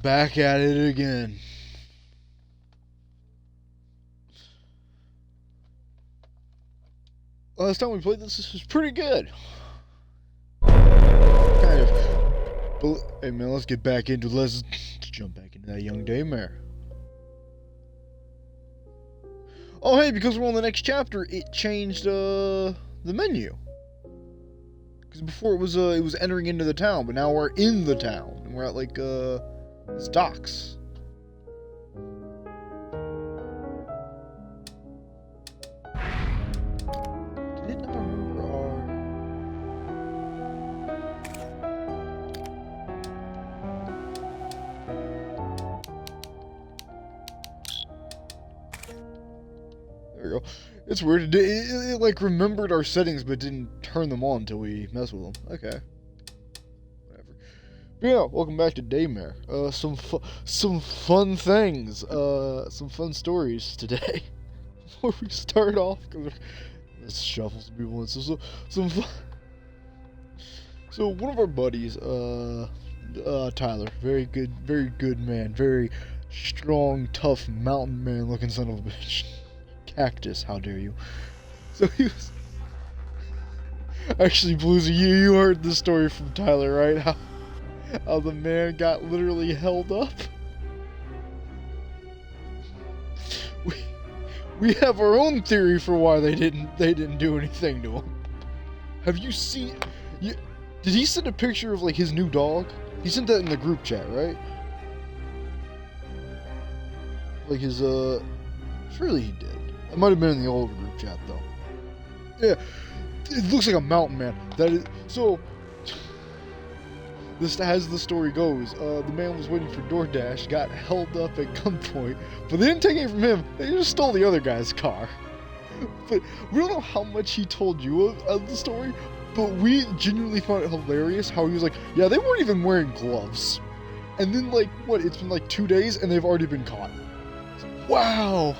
Back at it again. Last time we played this was pretty good. Kind of. But, hey man, let's get back into let's jump back into that young Daymare. Oh hey, because we're on the next chapter, it changed the menu. Because before it was entering into the town, but now we're in the town and we're at like it's docks. Did not remember our. There we go. It's weird. It like remembered our settings, but didn't turn them on until we mess with them. Okay. Whatever. But yeah, welcome back to Daymare. Some fun things. Some fun stories today. Before we start off, let's shuffle some people in. Some fun. So one of our buddies, Tyler, very good man, very strong, tough, mountain man looking son of a bitch. Cactus, how dare you. So he was actually, Bluesy, you heard the story from Tyler, right? How the man got literally held up. We have our own theory for why they didn't do anything to him. Have you seen? Did he send a picture of like his new dog? He sent that in the group chat, right? Like his surely he did. It might have been in the old group chat though. Yeah, it looks like a mountain man. That is so. This, as the story goes, the man was waiting for DoorDash, got held up at gunpoint, but they didn't take it from him. They just stole the other guy's car. But we don't know how much he told you of the story, but we genuinely found it hilarious how he was like, yeah, they weren't even wearing gloves. And then like, what, it's been like 2 days and they've already been caught. Wow.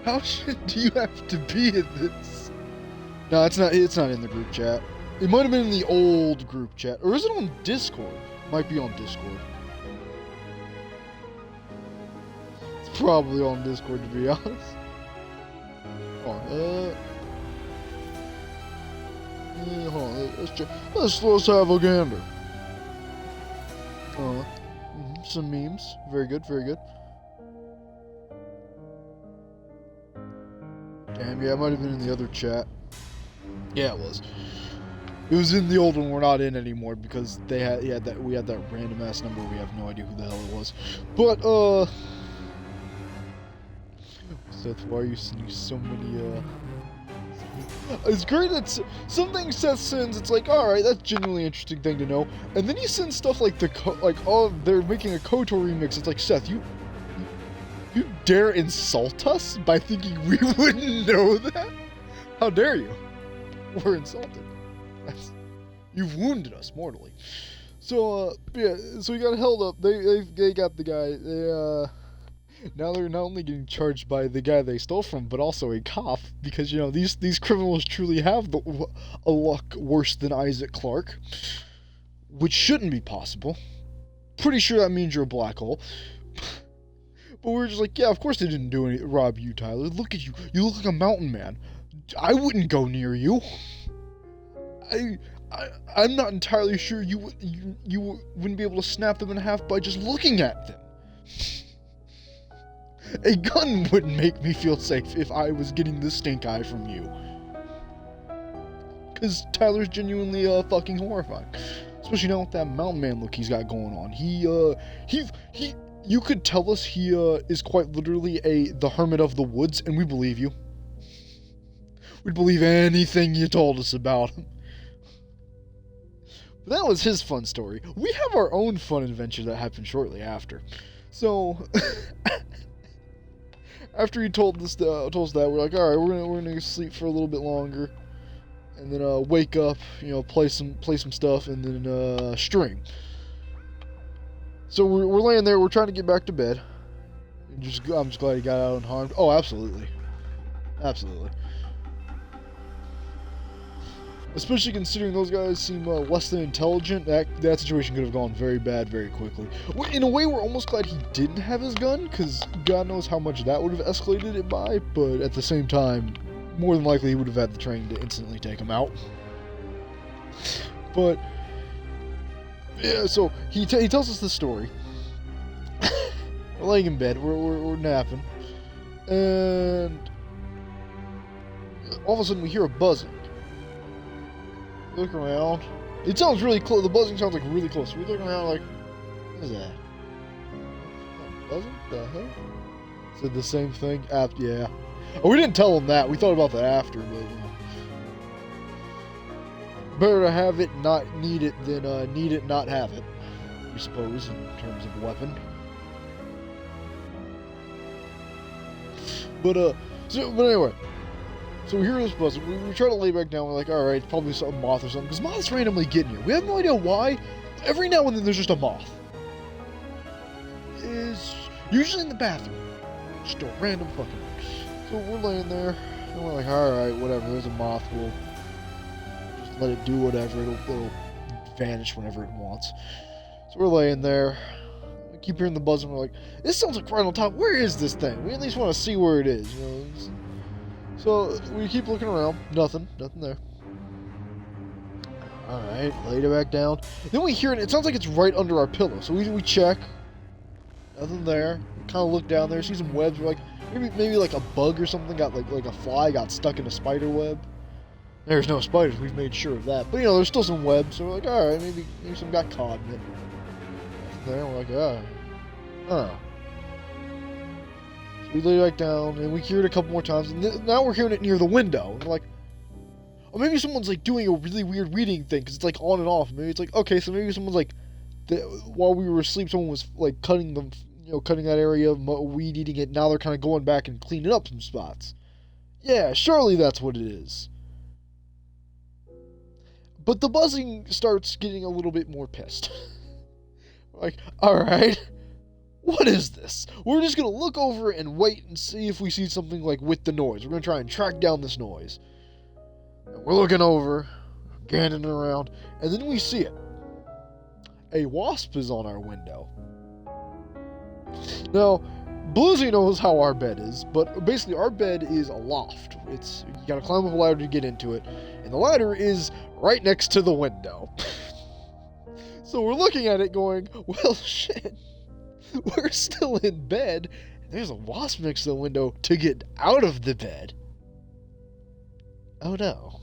How shit do you have to be at this? No, it's not in the group chat. It might have been in the old group chat. Or is it on Discord? Might be on Discord. It's probably on Discord, to be honest. Hold on, let's check. Let's have a gander. Some memes. Very good, very good. Damn, yeah, it might have been in the other chat. Yeah, it was. It was in the old one we're not in anymore because we had that random ass number. We have no idea who the hell it was. But Seth, why are you sending so many it's great that some things Seth sends, it's like, alright, that's a genuinely interesting thing to know. And then he sends stuff like they're making a KOTOR remix. It's like, Seth, you dare insult us by thinking we wouldn't know that? How dare you? We're insulted. You've wounded us mortally. So yeah, so he got held up. They got the guy. Now they're not only getting charged by the guy they stole from, but also a cop, because you know these criminals truly have a luck worse than Isaac Clarke, which shouldn't be possible. Pretty sure that means you're a black hole. But we're just like, yeah, of course they didn't rob you, Tyler. Look at you. You look like a mountain man. I wouldn't go near you. I'm not entirely sure you wouldn't be able to snap them in half by just looking at them. A gun wouldn't make me feel safe if I was getting the stink eye from you. Because Tyler's genuinely fucking horrifying. Especially now with that mountain man look he's got going on. You could tell us he is quite literally the hermit of the woods, and we believe you. We'd believe anything you told us about him. But that was his fun story. We have our own fun adventure that happened shortly after. So, after he told us that, we're like, all right, we're gonna sleep for a little bit longer, and then wake up, you know, play some stuff, and then stream. So we're laying there, we're trying to get back to bed. I'm just glad he got out unharmed. Oh, absolutely, absolutely. Especially considering those guys seem less than intelligent, that situation could have gone very bad very quickly. In a way, we're almost glad he didn't have his gun, because God knows how much that would have escalated it by, but at the same time, more than likely he would have had the train to instantly take him out. But, yeah, so he tells us this story. We're laying in bed, we're napping, and all of a sudden we hear a buzzing. Look around. It sounds really close. The buzzing sounds like really close. We look around like, what is that? Buzzing? The hell? Said the same thing. Yeah. Oh, we didn't tell him that. We thought about that after, but better to have it, not need it, than need it, not have it. I suppose, in terms of weapon. But anyway. So we hear this buzzing, we try to lay back down, we're like, alright, it's probably some moth or something, because moths randomly get in here. We have no idea why. Every now and then there's just a moth. It's usually in the bathroom. Just a random fucking one. So we're laying there, and we're like, alright, whatever, there's a moth, we'll just let it do whatever, it'll vanish whenever it wants. So we're laying there, we keep hearing the buzzing, we're like, this sounds like right on top, where is this thing? We at least want to see where it is, you know? So we keep looking around, nothing there. Alright, laid it back down. Then we hear it, it sounds like it's right under our pillow. So we check, nothing there. We kind of look down there, see some webs. We're like, maybe like a bug or something got like a fly got stuck in a spider web. There's no spiders, we've made sure of that. But you know, there's still some webs, so we're like, alright, maybe some got caught in it. There, we're like, oh. We lay back down, and we hear it a couple more times, and now we're hearing it near the window. And we're like, oh, maybe someone's like doing a really weird reading thing, because it's like on and off. Maybe it's like, okay, so maybe someone's like, while we were asleep, someone was like cutting that area, weed eating it. Now they're kind of going back and cleaning up some spots. Yeah, surely that's what it is. But the buzzing starts getting a little bit more pissed. Like, alright. What is this? We're just going to look over and wait and see if we see something like with the noise. We're going to try and track down this noise. And we're looking over, ganning around, and then we see it. A wasp is on our window. Now, Blizzy knows how our bed is, but basically our bed is a loft. You got to climb up a ladder to get into it, and the ladder is right next to the window. So we're looking at it going, well, shit. We're still in bed, and there's a wasp next to the window to get out of the bed. Oh no.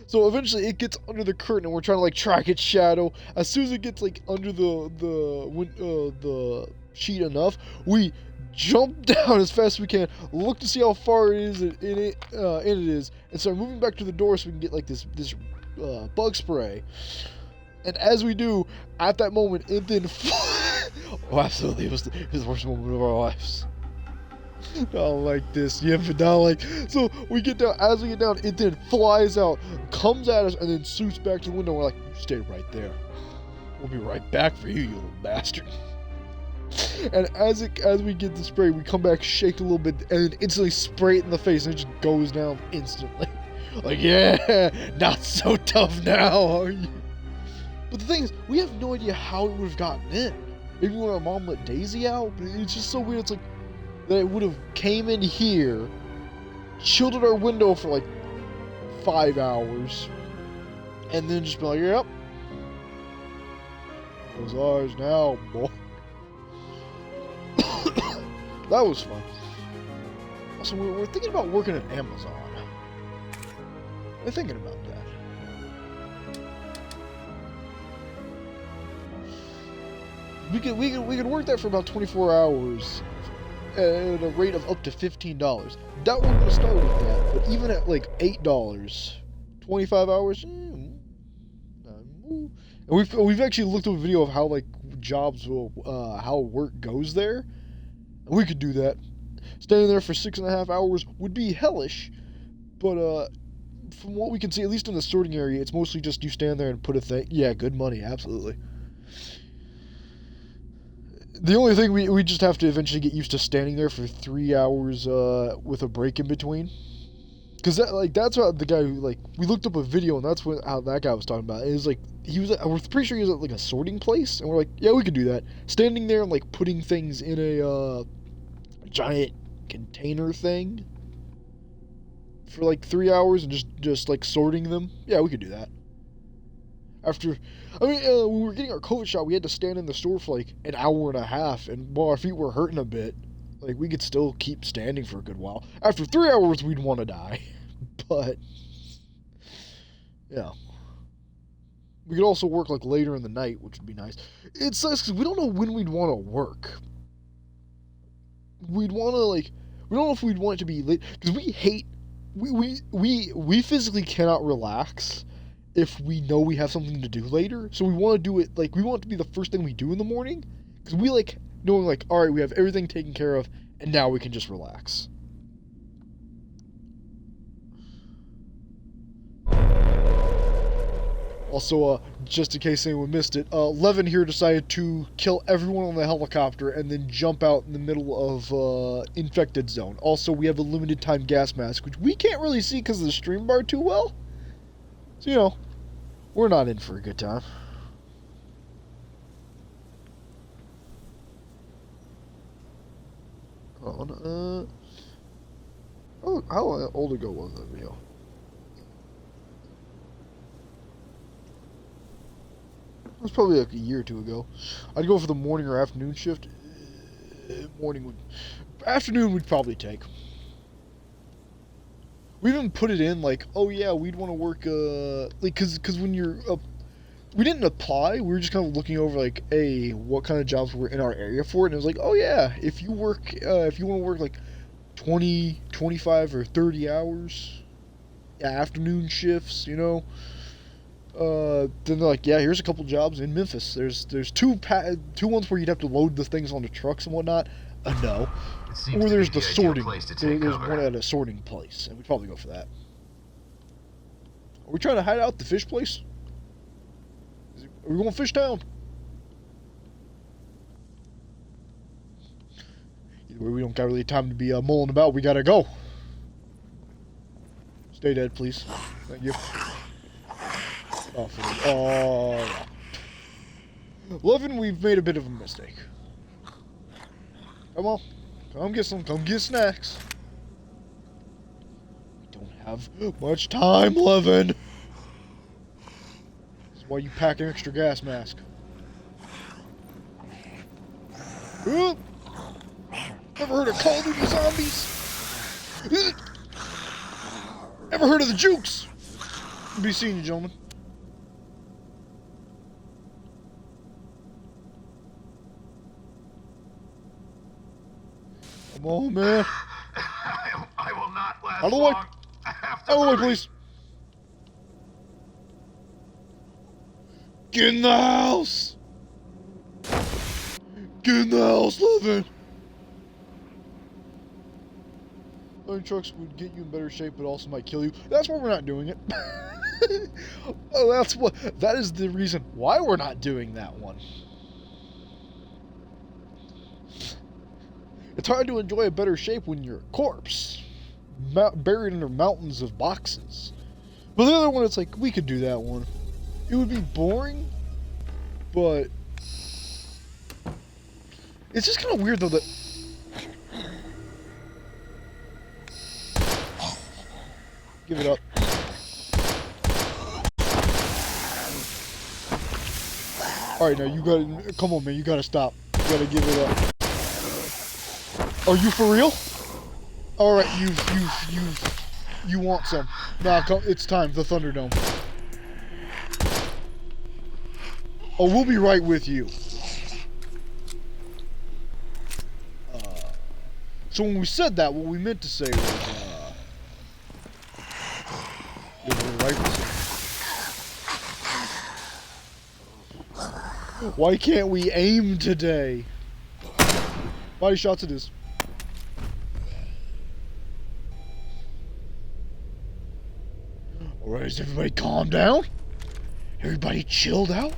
So eventually it gets under the curtain, and we're trying to like track its shadow. As soon as it gets like under the sheet enough, we jump down as fast as we can, look to see how far it is in it is, and start moving back to the door so we can get like this bug spray. And as we do, at that moment, it then oh, absolutely, it was the worst moment of our lives. Not like this, yeah, but not like... So, we get down, as we get down, it then flies out, comes at us, and then shoots back to the window. We're like, you stay right there. We'll be right back for you, you little bastard. And as we get the spray, we come back, shake a little bit, and then instantly spray it in the face, and it just goes down instantly. Like, yeah, not so tough now, are you? But the thing is, we have no idea how it would have gotten in. Maybe when our mom let Daisy out, but it's just so weird. It's like that it would have came in here, chilled at our window for like 5 hours, and then just be like, yep, those ours now, boy. That was fun. Also, we're thinking about working at Amazon. We're thinking about that. We could work that for about 24 hours at a rate of up to $15. Doubt we're going to start with that, but even at like $8, 25 hours, and we've actually looked up a video of how like jobs will, how work goes there, and we could do that. Standing there for 6.5 hours would be hellish, but from what we can see, at least in the sorting area, it's mostly just you stand there and put a thing. Yeah, good money, absolutely. The only thing we just have to eventually get used to standing there for 3 hours with a break in between. Cause that's what the guy who, like, we looked up a video and that's what how that guy was talking about. It was like we're pretty sure he was at like a sorting place, and we're like, yeah, we could do that. Standing there and like putting things in a giant container thing for like 3 hours and just like sorting them. Yeah, we could do that. After, I mean, when we were getting our COVID shot, we had to stand in the store for like an hour and a half, and while our feet were hurting a bit, like, we could still keep standing for a good while. After 3 hours, we'd want to die. But, yeah. We could also work, like, later in the night, which would be nice. It sucks because we don't know when we'd want to work. We'd want to, like, we don't know if we'd want it to be late. Because we hate, we physically cannot relax if we know we have something to do later. So we want to do it, like, we want it to be the first thing we do in the morning. Because we, like, knowing, like, alright, we have everything taken care of, and now we can just relax. Also, just in case anyone missed it, Levin here decided to kill everyone on the helicopter and then jump out in the middle of infected zone. Also, we have a limited time gas mask, which we can't really see because of the stream bar too well. So, you know, we're not in for a good time. Oh, how old ago was that video? It was probably like a year or two ago. I'd go for the morning or afternoon shift. Afternoon would probably take. We even put it in like, oh yeah, we'd want to work, like, cause when you're we didn't apply, we were just kind of looking over, like, hey, what kind of jobs were in our area for it, and it was like, oh yeah, if you work, if you want to work, like, 20, 25, or 30 hours, yeah, afternoon shifts, you know, then they're like, yeah, here's a couple jobs in Memphis. There's two ones where you'd have to load the things onto trucks and whatnot, no, or there's the sorting, there's one at a sorting place, and we'd probably go for that. Are we trying to hide out the fish place? Are we going Fish Town? Either way, we don't got really time to be mulling about. We gotta go. Stay dead, please. Thank you. Oh, Levin, we've made a bit of a mistake. Come on. Come get some. Come get snacks. We don't have much time, Levin. Why you pack an extra gas mask? Never heard of Call of Duty Zombies? Ever heard of the Jukes? Good be seeing you, gentlemen. Come on, man. I will not last Out of the way. long. Out of the way, please. Get in the house! Get in the house, Levin! Loading trucks would get you in better shape, but also might kill you. That's why we're not doing it. Oh, that is the reason why we're not doing that one. It's hard to enjoy a better shape when you're a corpse, buried under mountains of boxes. But the other one, it's like, we could do that one. It would be boring, but it's just kind of weird though that give it up. All right, now you gotta come on, man. You gotta stop. You gotta give it up. Are you for real? All right, you want some? Nah, come, it's time. The Thunderdome. Oh, we'll be right with you. So when we said that, what we meant to say was, yeah, we're right with you. Why can't we aim today? Body shots it is. Alright, is everybody calm down? Everybody chilled out?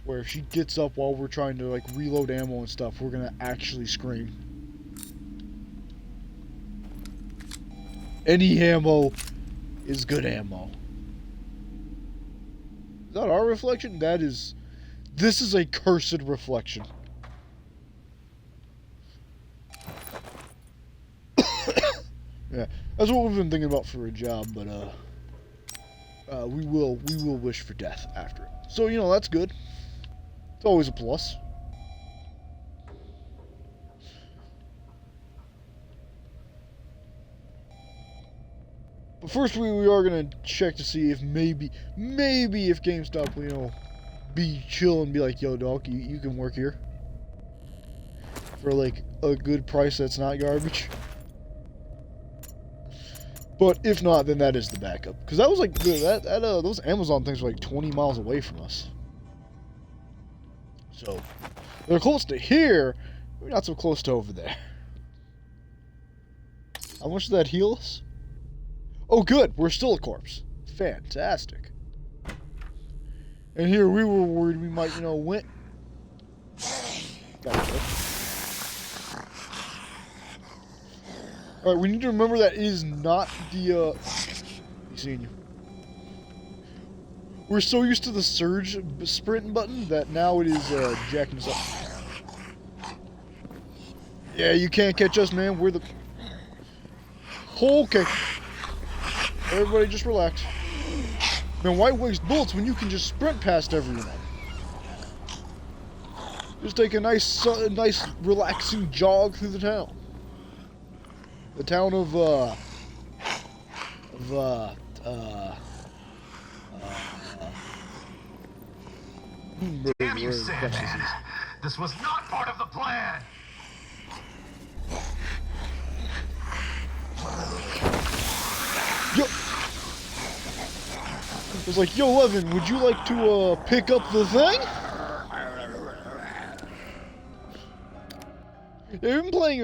Where if she gets up while we're trying to like reload ammo and stuff, we're gonna actually scream. Any ammo is good ammo. Is that our reflection? That is... This is a cursed reflection. Yeah, that's what we've been thinking about for a job, but we will wish for death after it. So, you know, that's good. It's always a plus. But first we are gonna check to see if maybe if GameStop will, you know, be chill and be like, yo dog, you can work here. For like a good price that's not garbage. But if not, then that is the backup. Because that was like, those Amazon things were like 20 miles away from us. So, they're close to here, we're not so close to over there. How much did that heal us? Oh good, we're still a corpse. Fantastic. And here we were worried we might, you know, win. Alright, we need to remember that is not the, he's seeing you. We're so used to the surge sprint button that now it is, jacking us up. Yeah, you can't catch us, man. We're the... Okay. Everybody just relax. Man, why waste bullets when you can just sprint past everyone? Just take a nice relaxing jog through the town. The town of, Damn you, Sandman. This was not part of the plan. Yo! It was like, yo, Levin, would you like to, pick up the thing? Yeah, we've been playing,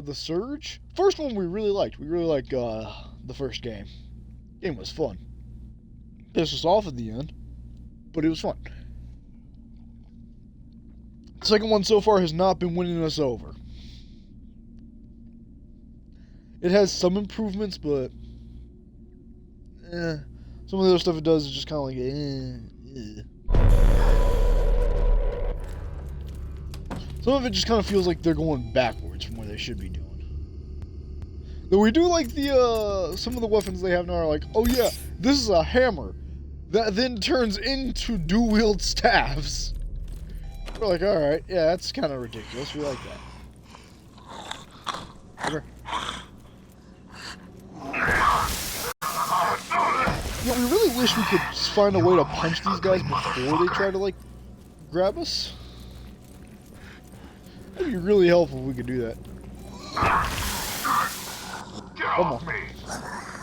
The Surge. First one we really liked. We really liked, the first game. Game was fun. Pissed us off at the end, but it was fun. The second one so far has not been winning us over. It has some improvements, but... some of the other stuff it does is just kind of like, Some of it just kind of feels like they're going backwards from where they should be doing. Though we do like the, some of the weapons they have now are like, oh yeah, this is a hammer that then turns into dual-wield staffs. We're like, alright, yeah, that's kind of ridiculous. We like that. Okay. Yeah, we really wish we could find a way to punch these guys before they try to, like, grab us. That'd be really helpful if we could do that. Come on.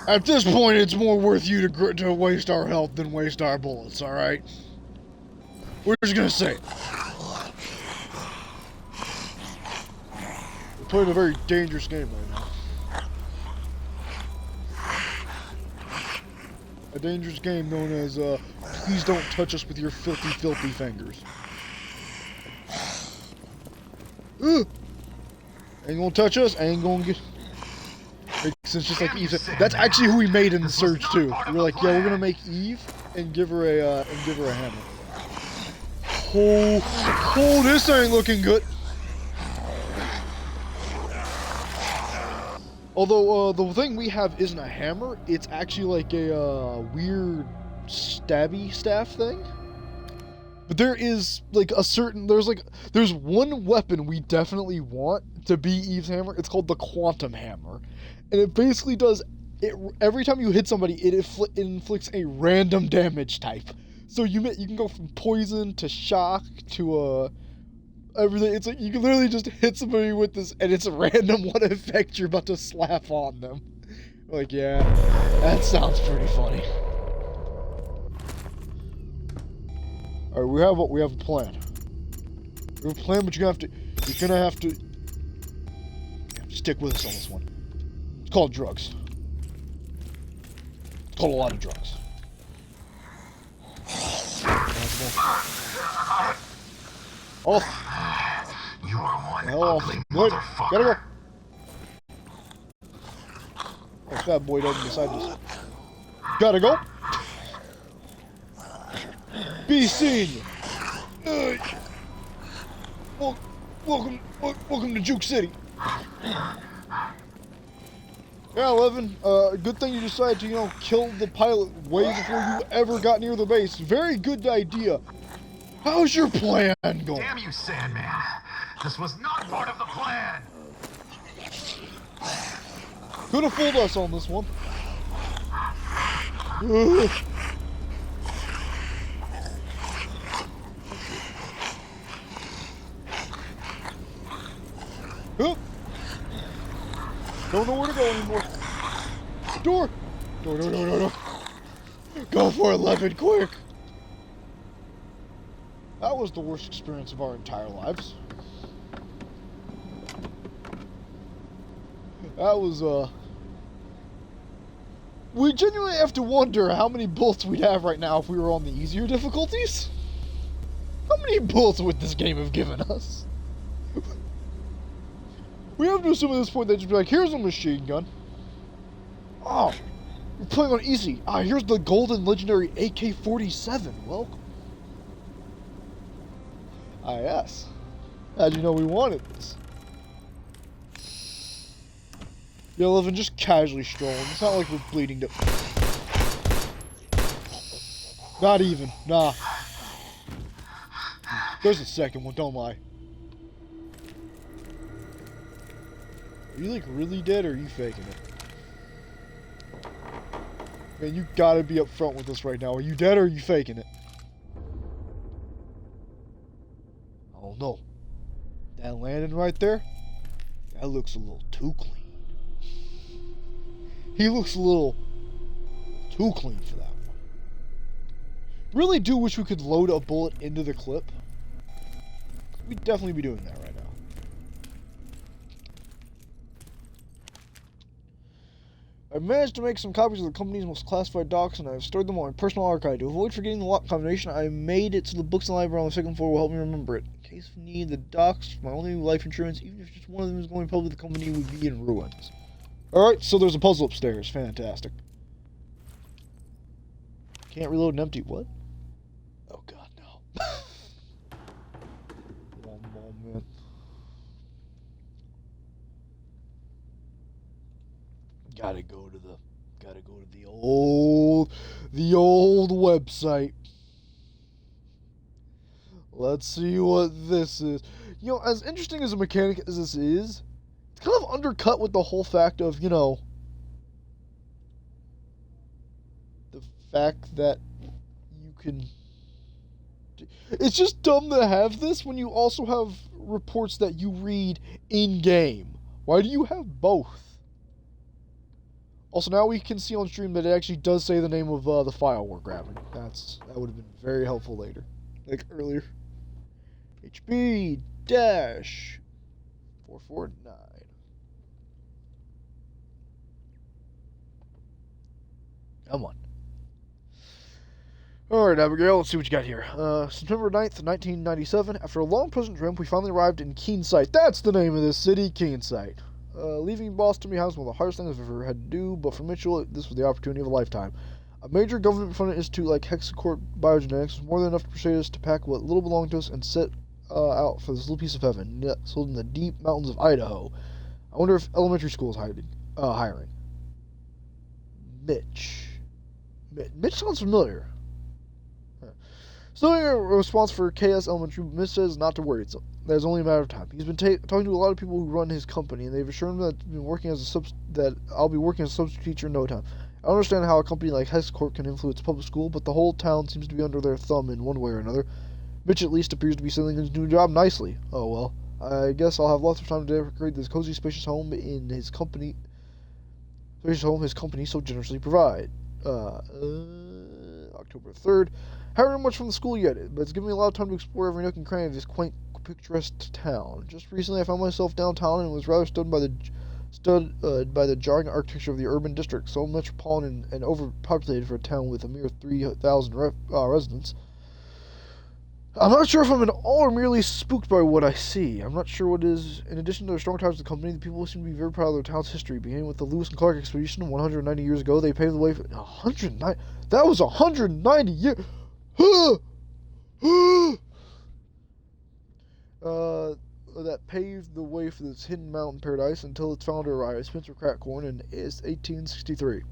At this point, it's more worth you to waste our health than waste our bullets, alright? We're just gonna say it. We're playing a very dangerous game right now. A dangerous game known as, please don't touch us with your filthy, filthy fingers. Ugh! Ain't gonna touch us, ain't gonna get... It's just like Eve. That's actually who we made in the Surge too. We were like, yeah, we're gonna make Eve and give her a hammer. Oh, this ain't looking good. Although the thing we have isn't a hammer, it's actually like a weird stabby staff thing. But there is like there's one weapon we definitely want to be Eve's hammer. It's called the Quantum Hammer. And it basically does, every time you hit somebody, it inflicts a random damage type. So you can go from poison to shock to everything. It's like you can literally just hit somebody with this, and it's a random what effect you're about to slap on them. Like, yeah, that sounds pretty funny. All right, we have a plan. We have a plan, but you're gonna have to stick with us on this one. It's called drugs. It's called a lot of drugs. Oh. You are one Oh. ugly Good. motherfucker. Gotta go. If that boy doesn't decide to... Gotta go. Be seen. Welcome to Juke City. Yeah, Levin, good thing you decided to, kill the pilot way before you ever got near the base. Very good idea. How's your plan going? Damn you, Sandman. This was not part of the plan. Could have fooled us on this one. Don't know where to go anymore. Door! Door. Go for it, Levin, quick! That was the worst experience of our entire lives. That was, we genuinely have to wonder how many bullets we'd have right now if we were on the easier difficulties. How many bullets would this game have given us? We have to assume at this point they'd just be like, here's a machine gun. Oh, we're playing on easy. Here's the golden legendary AK-47. Welcome. Yes. How'd you know we wanted this? Yeah, Levin, just casually strolling. It's not like we're bleeding to... Not even. Nah. There's the second one, don't lie. Are you, like, really dead, or are you faking it? Man, you gotta be up front with us right now. Are you dead, or are you faking it? Oh, no. That landing right there? That looks a little too clean. He looks a little too clean for that one. Really do wish we could load a bullet into the clip. We'd definitely be doing that right now. I've managed to make some copies of the company's most classified docs, and I've stored them on my personal archive. To avoid forgetting the lock combination, I made it so the books in the library on the second floor will help me remember it. In case of need, the docs, my only life insurance, even if just one of them is going public, the company would be in ruins. Alright, so there's a puzzle upstairs. Fantastic. Can't reload an empty... What? Oh god, no. One moment. Gotta go to the old website. Let's see what this is. As interesting as a mechanic as this is, it's kind of undercut with the whole fact of, the fact that you can... It's just dumb to have this when you also have reports that you read in-game. Why do you have both? Also, now we can see on stream that it actually does say the name of the file we're grabbing. That would have been very helpful later. Like earlier. HB-449. Come on. Alright, Abigail, let's see what you got here. September 9th, 1997. After a long pleasant trip, we finally arrived in Keensight. That's the name of this city, Keensight. Leaving Boston behind was one of the hardest things I've ever had to do, but for Mitchell, this was the opportunity of a lifetime. A major government-funded institute like Hexacorp Biogenetics was more than enough to persuade us to pack what little belonged to us and set out for this little piece of heaven, nestled in the deep mountains of Idaho. I wonder if elementary school is hiring. Mitch sounds familiar. Still a response for KS Elementary, Mitch says not to worry. That's only a matter of time. He's been talking to a lot of people who run his company, and they've assured him that I'll be working as a substitute teacher in no time. I don't understand how a company like Hexacorp can influence public school, but the whole town seems to be under their thumb in one way or another. Mitch at least appears to be settling his new job nicely. Oh well, I guess I'll have lots of time to decorate this cozy, spacious home in his company. His company so generously provide. October 3rd. Haven't heard much from the school yet, but it's given me a lot of time to explore every nook and cranny of this quaint, picturesque town. Just recently, I found myself downtown and was rather stunned by the jarring architecture of the urban district, so metropolitan and overpopulated for a town with a mere 3,000 residents. I'm not sure if I'm at all or merely spooked by what I see. I'm not sure what is. In addition to their strong ties with the company, the people seem to be very proud of their town's history. Beginning with the Lewis and Clark expedition 190 years ago, they paved the way for 190. That was 190 years. That paved the way for this hidden mountain paradise until its founder arrived, Spencer Crackcorn, in 1863.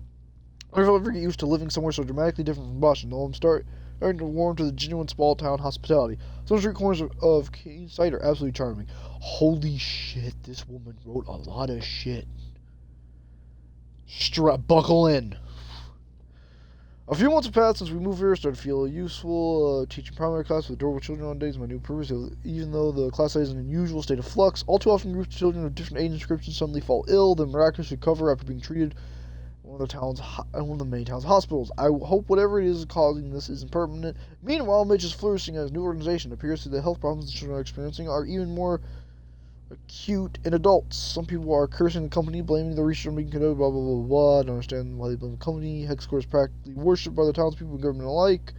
I'll never get used to living somewhere so dramatically different from Boston, though I'm starting to warm to the genuine small town hospitality. Some street corners of Keene Sight are absolutely charming. Holy shit, this woman wrote a lot of shit. Buckle in. A few months have passed since we moved here. Started to feel useful. Teaching primary class with adorable children on days my new purpose. Even though the class size is an unusual state of flux, all too often groups of children of different age descriptions suddenly fall ill, then miraculously recover after being treated in one of the main town's hospitals. I hope whatever it is causing this isn't permanent. Meanwhile, Mitch is flourishing as a new organization. It appears that the health problems the children are experiencing are even more acute in adults. Some people are cursing the company, blaming the research on being conducted, blah, blah, blah, blah. I don't understand why they blame the company. Hexcore is practically worshipped by the townspeople and government alike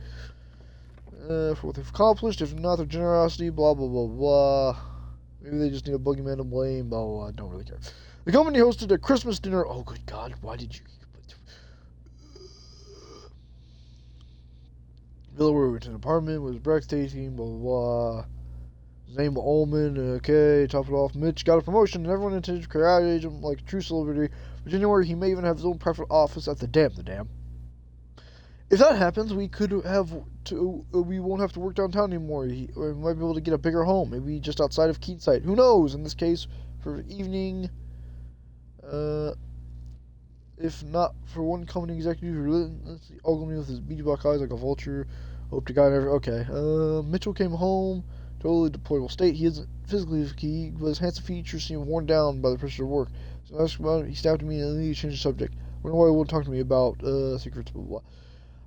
for what they've accomplished. If not their generosity, blah, blah, blah, blah. Maybe they just need a boogeyman to blame, blah, blah, blah. I don't really care. The company hosted a Christmas dinner. Oh, good God. Why did you... Villa where we went to an apartment, was breathtaking, blah, blah, blah. His name was Ullman, okay, top it off. Mitch got a promotion, and everyone intended to congratulate him like a true celebrity. But January, he may even have his own private office at the dam. If that happens, we won't have to work downtown anymore. We might be able to get a bigger home, maybe just outside of Keene Sight. Who knows? In this case, for evening, if not for one company executive who ogled me with his beady black eyes like a vulture. Hope to God never. Okay. Mitchell came home. Totally deployable state. He isn't physically fatigued, but his handsome features seem worn down by the pressure of work. So I asked about it. He snapped at me and immediately changed the subject. I wonder why he won't talk to me about secrets, blah, blah, blah.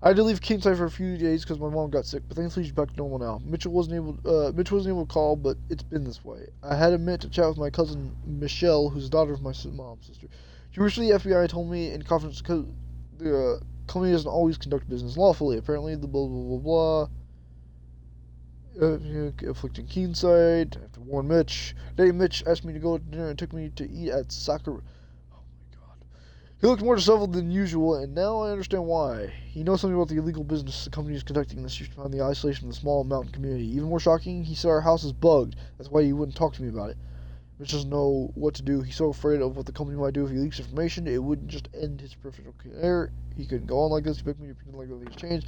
I had to leave Keene Sight for a few days because my mom got sick, but thankfully she's back to normal now. Mitch wasn't able to call, but it's been this way. I had a minute to chat with my cousin Michelle, who's the daughter of my mom's sister. She works for the FBI. Told me in confidence because the company doesn't always conduct business lawfully. Apparently, the blah blah blah blah. Afflicting Keene Sight. I have to warn Mitch. Today, Mitch asked me to go to dinner and took me to eat at Sakura. Oh my God. He looked more disheveled than usual, and now I understand why. He knows something about the illegal business the company is conducting this year to find the isolation of the small mountain community. Even more shocking, he said our house is bugged. That's why he wouldn't talk to me about it. Mitch doesn't know what to do. He's so afraid of what the company might do if he leaks information. It wouldn't just end his professional career. He couldn't go on like this. He begged me to pretend like nothing's changed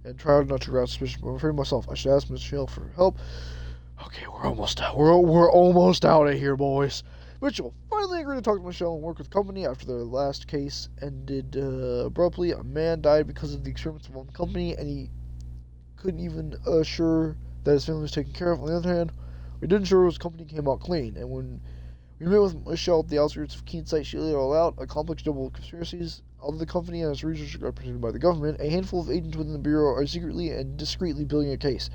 and try not to arouse suspicion. But I'm afraid myself. I should ask Michelle for help. Okay, we're almost out. We're almost out of here, boys. Mitchell finally agreed to talk to Michelle and work with the company after their last case ended abruptly. A man died because of the experiments of one company, and he couldn't even assure that his family was taken care of. On the other hand, we didn't ensure his company came out clean, and when we met with Michelle at the outskirts of Keene Sight, she laid it all out. A complex double conspiracies. Although the company and its research are protected by the government, a handful of agents within the Bureau are secretly and discreetly building a case.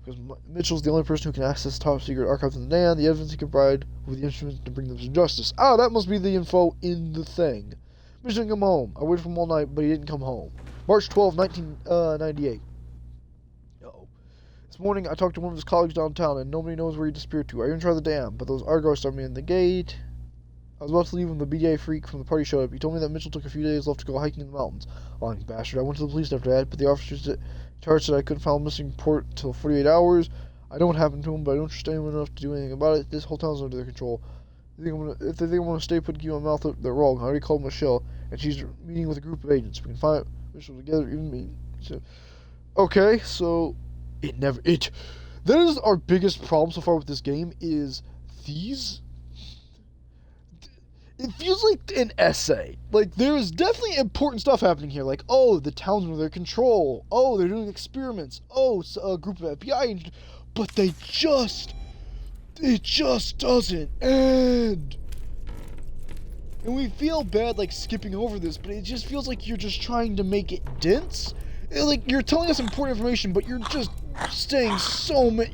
Because Mitchell's the only person who can access top secret archives in the land, the evidence he can provide with the instruments to bring them to justice. Ah, that must be the info in the thing. Mitch didn't come home. I waited for him all night, but he didn't come home. March 12, 1998. This morning, I talked to one of his colleagues downtown, and nobody knows where he disappeared to. I even tried the dam, but those Argos stopped me in the gate. I was about to leave when the BDA freak from the party showed up. He told me that Mitchell took a few days left to go hiking in the mountains. Lying bastard. I went to the police after that, but the officers in charge said I couldn't file a missing report until 48 hours. I know what happened to him, but I don't trust anyone enough to do anything about it. This whole town's under their control. If they think I'm going to stay put and keep my mouth up, they're wrong. I already called Michelle, and she's meeting with a group of agents. We can find Mitchell together, even me. So, okay, so... That is our biggest problem so far with this game, is these... It feels like an essay. Like, there is definitely important stuff happening here. Like, oh, the town's under their control. Oh, they're doing experiments. Oh, it's a group of FBI agents. But it just doesn't end. And we feel bad, like, skipping over this, but it just feels like you're just trying to make it dense. Like, you're telling us important information, but you're just saying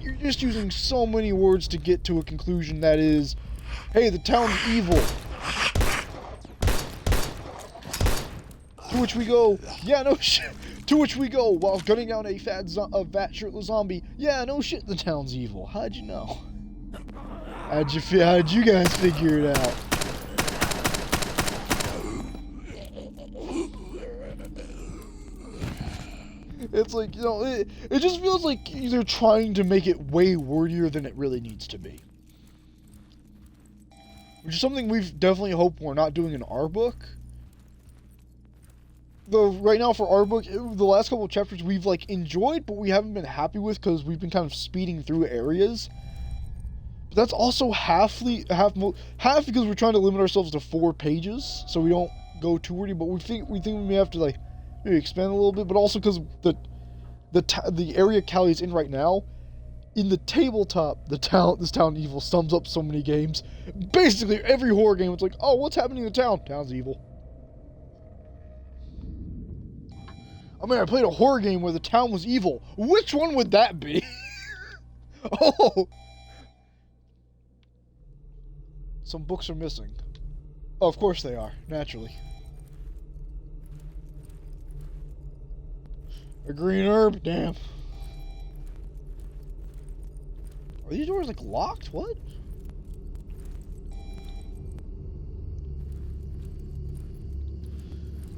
you're just using so many words to get to a conclusion that is, hey, the town's evil. To which we go, yeah, no shit. To which we go while gunning down a fat shirtless zombie. Yeah, no shit, the town's evil. How'd you know? How'd you guys figure it out? It's like, you know, it just feels like they're trying to make it way wordier than it really needs to be. Which is something we've definitely hoped we're not doing in our book. Though, right now for our book, the last couple of chapters we've, like, enjoyed, but we haven't been happy with because we've been kind of speeding through areas. But that's also half because we're trying to limit ourselves to 4 pages, so we don't go too wordy, but we think we may have to, like, maybe expand a little bit, but also because the area Callie's in right now, in the tabletop, this town evil sums up so many games. Basically, every horror game, it's like, oh, what's happening in the town? Town's evil. I mean, I played a horror game where the town was evil. Which one would that be? Oh! Some books are missing. Oh, of course they are, naturally. A green herb? Damn. Are these doors, like, locked? What?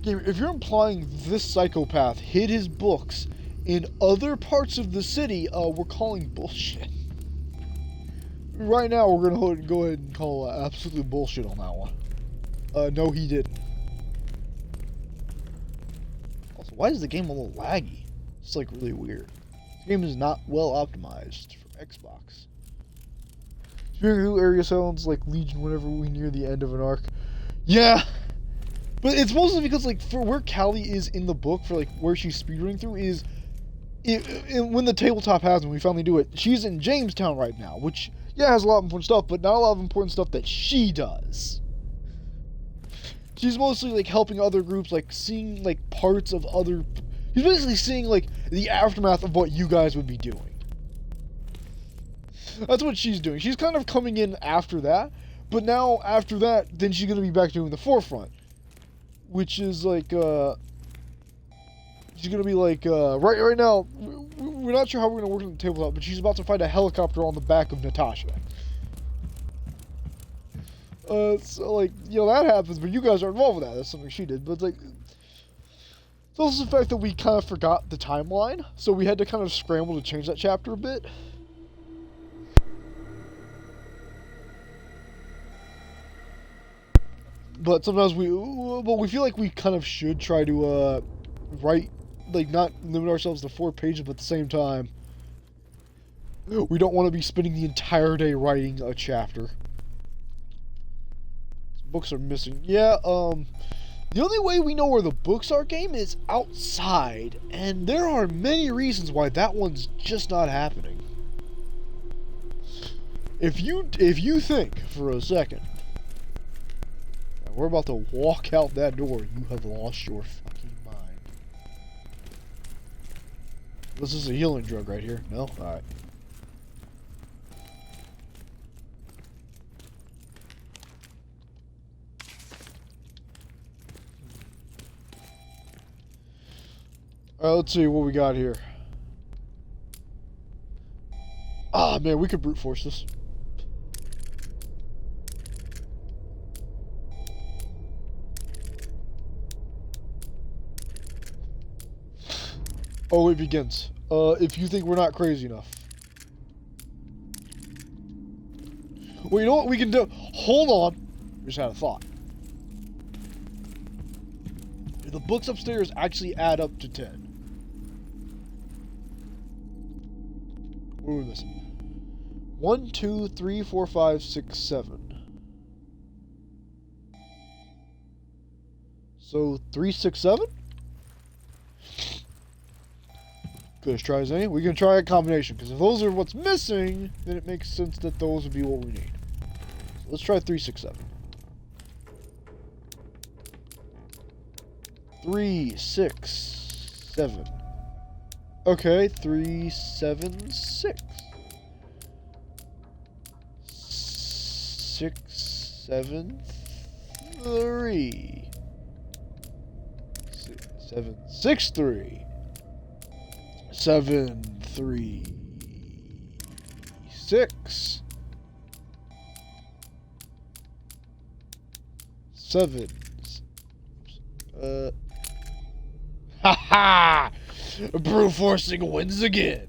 Game, if you're implying this psychopath hid his books in other parts of the city, we're calling bullshit. Right now, we're gonna go ahead and call absolute bullshit on that one. No, he didn't. Also, why is the game a little laggy? It's like really weird. This game is not well optimized for Xbox. Speaking of new area sounds like Legion whenever we near the end of an arc. Yeah! But it's mostly because, like, for where Callie is in the book, for, like, where she's speedrunning through is... when the tabletop has, when we finally do it, she's in Jamestown right now, which, yeah, has a lot of important stuff, but not a lot of important stuff that she does. She's mostly, like, helping other groups, like, seeing, like, parts of other... She's basically seeing, like, the aftermath of what you guys would be doing. That's what she's doing. She's kind of coming in after that, but now, after that, then she's gonna be back doing the forefront. Which is, like, she's gonna be, like, right now, we're not sure how we're gonna work on the tabletop, but she's about to find a helicopter on the back of Natasha. So, like, you know, that happens, but you guys are involved with that. That's something she did, but, like, it's also the fact that we kind of forgot the timeline, so we had to kind of scramble to change that chapter a bit. But sometimes we feel like we kind of should try to, write, like, not limit ourselves to 4 pages, but at the same time, we don't want to be spending the entire day writing a chapter. Books are missing. Yeah, the only way we know where the books are, game, is outside, and there are many reasons why that one's just not happening. If you think for a second we're about to walk out that door, you have lost your fucking mind. This is a healing drug right here. No? Alright. Alright, let's see what we got here. Ah, man, we could brute force this. Oh, it begins. If you think we're not crazy enough. Well, you know what we can do? Hold on. I just had a thought. The books upstairs actually add up to 10. What are we missing? 1, 2, 3, 4, 5, 6, 7. So 3, 6, 7? Good as try as any. We can try a combination, because if those are what's missing, then it makes sense that those would be what we need. So let's try 3, 6, 7. 3, 6, 7. Okay, 3, 7, 6. 6, 7, 3. 6, 7, 6, 3. 7, 3, 6, 7. Haha! Brute forcing wins again.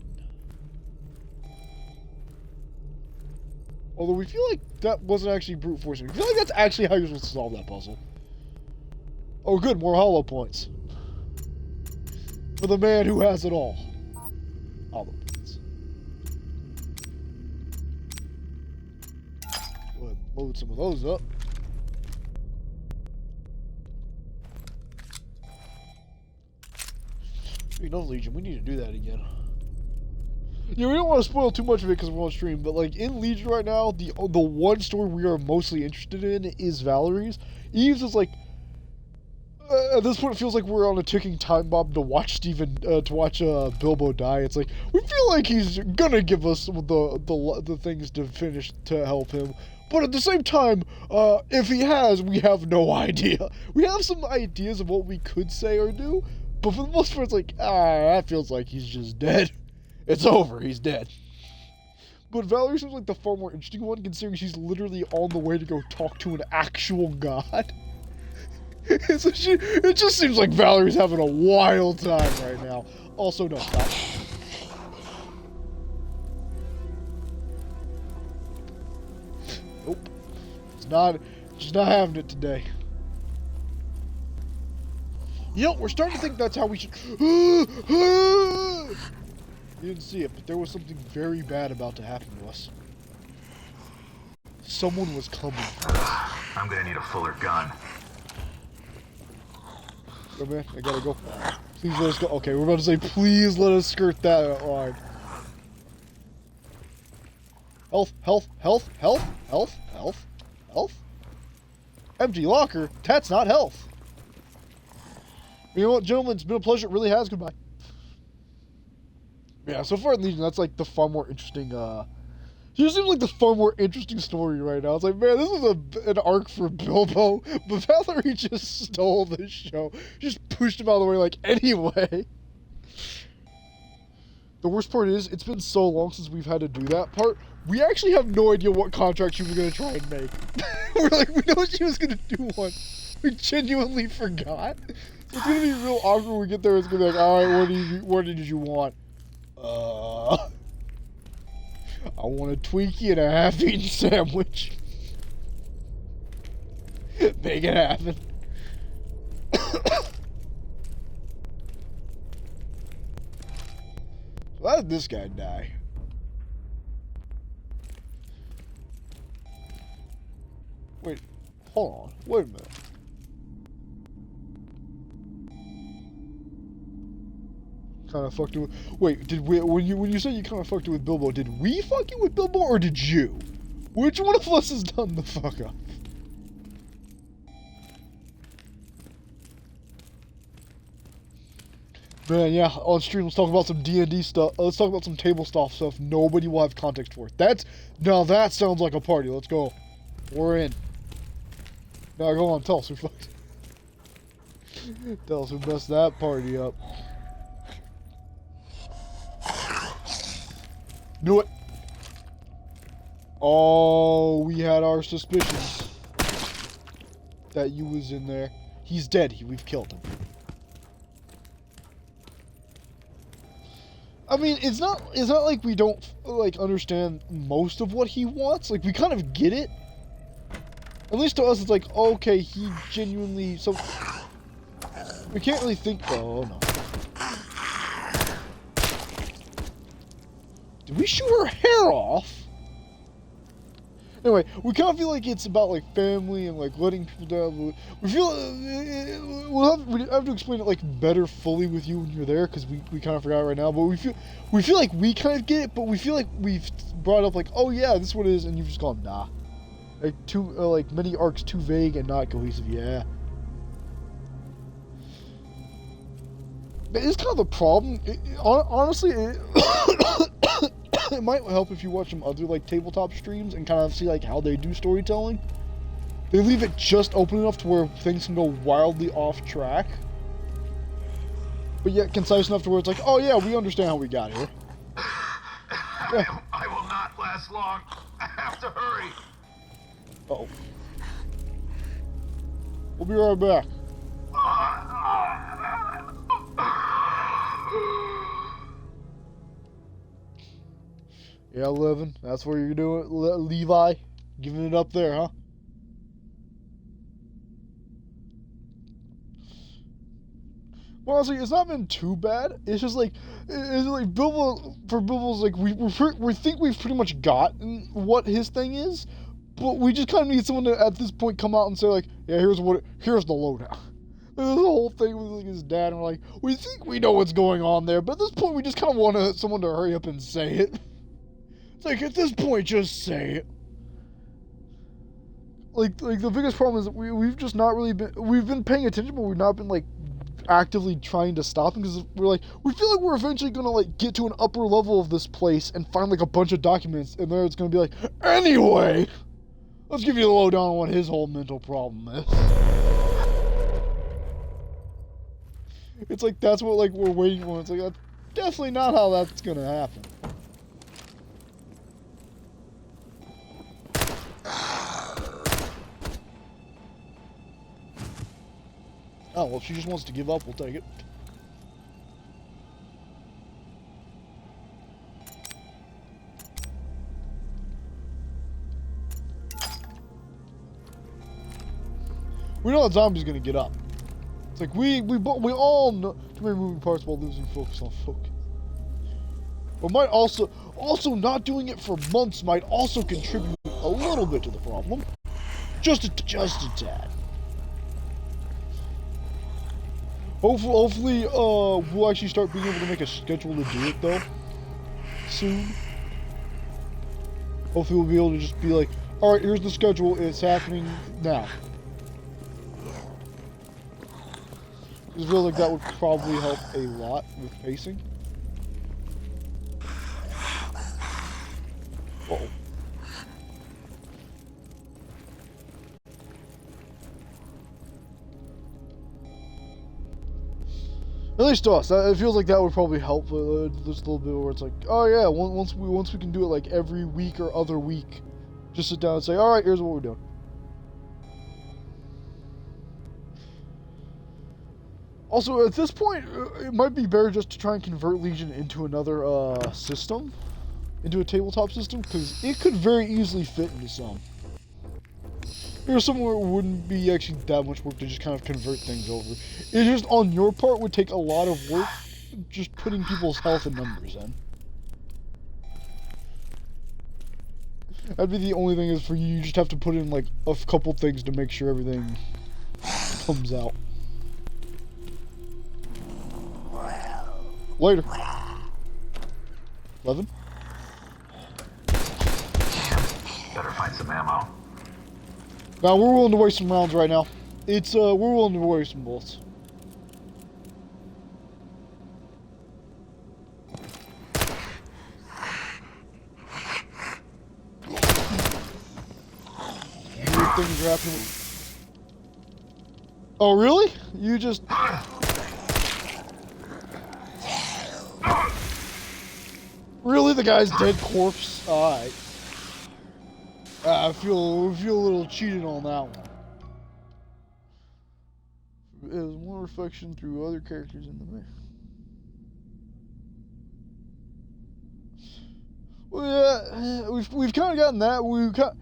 Although we feel like that wasn't actually brute forcing. I feel like that's actually how you're supposed to solve that puzzle. Oh good, more hollow points. For the man who has it all. Hollow points. Go ahead and load some of those up. Speaking of Legion, we need to do that again. Yeah, we don't want to spoil too much of it because we're on stream, but like in Legion right now, the one story we are mostly interested in is Valerie's. Eve's is like, at this point it feels like we're on a ticking time bomb to watch Bilbo die. It's like, we feel like he's gonna give us the things to finish to help him. But at the same time, if he has, we have no idea. We have some ideas of what we could say or do, but for the most part it's like, that feels like he's just dead. It's over, he's dead. But Valerie seems like the far more interesting one, considering she's literally on the way to go talk to an actual god. So it just seems like Valerie's having a wild time right now. Also, no, stop. Nope. She's not having it today. You know, we're starting to think that's how we should... You didn't see it, but there was something very bad about to happen to us. Someone was coming. I'm gonna need a fuller gun. Go, man. I gotta go. Please let us go. Okay, we're about to say, please let us skirt that line. Health, health, health, health, health, health, health. Empty locker. That's not health. You know what, gentlemen? It's been a pleasure. It really has. Goodbye. Yeah, so far in Legion, that's like the far more interesting, She seems like the far more interesting story right now. It's like, man, this is an arc for Bilbo, but Valerie just stole the show. Just pushed him out of the way, like, anyway. The worst part is, it's been so long since we've had to do that part, we actually have no idea what contract she was going to try and make. We're like, we know she was going to do one. We genuinely forgot. So it's going to be real awkward when we get there. It's going to be like, alright, what did you want? I want a Twinkie and a half-eaten sandwich. Make it happen. So how did this guy die? Wait, hold on. Wait a minute. Kind of fucked with. Wait, did we? When you said you kind of fucked with Bilbo, did we fuck you with Bilbo or did you? Which one of us has done the fuck up? Man, yeah. On stream, let's talk about some D&D stuff. Let's talk about some tabletop stuff. Nobody will have context for it. Now that sounds like a party. Let's go. We're in. Now go on. Tell us who fucked. Tell us who messed that party up. Knew it. Oh, we had our suspicions that you was in there. He's dead. We've killed him. I mean, it's not like we don't like understand most of what he wants. Like we kind of get it. At least to us, it's like, okay, he genuinely. So we can't really think. Oh no. Did we shoot her hair off? Anyway, we kind of feel like it's about like family and like letting people down. We feel we have to explain it like better fully with you when you're there because we kind of forgot right now. But we feel like we kind of get it, but we feel like we've brought up like, oh yeah, this is what it is, and you've just gone nah. Like like many arcs too vague and not cohesive. Yeah. That is kind of the problem. Honestly, it might help if you watch some other like tabletop streams and kind of see like how they do storytelling. They leave it just open enough to where things can go wildly off track. but yet concise enough to where it's like, oh yeah, we understand how we got here. Yeah. I will not last long. I have to hurry. Uh-oh. We'll be right back. Yeah, Levin, that's where you're doing it, Levi. Giving it up there, huh? Well, honestly, it's not been too bad. It's just like, Bilbo's like, we think we've pretty much gotten what his thing is, but we just kind of need someone to, at this point, come out and say like, yeah, here's the lowdown. There's the whole thing with like, his dad, and we're like, we think we know what's going on there, but at this point, we just kind of want someone to hurry up and say it. It's like, at this point, just say it. Like the biggest problem is that we've just not really we've been paying attention, but we've not been like actively trying to stop him, because we feel like we're eventually gonna like get to an upper level of this place and find like a bunch of documents, and there it's gonna be like, anyway, let's give you the lowdown on what his whole mental problem is. It's like that's what like we're waiting for. It's like that's definitely not how that's gonna happen. Oh, well, if she just wants to give up, we'll take it. We know that zombie's gonna get up. It's like we all know too many moving parts while losing focus on focus. But might also not doing it for months might also contribute a little bit to the problem. Just a tad. Hopefully, we'll actually start being able to make a schedule to do it, though, soon. Hopefully we'll be able to just be like, alright, here's the schedule, it's happening now. I feel like that would probably help a lot with pacing. Uh-oh. At least to us, it feels like that would probably help just a little bit, where it's like, oh yeah, once we can do it like every week or other week, just sit down and say, all right, here's what we're doing. Also, at this point, it might be better just to try and convert Legion into another system, into a tabletop system, because it could very easily fit into some. There's somewhere it wouldn't be actually that much work to just kind of convert things over. It just, on your part, would take a lot of work just putting people's health and numbers in. That'd be the only thing, is for you just have to put in like a couple things to make sure everything comes out. Later. 11? Better find some ammo. Now, we're willing to waste some rounds right now. We're willing to waste some bullets. Weird things are happening. Oh, really? You just... Really? The guy's dead corpse? Alright. I feel a little cheated on that one. There's more reflection through other characters in the mix. Well, yeah, we've kind of gotten that.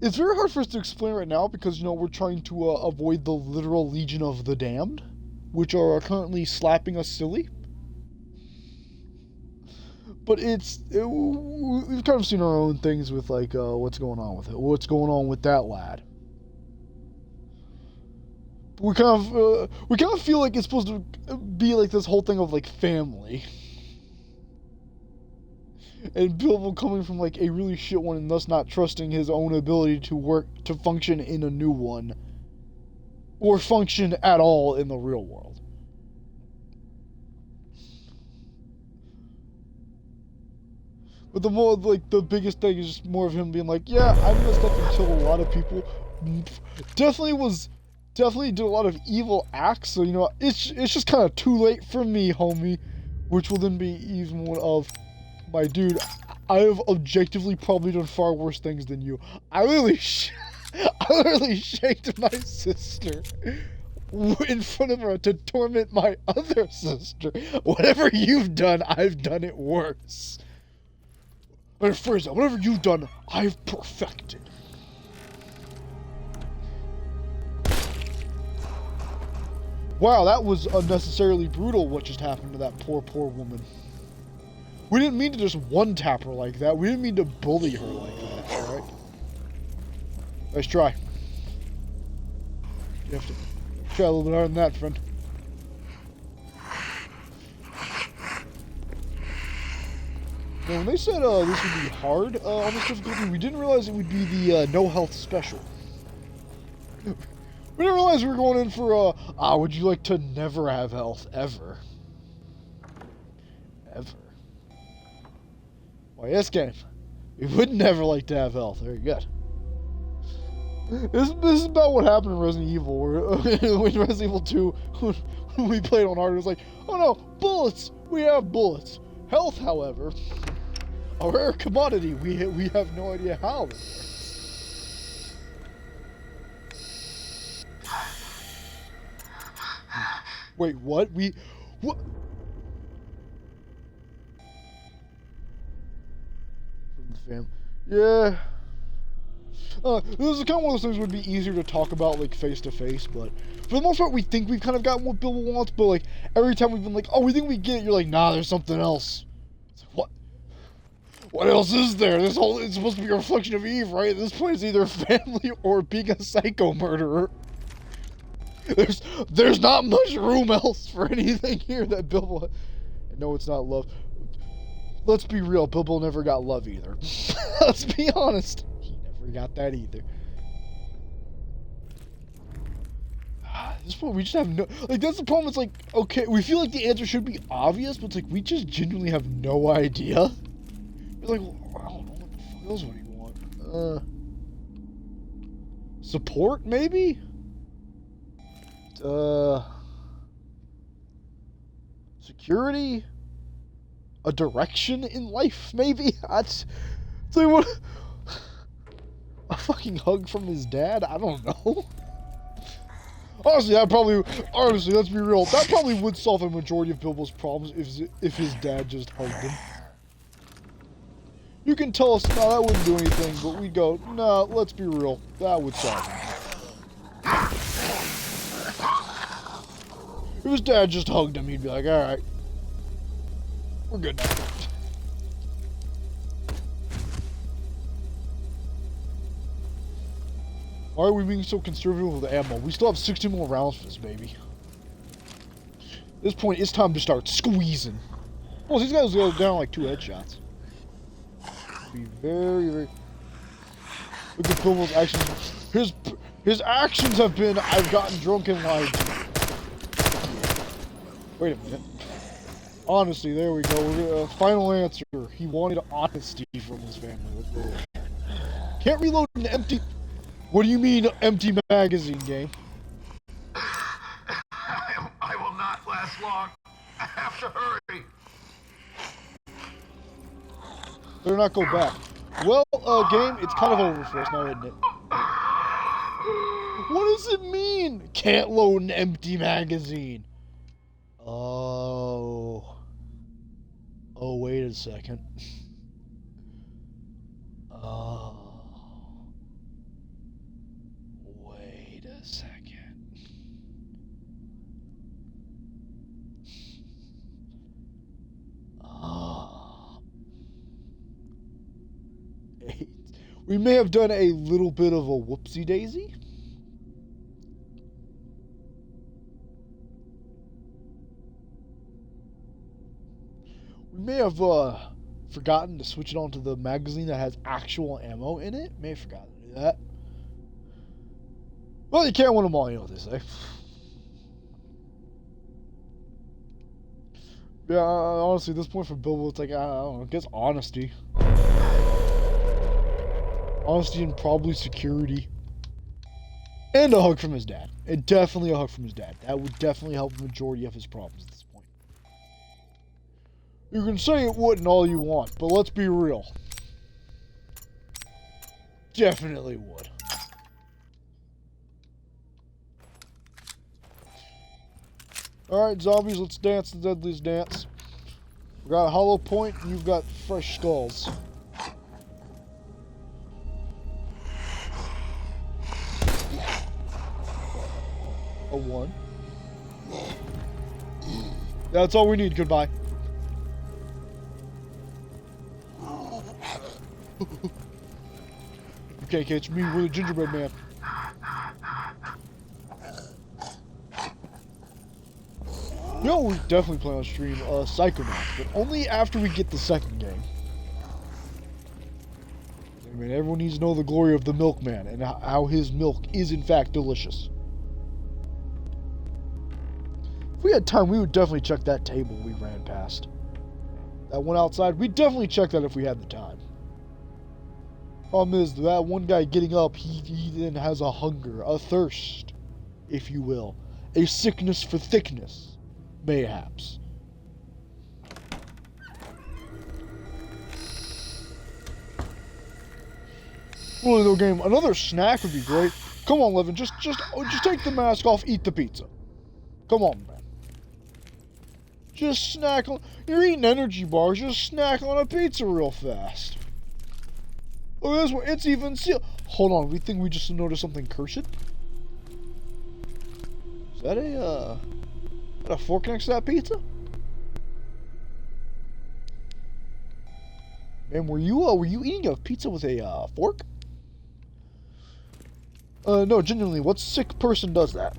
It's very hard for us to explain right now because, you know, we're trying to avoid the literal Legion of the Damned, which are currently slapping us silly. But we've kind of seen our own things with, like, what's going on with it. What's going on with that lad. We kind of feel like it's supposed to be like this whole thing of, like, family. And Bilbo coming from, like, a really shit one and thus not trusting his own ability to function in a new one. Or function at all in the real world. But the biggest thing is just more of him being like, yeah, I messed up and killed a lot of people. Definitely was definitely did a lot of evil acts, so, you know, it's just kind of too late for me, homie. Which will then be even one of, my dude, I have objectively probably done far worse things than you. I literally shanked my sister in front of her to torment my other sister. Whatever you've done, I've done it worse. Or phrase that, whatever you've done, I've perfected. Wow, that was unnecessarily brutal what just happened to that poor woman. We didn't mean to just one-tap her like that. We didn't mean to bully her like that, alright? Nice try. You have to try a little bit harder than that, friend. Now, when they said this would be hard on this difficulty, we didn't realize it would be the no health special. We didn't realize we were going in for, would you like to never have health, ever? Ever. Why, yes, game. We would never like to have health. Very good. This is about what happened in Resident Evil, where when Resident Evil 2, when we played on hard, it was like, oh no, bullets! We have bullets. Health, however, a rare commodity. We have no idea how it works. Wait, what? What? From the fam. Yeah. This is kind of one of those things that would be easier to talk about, like, face to face, but for the most part, we think we've kind of gotten what Bilbo wants, but, like, every time we've been like, oh, we think we get it, you're like, nah, there's something else. It's like, what? What else is there? It's supposed to be a reflection of Eve, right? This point is either family or being a psycho murderer. There's not much room else for anything here that Bilbo... No, it's not love. Let's be real, Bilbo never got love either. Let's be honest. He never got that either. At this point, we just have no... Like, that's the problem. It's like, okay, we feel like the answer should be obvious, but it's like, we just genuinely have no idea. It's like, well, I don't know what the fuck else would he want. Support, maybe? Security? A direction in life, maybe? That's like, what? A fucking hug from his dad? I don't know. Honestly, let's be real, that probably would solve a majority of Bilbo's problems if his dad just hugged him. You can tell us, no, that wouldn't do anything, but we go, no, let's be real, that would solve it. If his dad just hugged him, he'd be like, alright, we're good now. Why are we being so conservative with the ammo? We still have 60 more rounds for this baby. At this point, it's time to start squeezing. Well, these guys go down like 2 headshots. Be very, very... Look at Bilbo's actions. His actions have been, I've gotten drunk and lied to. Wait a minute. Honesty, there we go. Final answer. He wanted honesty from his family. Let's go. Can't reload an empty... What do you mean, empty magazine, game? I will not last long. I have to hurry. Better not go back. Well, game, it's kind of over for us now, isn't it? What does it mean? Can't load an empty magazine. Oh. Oh, wait a second. Oh. Wait a second. Oh. We may have done a little bit of a whoopsie daisy. We may have forgotten to switch it on to the magazine that has actual ammo in it. May have forgotten to do that. Well, you can't win them all, you know what they say. Yeah, honestly, at this point for Bilbo, it's like, I don't know, I guess honesty. Honesty and probably security. And a hug from his dad. And definitely a hug from his dad. That would definitely help the majority of his problems at this point. You can say it wouldn't all you want, but let's be real. Definitely would. Alright, zombies, let's dance the deadliest dance. We got a hollow point, and you've got fresh skulls. A 1. That's all we need, goodbye. You can't catch me with a gingerbread man. You know, we definitely plan on stream Psychonauts, but only after we get the second game. I mean, everyone needs to know the glory of the milkman and how his milk is in fact delicious. If we had time, we would definitely check that table we ran past. That one outside, we'd definitely check that if we had the time. Problem is, that one guy getting up, he then has a hunger, a thirst, if you will. A sickness for thickness. Mayhaps. Really though, game, another snack would be great. Come on, Levin, just take the mask off, eat the pizza. Come on, man. Just snack on. You're eating energy bars. Just snack on a pizza real fast. Look at this one. It's even sealed. Hold on. We think we just noticed something cursed. Is that a fork next to that pizza? Man, were you eating a pizza with a fork? No, genuinely, what sick person does that?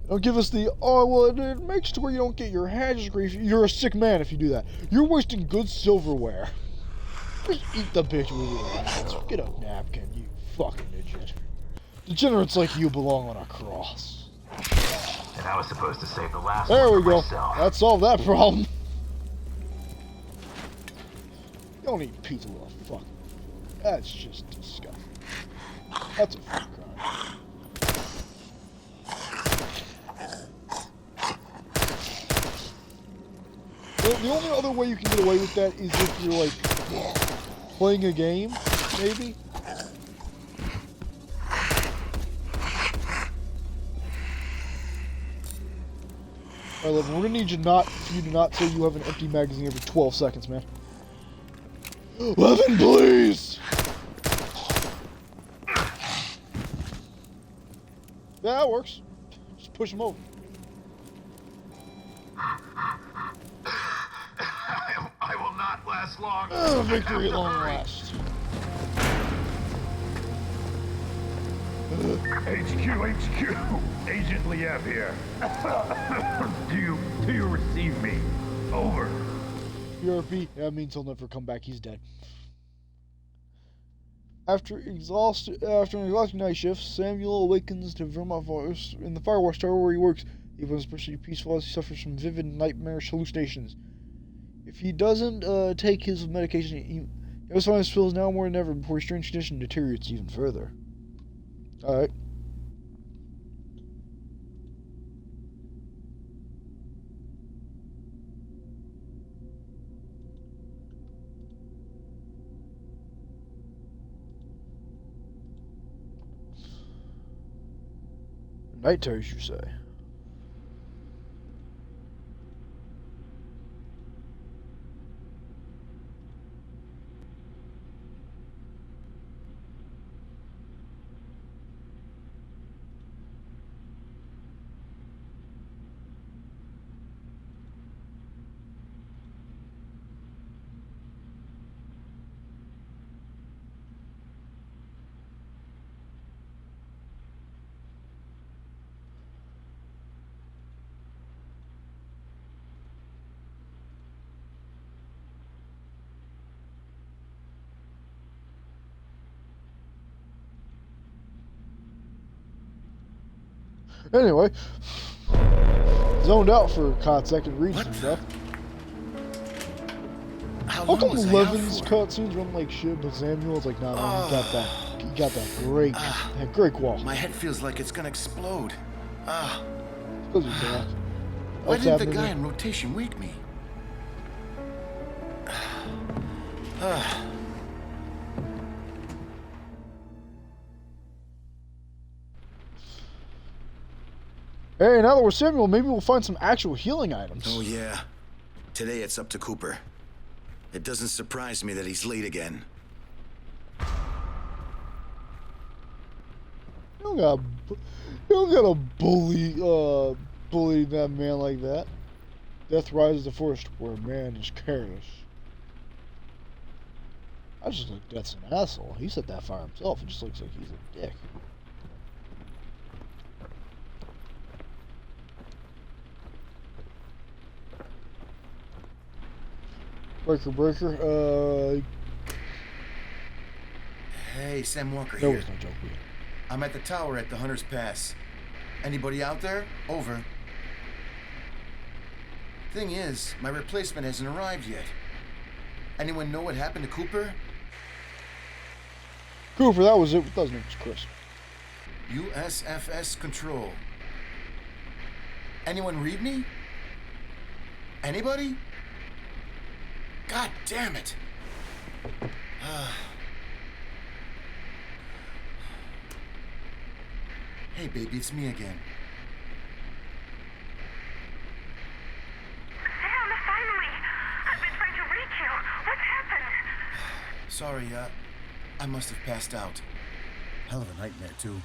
Don't give us the, oh, well, it makes it to where you don't get your hands grief. You're a sick man if you do that. You're wasting good silverware. Just eat the bitch with your hands. Get a napkin, you fucking idiot. Degenerates like you belong on a cross. And I was supposed to save the last there one we go. myself. That solved that problem. You don't eat pizza with a fuck. That's just disgusting. That's a fucking crime. The only other way you can get away with that is if you're, like, playing a game, maybe? Alright, Levin, we're gonna need you to not say you have an empty magazine every 12 seconds, man. Levin, please! Yeah, that works. Just push him over. I will not last long. Victory at long last. HQ, Agent Liev here. do you receive me? Over. PRP, that means he'll never come back. He's dead. After an exhausting night shift, Samuel awakens to Vermont Forest in the firewash tower where he works. He was especially peaceful as he suffers from vivid nightmarish hallucinations. If he doesn't take his medication, he must find his pills now more than ever before his strange condition deteriorates even further. Alright. Night terrors, you say? Anyway, zoned out for a hot second reading some stuff. How come Levin's cutscenes run like shit, but Samuel's like, nah, man, you got that. You got that great wall. My head feels like it's gonna explode. Ah. Because you're deaf. Why What's didn't the happening guy there? in rotation wake me? Ah. Hey, now that we're Samuel, maybe we'll find some actual healing items. Oh yeah. Today it's up to Cooper. It doesn't surprise me that he's late again. You don't gotta bully that man like that. Death rises the first where man is careless. I just think Death's an asshole. He set that fire himself. It just looks like he's a dick. Breaker. Hey, Sam Walker There here. was no joke here. I'm at the tower at the Hunter's Pass. Anybody out there? Over. Thing is, my replacement hasn't arrived yet. Anyone know what happened to Cooper? Cooper, that was it. That was Chris. USFS Control. Anyone read me? Anybody? God damn it! Hey, baby, it's me again. Sam, finally! I've been trying to reach you. What's happened? Sorry, I must have passed out. Hell of a nightmare, too.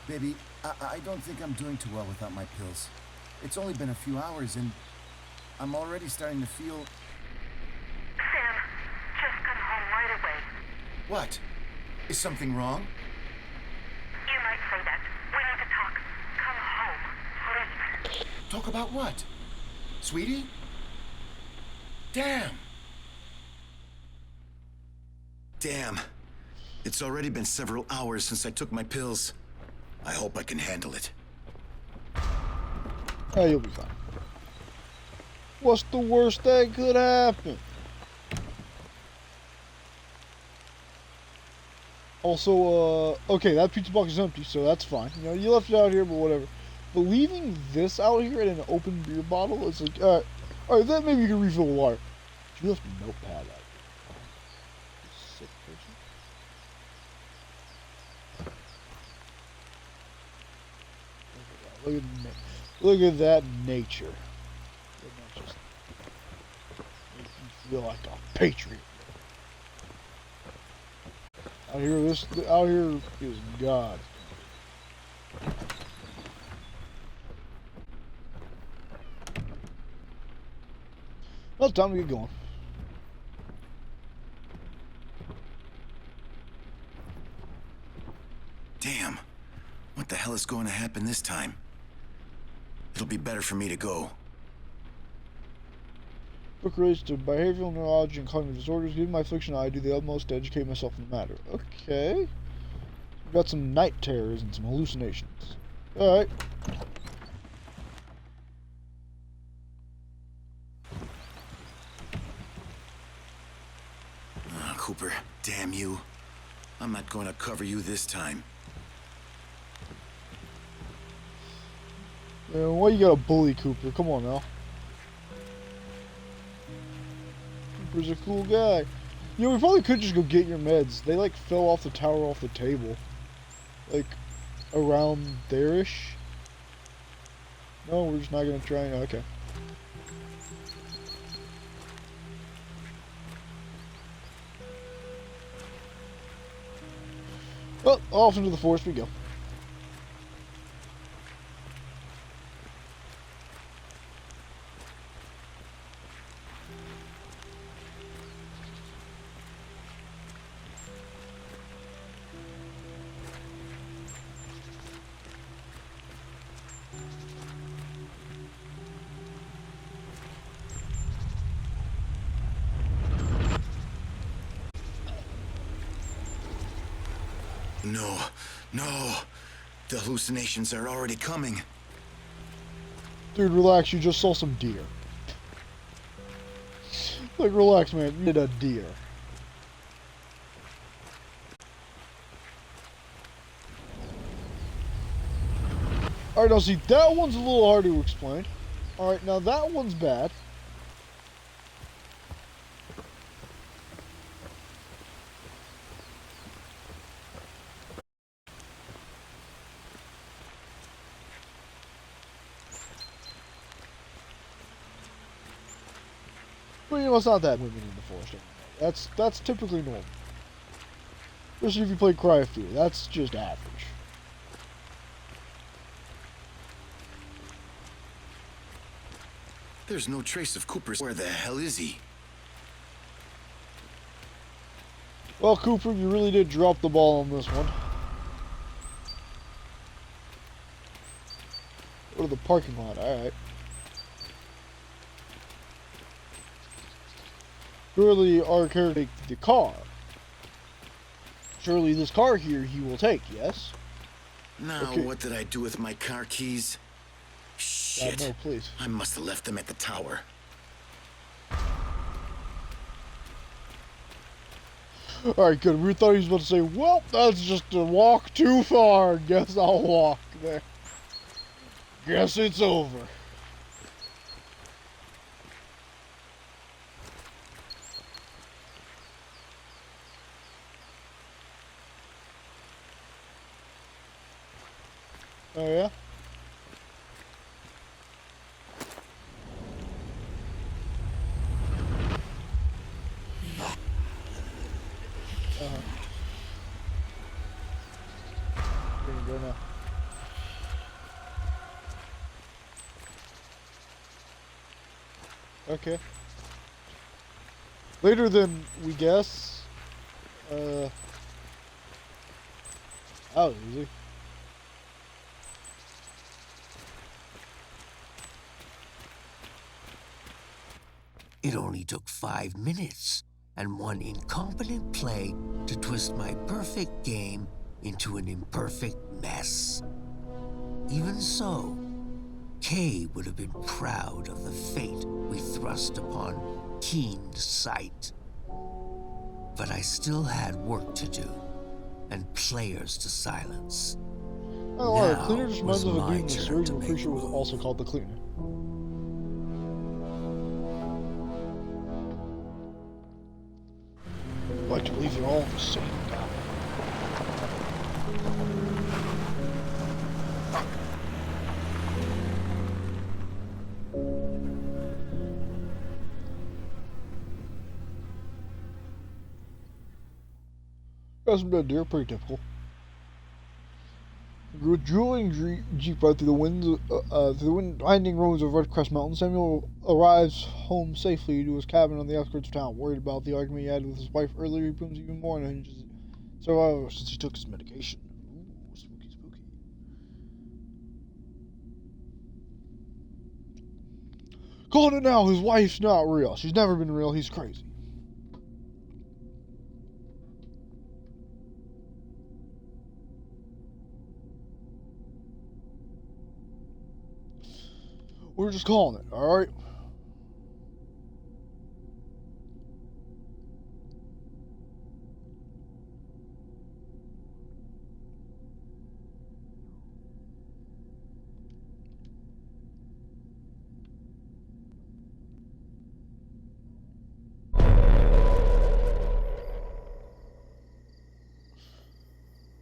Baby, I don't think I'm doing too well without my pills. It's only been a few hours, and I'm already starting to feel... Sam, just come home right away. What? Is something wrong? You might say that. We need to talk. Come home, please. Talk about what? Sweetie? Damn! Damn. It's already been several hours since I took my pills. I hope I can handle it. Oh, you'll be fine. What's the worst that could happen? Also, okay, that pizza box is empty, so that's fine. You know, you left it out here, but whatever. But leaving this out here in an open beer bottle is like, alright, then maybe you can refill the water. You left a notepad out here. Sick person. Look at that nature. Doesn't that just make you feel like a patriot? Out here is God. Well, it's time to get going. Damn. What the hell is going to happen this time? It'll be better for me to go. Book relates to behavioral neurology and cognitive disorders. Given my affliction, I do the utmost to educate myself in the matter. Okay. We've got some night terrors and some hallucinations. Alright. Oh, Cooper, damn you. I'm not going to cover you this time. Man, why you gotta bully Cooper? Come on now. Cooper's a cool guy. You know, we probably could just go get your meds. They like fell off the tower off the table. Like, around there-ish. No, we're just not gonna try. Okay. Well, off into the forest we go. No, no. The hallucinations are already coming. Dude, relax, you just saw some deer. Like, relax, man, you did a deer. Alright, now see, that one's a little hard to explain. Alright, now that one's bad. But you know, it's not that moving in the forest anymore. That's typically normal. Especially if you play Cry of Fear. That's just average. There's no trace of Cooper. Where the hell is he? Well, Cooper, you really did drop the ball on this one. Go to the parking lot, alright. Surely our character take the car. Surely this car here he will take, yes? Now, Okay. what did I do with my car keys? Shit. No, please. I must have left them at the tower. Alright, good. We thought he was about to say, well, that's just a walk too far. Guess I'll walk there. Guess it's over. Oh, yeah? Here we go now. Okay. Later than we guess. That was easy. It only took 5 minutes and one incompetent play to twist my perfect game into an imperfect mess. Even so, Kay would have been proud of the fate we thrust upon keen sight. But I still had work to do and players to silence. Oh, alright. Now Cleaner just reminds was me of a my game in the turn series. to I'm pretty make sure it was moves. also called The Cleaner. I like to believe they're all the same guy. Got some dead deer, pretty typical. Drooling jeep right through the winding roads of Red Crest Mountain, Samuel arrives home safely to his cabin on the outskirts of town. Worried about the argument he had with his wife earlier, he booms even more and hinges survival since he took his medication. Ooh, spooky, spooky. Calling it now, his wife's not real. She's never been real, he's crazy. We're just calling it, alright?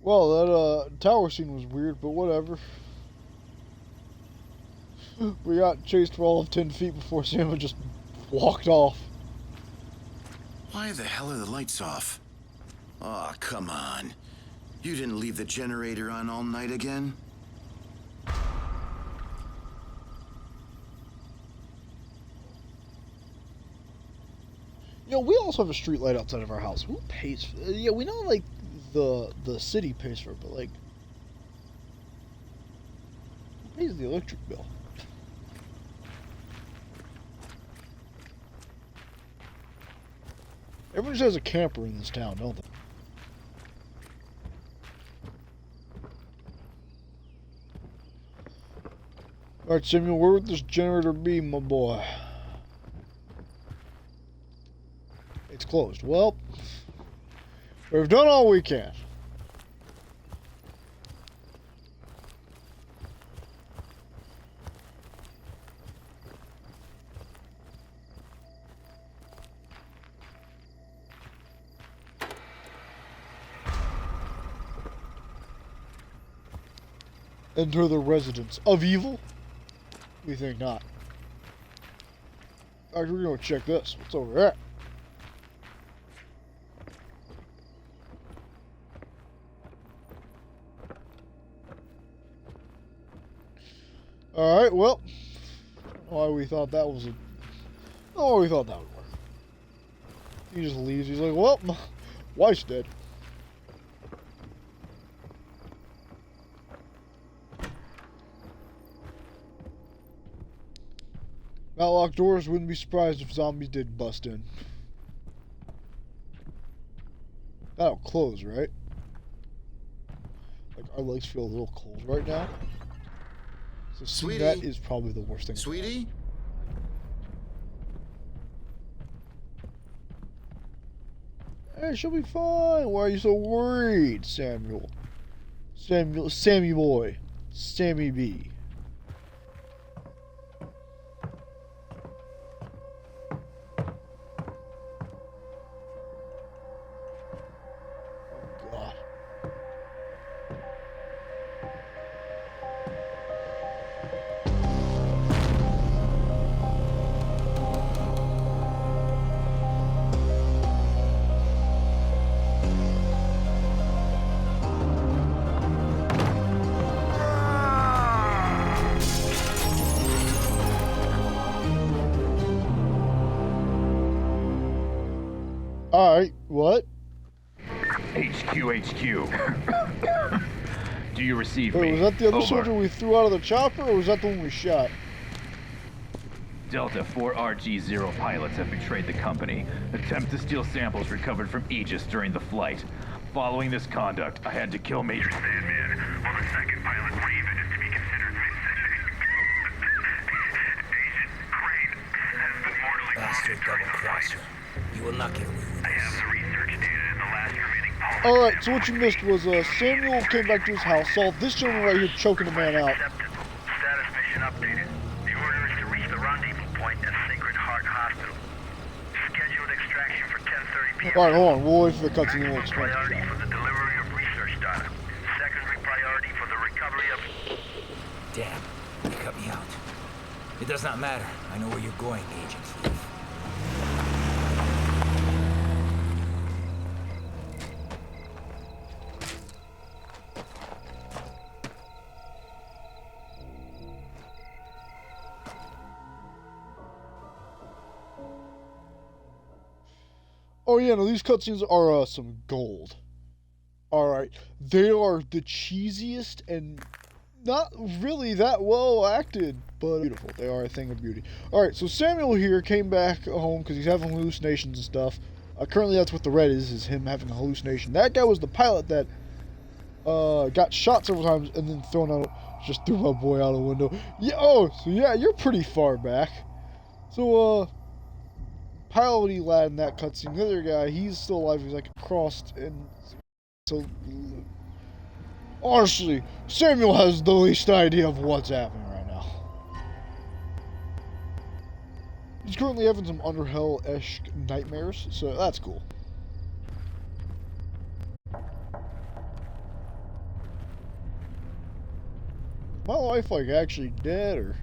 Well, that tower scene was weird, but whatever. We got chased for all of 10 feet before Sam just walked off. Why the hell are the lights off? Aw, come on. You didn't leave the generator on all night again? You know, we also have a street light outside of our house. Who pays for it? Yeah, we know, like, the city pays for it, but, like, who pays the electric bill? Everyone just has a camper in this town, don't they? Alright, Samuel, where would this generator be, my boy? It's closed. Well, we've done all we can. enter the residence of evil? We think not. Alright, we're gonna check this. What's over there? Alright, well. Why we thought that was a... Oh, we thought that would work. He just leaves. He's like, well, my wife's dead. Not locked doors. Wouldn't be surprised if zombies did bust in. That'll close, right? Like, our legs feel a little cold right now. So seeing that is probably the worst thing. Sweetie? Hey, she'll be fine. Why are you so worried, Samuel? Sammy boy. Sammy B. Oh, God. Alright, what? HQ. Do you receive Wait, me? was that the other Over. soldier we threw out of the chopper, or was that the one we shot? Delta 4RG0 pilots have betrayed the company. Attempt to steal samples recovered from Aegis during the flight. Following this conduct, I had to kill Major Sandman, while the second pilot, Raven, is to be considered missing. Agent Crane has been mortally Bastard wounded during the flight. double-crosser. You will not get away with I have this. the research data and the last remaining polymer. Alright, so what you missed was Samuel came back to his house, saw this gentleman right here choking a man out. Accepted. Status mission updated. The order is to reach the rendezvous point at Sacred Heart Hospital. Scheduled extraction for 10:30 p.m. Alright, hold on, we'll wait for the cutscene and we'll explain Priority it. for the delivery of research data. Secondary priority for the recovery of... Damn, you cut me out. It does not matter. I know where you're going, Agent Liev. Oh yeah, no, these cutscenes are some gold. Alright, they are the cheesiest and not really that well acted, but beautiful. They are a thing of beauty. Alright, so Samuel here came back home because he's having hallucinations and stuff. Currently that's what the red is him having a hallucination. That guy was the pilot that got shot several times and then thrown out, just threw my boy out a window. Yeah, oh, so yeah, you're pretty far back. So, piloty lad in that cutscene, the other guy, he's still alive, he's like crossed, and so honestly, Samuel has the least idea of what's happening right now. He's currently having some Underhell-esque nightmares, so that's cool. My wife like actually dead or?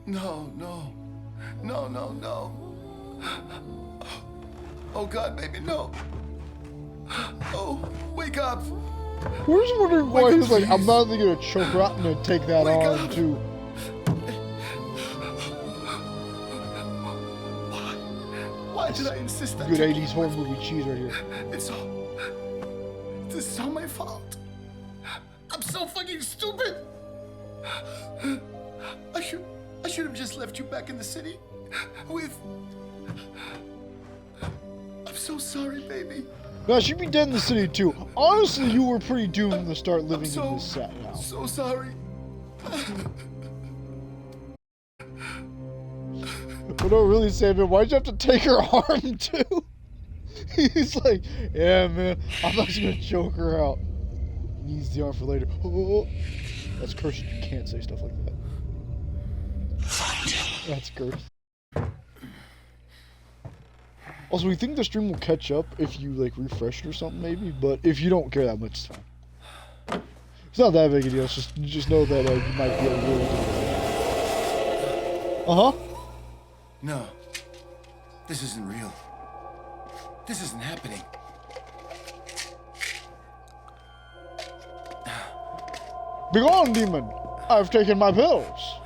No, no. No, no, no. Oh, God, baby, no. Oh, wake up. We're just wondering why Wake up, he's like, I'm please. not even gonna choke her out, I'm gonna take that Wake on up. too. Why did I insist on Good taking 80s horror movie cheese right here. It's all... This is all my fault. I'm so fucking stupid. I should have just left you back in the city with... I'm so sorry, baby. No, she'd be dead in the city too. Honestly, you were pretty doomed to start living so, in this set now. So sorry. But no, really, Samuel, why'd you have to take her arm too? He's like, yeah, man, I'm not gonna choke her out. needs the arm for later. Oh, that's cursed. You can't say stuff like that. That's cursed. Also, we think the stream will catch up if you like refresh it or something, maybe. But if you don't care that much, it's fine. It's not that big a deal. It's just know that you might be a little. No, this isn't real. This isn't happening. Begone, demon! I've taken my pills.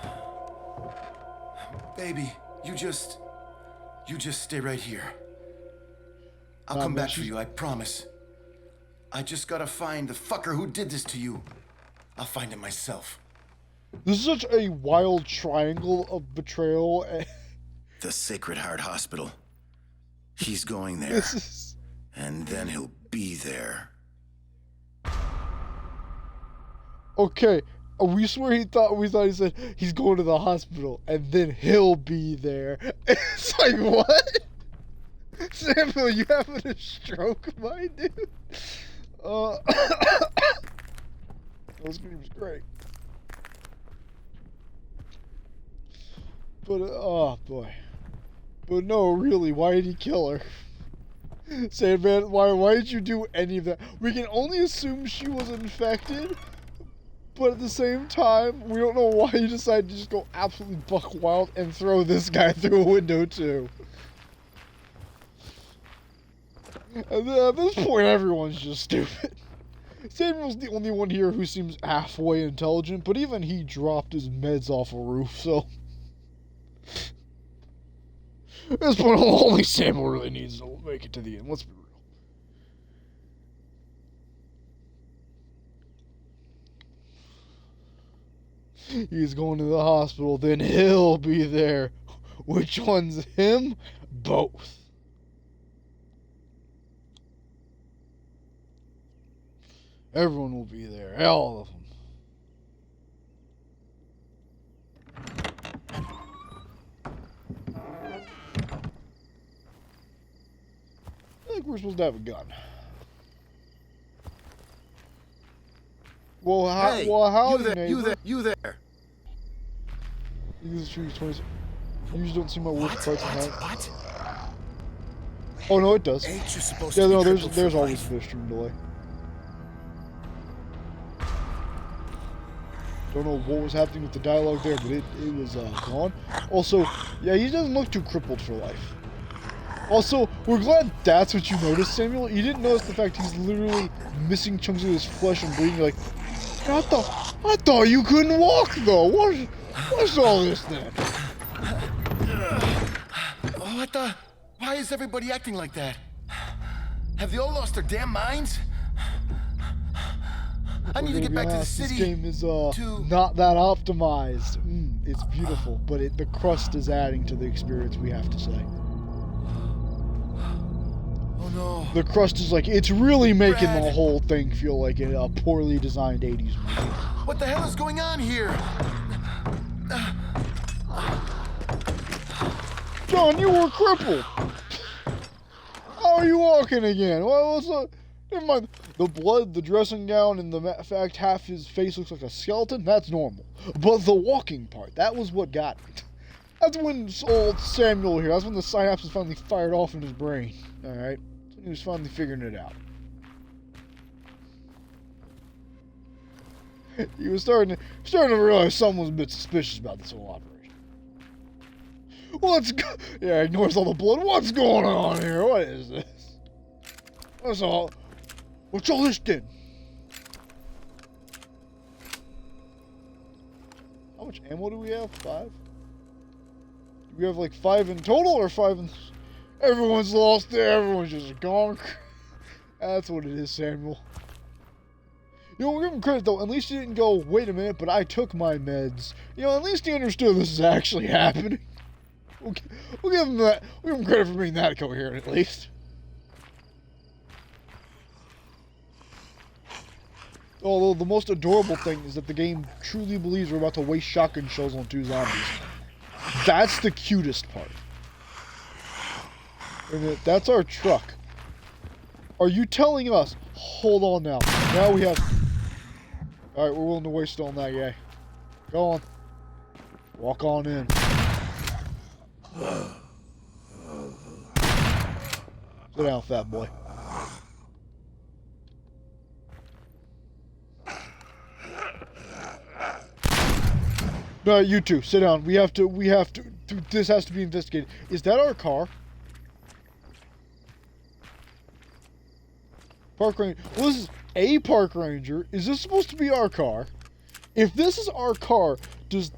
Baby, you just stay right here. I'll come back for you, I promise. I just gotta find the fucker who did this to you. I'll find him myself. This is such a wild triangle of betrayal. The Sacred Heart Hospital. He's going there. This is... And then he'll be there. Okay, we swear we thought he said he's going to the hospital and then he'll be there. It's like, what? Samuel, you having a stroke, my dude? Those games great. But, oh boy. But no, really, why did he kill her? Sandman, why did you do any of that? We can only assume she was infected, but at the same time, we don't know why you decided to just go absolutely buck wild and throw this guy through a window too. And then at this point, everyone's just stupid. Samuel's the only one here who seems halfway intelligent, but even he dropped his meds off a roof, so... At this point, only Samuel really needs to make it to the end. Let's be real. He's going to the hospital, then he'll be there. Which one's him? Both. Everyone will be there. All of them. I think we're supposed to have a gun. Well, how? Hey, well, how? you there. You usually don't see my worst parts in that. What? Oh no, it does. Ain't you supposed Yeah, to be no, crippled there's for always life? a bit of stream delay. Don't know what was happening with the dialogue there, but it was gone. Also, yeah, he doesn't look too crippled for life. Also, we're glad that's what you noticed, Samuel. You didn't notice the fact he's literally missing chunks of his flesh and bleeding. You're like, I thought you couldn't walk though. What's all this then? Oh, why is everybody acting like that? Have they all lost their damn minds? I need to get back to the city. This game is not that optimized. It's beautiful, but the crust is adding to the experience, we have to say. Oh no. The crust is like, it's really making Brad. the whole thing feel like a poorly designed 80s movie. What the hell is going on here? John, you were crippled. How are you walking again? Well, what's up? Never mind. The blood, the dressing gown, and the fact half his face looks like a skeleton, that's normal. But the walking part, that was what got me. That's when old Samuel here, that's when the synapses finally fired off in his brain. Alright? He was finally figuring it out. He was starting to realize something was a bit suspicious about this whole operation. Yeah, ignores all the blood. What's going on here? What is this? What's all this then? How much ammo do we have? 5? Do we have like 5 in total or 5 in... Everyone's lost it. Everyone's just a gonk. That's what it is, Samuel. You know, we'll give him credit though. At least he didn't go, wait a minute, but I took my meds. You know, at least he understood this is actually happening. We'll give him that. We'll give him credit for being that coherent, at least. Although the most adorable thing is that the game truly believes we're about to waste shotgun shells on 2 zombies. That's the cutest part. And that's our truck. Are you telling us? Hold on now. Now we have Alright, we're willing to waste it on that guy. Go on. Walk on in. Sit down, fat boy. No, you two, sit down. We have to, this has to be investigated. Is that our car? Park ranger. Well, this is a park ranger. Is this supposed to be our car? If this is our car, does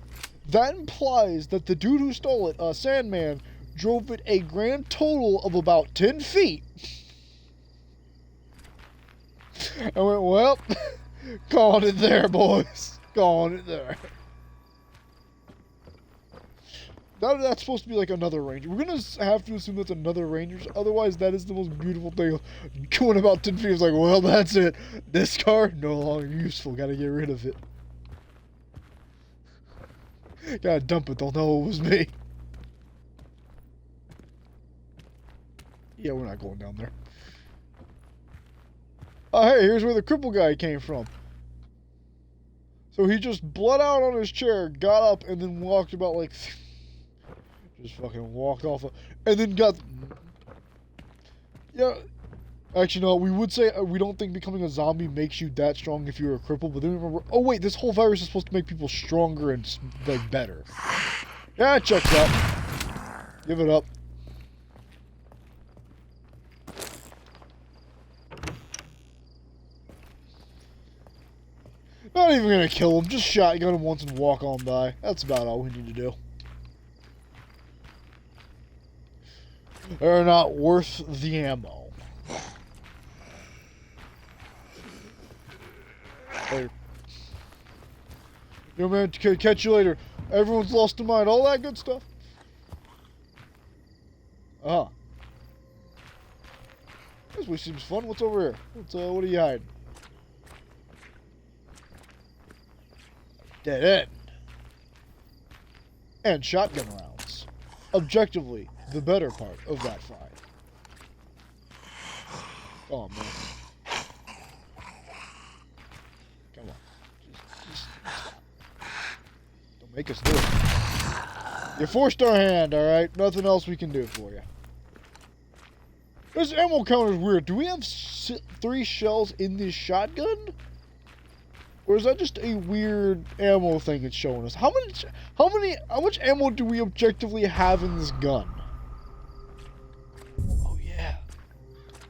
that implies that the dude who stole it, Sandman, drove it a grand total of about 10 feet? I went, well, calling it there, boys. Calling it there. That's supposed to be like another ranger. We're gonna have to assume that's another ranger. Otherwise, that is the most beautiful thing. Going about 10 feet, it's like, well, that's it. This car, no longer useful. Gotta get rid of it. Gotta dump it. They'll know it was me. Yeah, we're not going down there. Oh, hey, here's where the cripple guy came from. So he just bled out on his chair, got up, and then walked about like... Just fucking walked off, and then got... Yeah, actually no, we would say we don't think becoming a zombie makes you that strong if you're a cripple, but then remember, oh wait, this whole virus is supposed to make people stronger and, like, better. Yeah, it checks out. Give it up. Not even gonna kill him, just shotgun him once and walk on by. That's about all we need to do. They're not worth the ammo. Later. Yo, man, catch you later. Everyone's lost their mind. All that good stuff. Uh-huh. This place seems fun. What's over here? What are you hiding? Dead end. And shotgun rounds. Objectively, the better part of that fight. Oh, man. Come on. Just don't make us do it. You forced our hand, alright? Nothing else we can do for you. This ammo count is weird. Do we have 3 shells in this shotgun? Or is that just a weird ammo thing it's showing us? How much ammo do we objectively have in this gun? Oh yeah.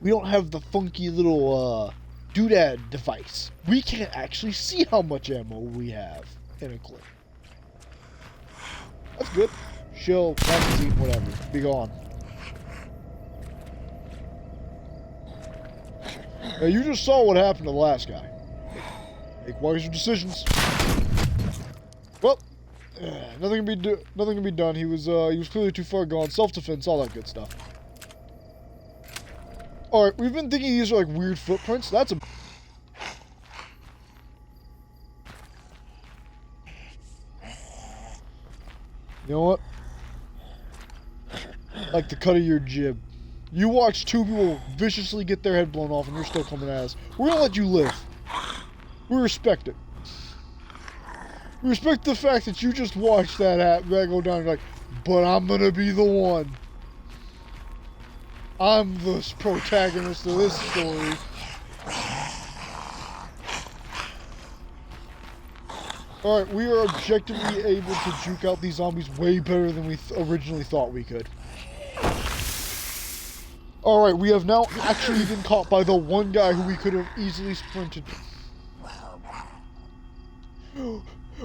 We don't have the funky little doodad device. We can't actually see how much ammo we have in a clip. That's good. Shell, magazine, whatever. Be gone. Now you just saw what happened to the last guy. Make wiser decisions. Well, nothing can be done. He was clearly too far gone. Self-defense, all that good stuff. All right, we've been thinking these are like weird footprints. That's a... You know what? Like the cut of your jib. You watch 2 people viciously get their head blown off, and you're still coming at us. We're gonna let you live. We respect it. We respect the fact that you just watched that go down. You're like, but I'm gonna be the one. I'm the protagonist of this story. Alright, we are objectively able to juke out these zombies way better than we originally thought we could. Alright, we have now actually been caught by the one guy who we could have easily sprinted.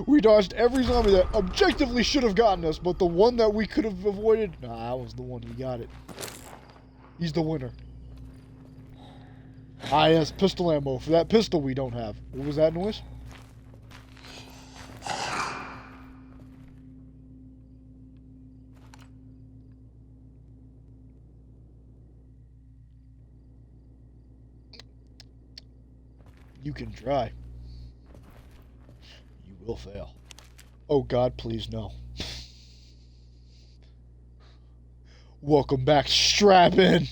We dodged every zombie that objectively should have gotten us, but the one that we could have avoided... Nah, that was the one. He got it. He's the winner. Ah, yes, pistol ammo. For that pistol we don't have. What was that noise? You can try. You will fail. Oh God, please no. Welcome back, strap in.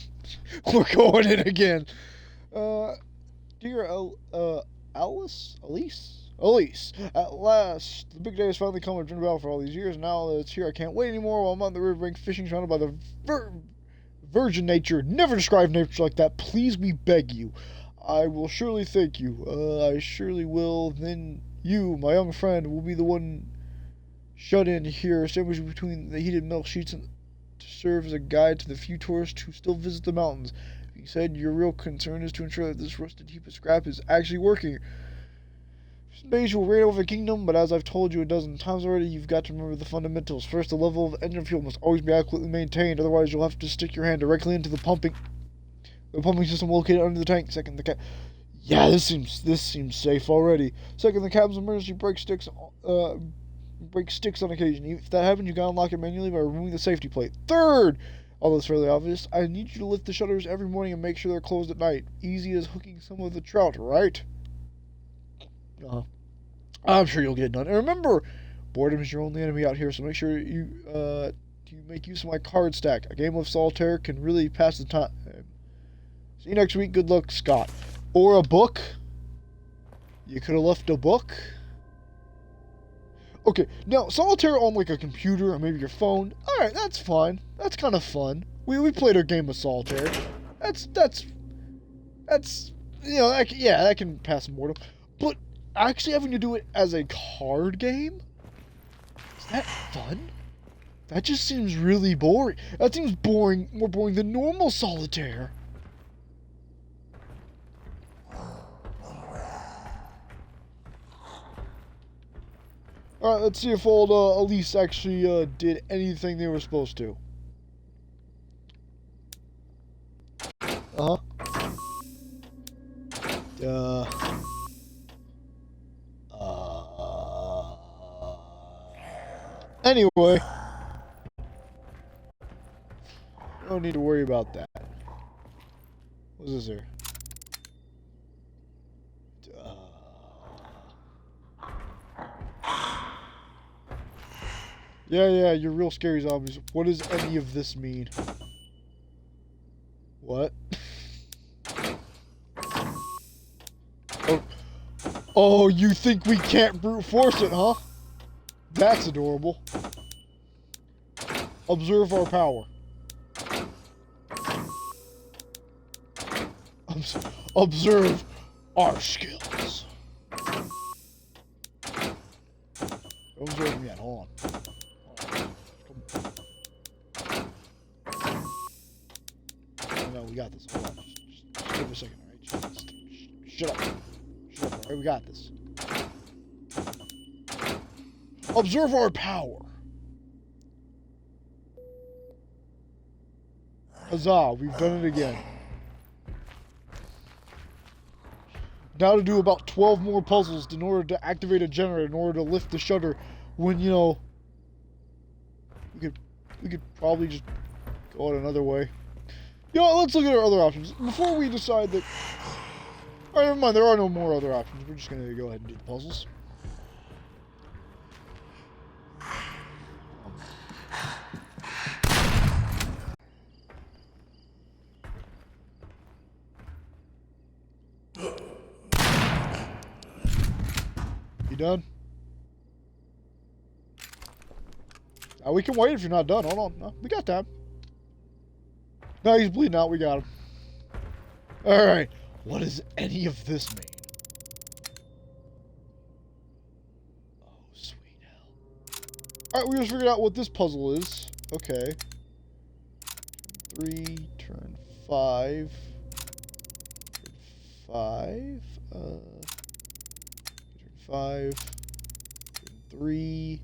We're going in again. Dear Elise? Elise, at last, the big day has finally come. I've dreamed about it for all these years. Now that it's here, I can't wait anymore. While I'm on the riverbank fishing, surrounded by the virgin nature. Never describe nature like that. Please, we beg you. I will surely thank you. I surely will. Then you, my young friend, will be the one shut in here, sandwiched between the heated milk sheets, and to serve as a guide to the few tourists who still visit the mountains. Being said, your real concern is to ensure that this rusted heap of scrap is actually working. Space will reign over the kingdom, but as I've told you a dozen times already, you've got to remember the fundamentals. First, the level of engine fuel must always be adequately maintained, otherwise you'll have to stick your hand directly into the pumping system located under the tank. Second, yeah, this seems safe already. Second, the cabin's emergency brake sticks on occasion. If that happens, you gotta unlock it manually by removing the safety plate. Third, although it's fairly obvious, I need you to lift the shutters every morning and make sure they're closed at night. Easy as hooking some of the trout, right? I'm sure you'll get it done. And remember, boredom is your only enemy out here, so make sure you make use of my card stack. A game of solitaire can really pass the time. See you next week. Good luck, Scott. Or a book. You could have left a book. Okay, now, solitaire on, like, a computer or maybe your phone. Alright, that's fine. That's kind of fun. We played our game of solitaire. That's you know, that can pass boredom. But actually having to do it as a card game? Is that fun? That just seems really boring. That seems boring, more boring than normal solitaire. Alright, let's see if old Elise actually did anything they were supposed to. Anyway. No need to worry about that. What's this here? Yeah, you're real scary zombies. What does any of this mean? What? Oh, you think we can't brute force it, huh? That's adorable. Observe our power. Observe our skills. Don't observe me yet. Hold on. No, we got this. Hold on. Just give me a second, alright? Shut up. Shut up, alright? We got this. Observe our power. Huzzah, we've done it again. Now to do about 12 more puzzles in order to activate a generator, in order to lift the shutter when, you know, we could probably just go out another way. You know, let's look at our other options. Before we decide that... Alright, never mind, there are no more other options. We're just going to go ahead and do the puzzles. You done? We can wait if you're not done. Hold on. No, we got time. No, he's bleeding out. We got him. Alright. What does any of this mean? Oh, sweet hell. Alright, we just figured out what this puzzle is. Okay. 3, turn 5. Turn 5. Turn 5. Turn 3.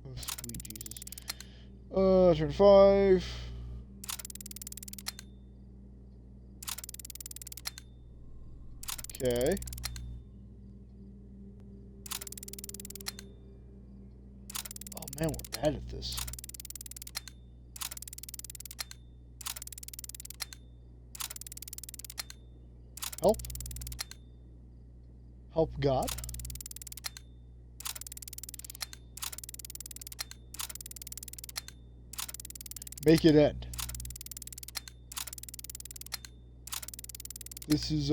Oh, sweet Jesus. Turn 5. Okay. Oh man, we're bad at this. Help? Help God? Make it end. This is,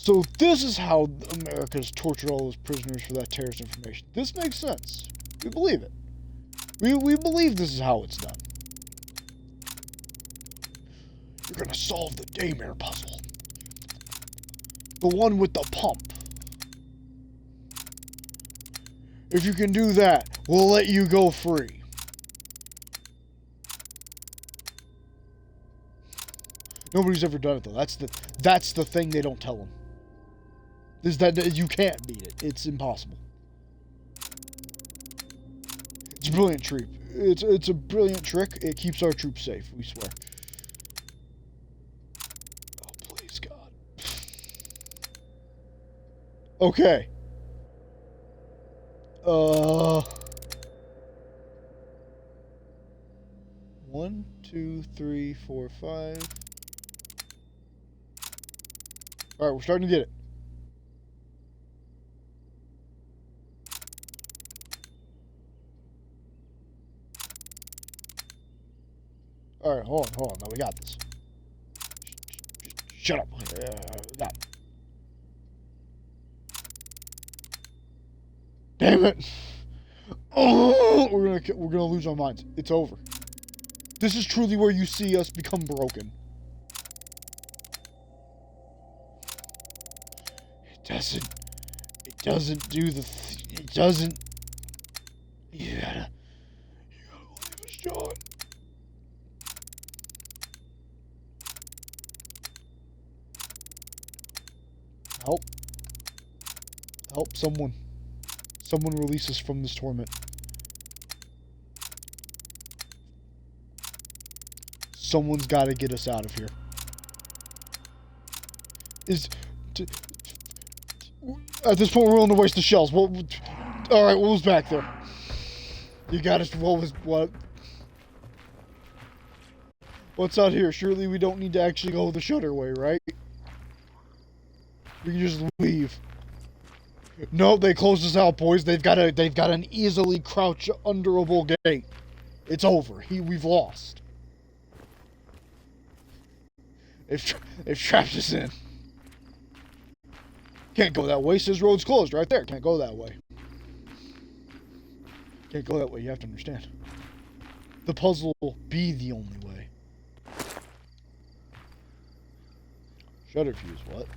So this is how America's tortured all those prisoners for that terrorist information. This makes sense. We believe it. We believe this is how it's done. You're gonna solve the Daymare puzzle. The one with the pump. If you can do that, we'll let you go free. Nobody's ever done it though. That's the thing they don't tell them. Is that you can't beat it. It's impossible. It's a brilliant trick. It's a brilliant trick. It keeps our troops safe, we swear. Oh, please, God. Okay. 1, 2, 3, 4, 5. Alright, we're starting to get it. Alright, hold on. No, we got this. Shut up. Got it. Damn it! Oh, we're gonna lose our minds. It's over. This is truly where you see us become broken. It doesn't do the. It doesn't. You gotta believe us, John. Help someone. Someone release us from this torment. Someone's got to get us out of here. At this point, we're willing to waste the shells. Well, all right, what was back there? You got us. What? What's out here? Surely we don't need to actually go the shutter way, right? We can just leave. No, they closed us out, boys. They've got an easily crouch underable gate. It's over. We've lost. They've trapped us in. Can't go that way. Says road's closed right there. Can't go that way. Can't go that way. You have to understand. The puzzle will be the only way. Shutter fuse. What?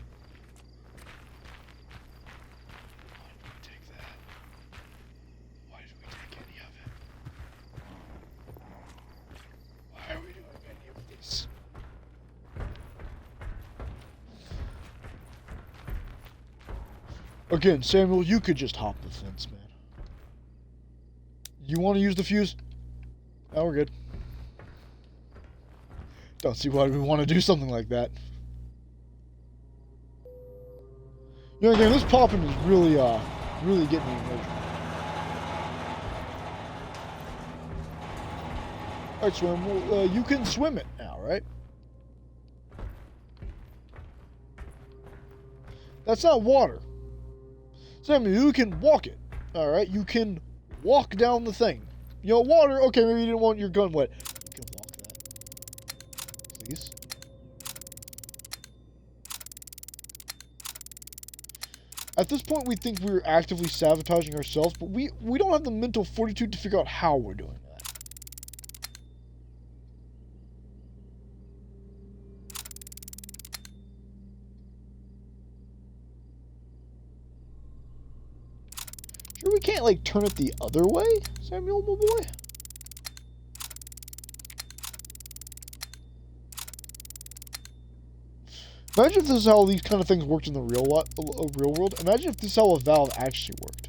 Again, Samuel, you could just hop the fence, man. You want to use the fuse? No, we're good. Don't see why we want to do something like that. You know, again, this popping is really getting me emotional. Alright, swim. Well, you can swim it now, right? That's not water. Samuel, you can walk it. Alright, you can walk down the thing. You know, water, okay, maybe you didn't want your gun wet. You can walk that. Please. At this point, we think we're actively sabotaging ourselves, but we don't have the mental fortitude to figure out how we're doing that. Sure we can't, like, turn it the other way, Samuel, my boy? Imagine if this is how these kind of things worked in the real world. Imagine if this is how a valve actually worked.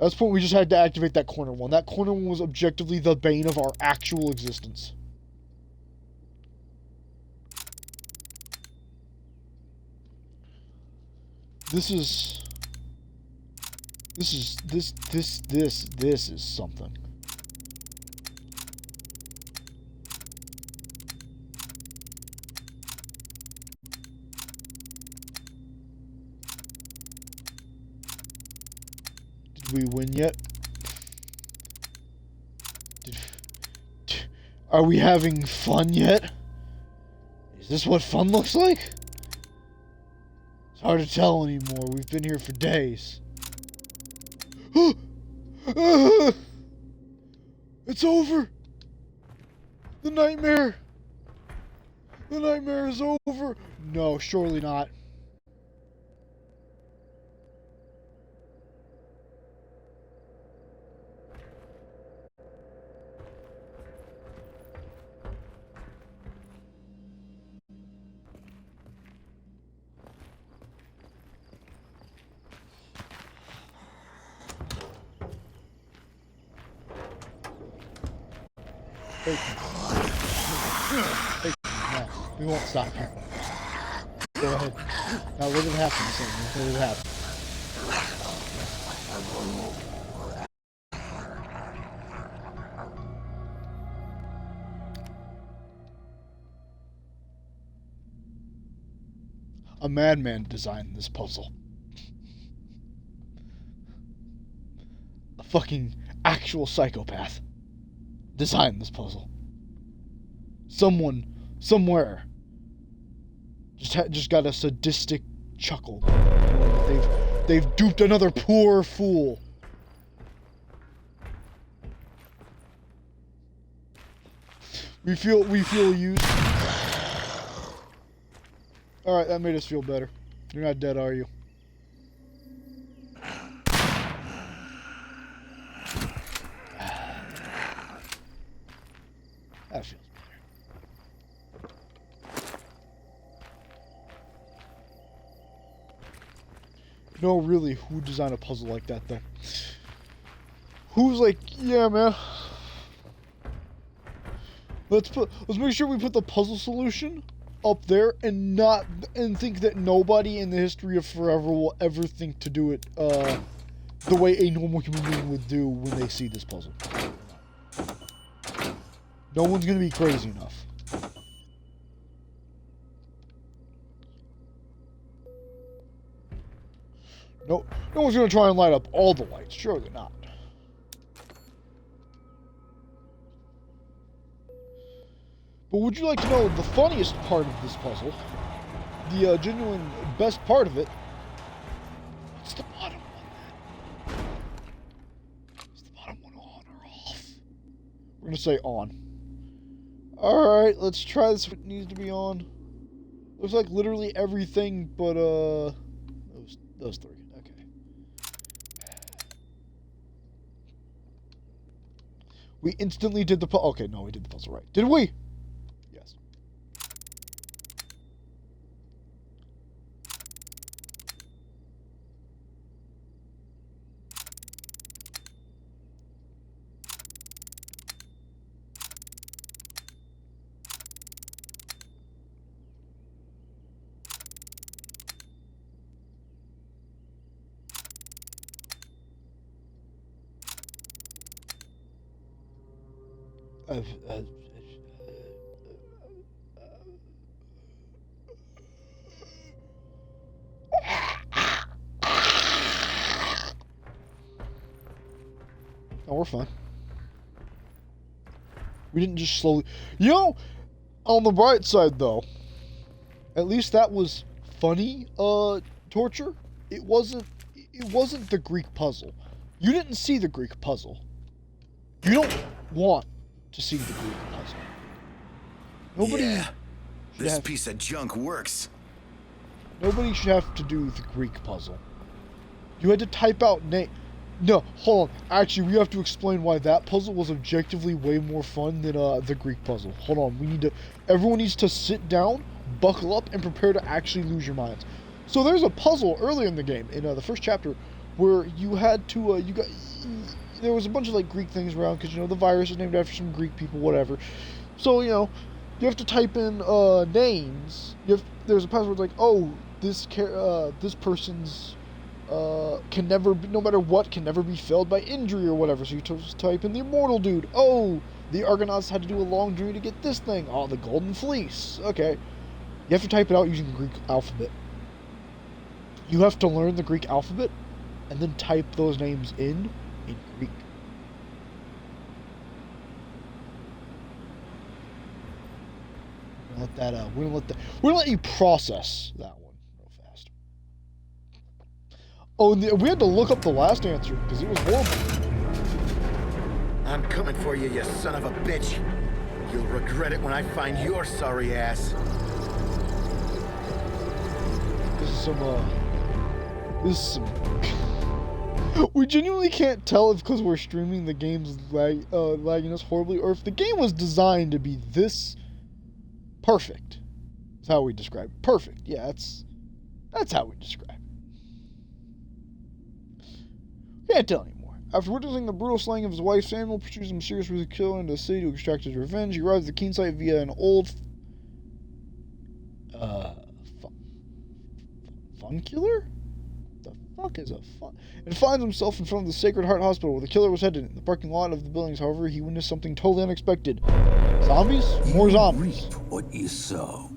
At this point, we just had to activate that corner one. That corner one was objectively the bane of our actual existence. This is something. Did we win yet? Are we having fun yet? Is this what fun looks like? It's hard to tell anymore. We've been here for days. It's over! The nightmare! The nightmare is over! No, surely not. Hey, no, we won't stop here. Go ahead. Now let it happen, son. Let it happen. A madman designed this puzzle. A fucking actual psychopath designed this puzzle. Someone, somewhere, just got a sadistic chuckle. They've duped another poor fool. We feel used. All right, that made us feel better. You're not dead, are you? That feels better. No, really, who designed a puzzle like that, though? Who's like, yeah, man. Let's make sure we put the puzzle solution up there and think that nobody in the history of forever will ever think to do it the way a normal human being would do when they see this puzzle. No one's gonna be crazy enough. No one's gonna try and light up all the lights. Surely not. But would you like to know the funniest part of this puzzle? The genuine best part of it? What's the bottom one then? Is the bottom one on or off? We're gonna say on. Alright, let's try this if it needs to be on. Looks like literally everything but those three. Okay. We instantly did the puzzle. Okay, no, we did the puzzle right. Did we? Yes. Oh, we're fine. We didn't just slowly... You know, on the bright side, though, at least that was funny, torture. It wasn't the Greek puzzle. You didn't see the Greek puzzle. You don't want to see the Greek puzzle. Nobody... Yeah, this piece of junk works. Nobody should have to do the Greek puzzle. You had to type out name... No, hold on. Actually, we have to explain why that puzzle was objectively way more fun than the Greek puzzle. Hold on. Everyone needs to sit down, buckle up, and prepare to actually lose your minds. So there's a puzzle earlier in the game, in the first chapter, where you had to, there was a bunch of, like, Greek things around, because, the virus is named after some Greek people, whatever. So, you have to type in, names. There's a password like, oh, this person's, can never be, no matter what, can never be felled by injury or whatever. So you just type in the immortal dude. Oh, the Argonauts had to do a long journey to get this thing. Oh, the golden fleece. Okay. You have to type it out using the Greek alphabet. You have to learn the Greek alphabet and then type those names in Greek. let that. We're gonna let you process that one real fast. Oh, and we had to look up the last answer because it was horrible. I'm coming for you, you son of a bitch. You'll regret it when I find your sorry ass. This is some. We genuinely can't tell if because we're streaming the game's lagging us horribly, or if the game was designed to be this perfect. That's how we describe it. Perfect. Yeah, that's how we describe it. Can't tell anymore. After witnessing the brutal slaying of his wife, Samuel pursues a mysterious route to kill into the city to extract his revenge. He arrives at the Keen site via an old funculator? The fuck is a fun? And finds himself in front of the Sacred Heart Hospital where the killer was headed. In the parking lot of the buildings, however, he witnessed something totally unexpected. Zombies? More zombies. Reap what you sow.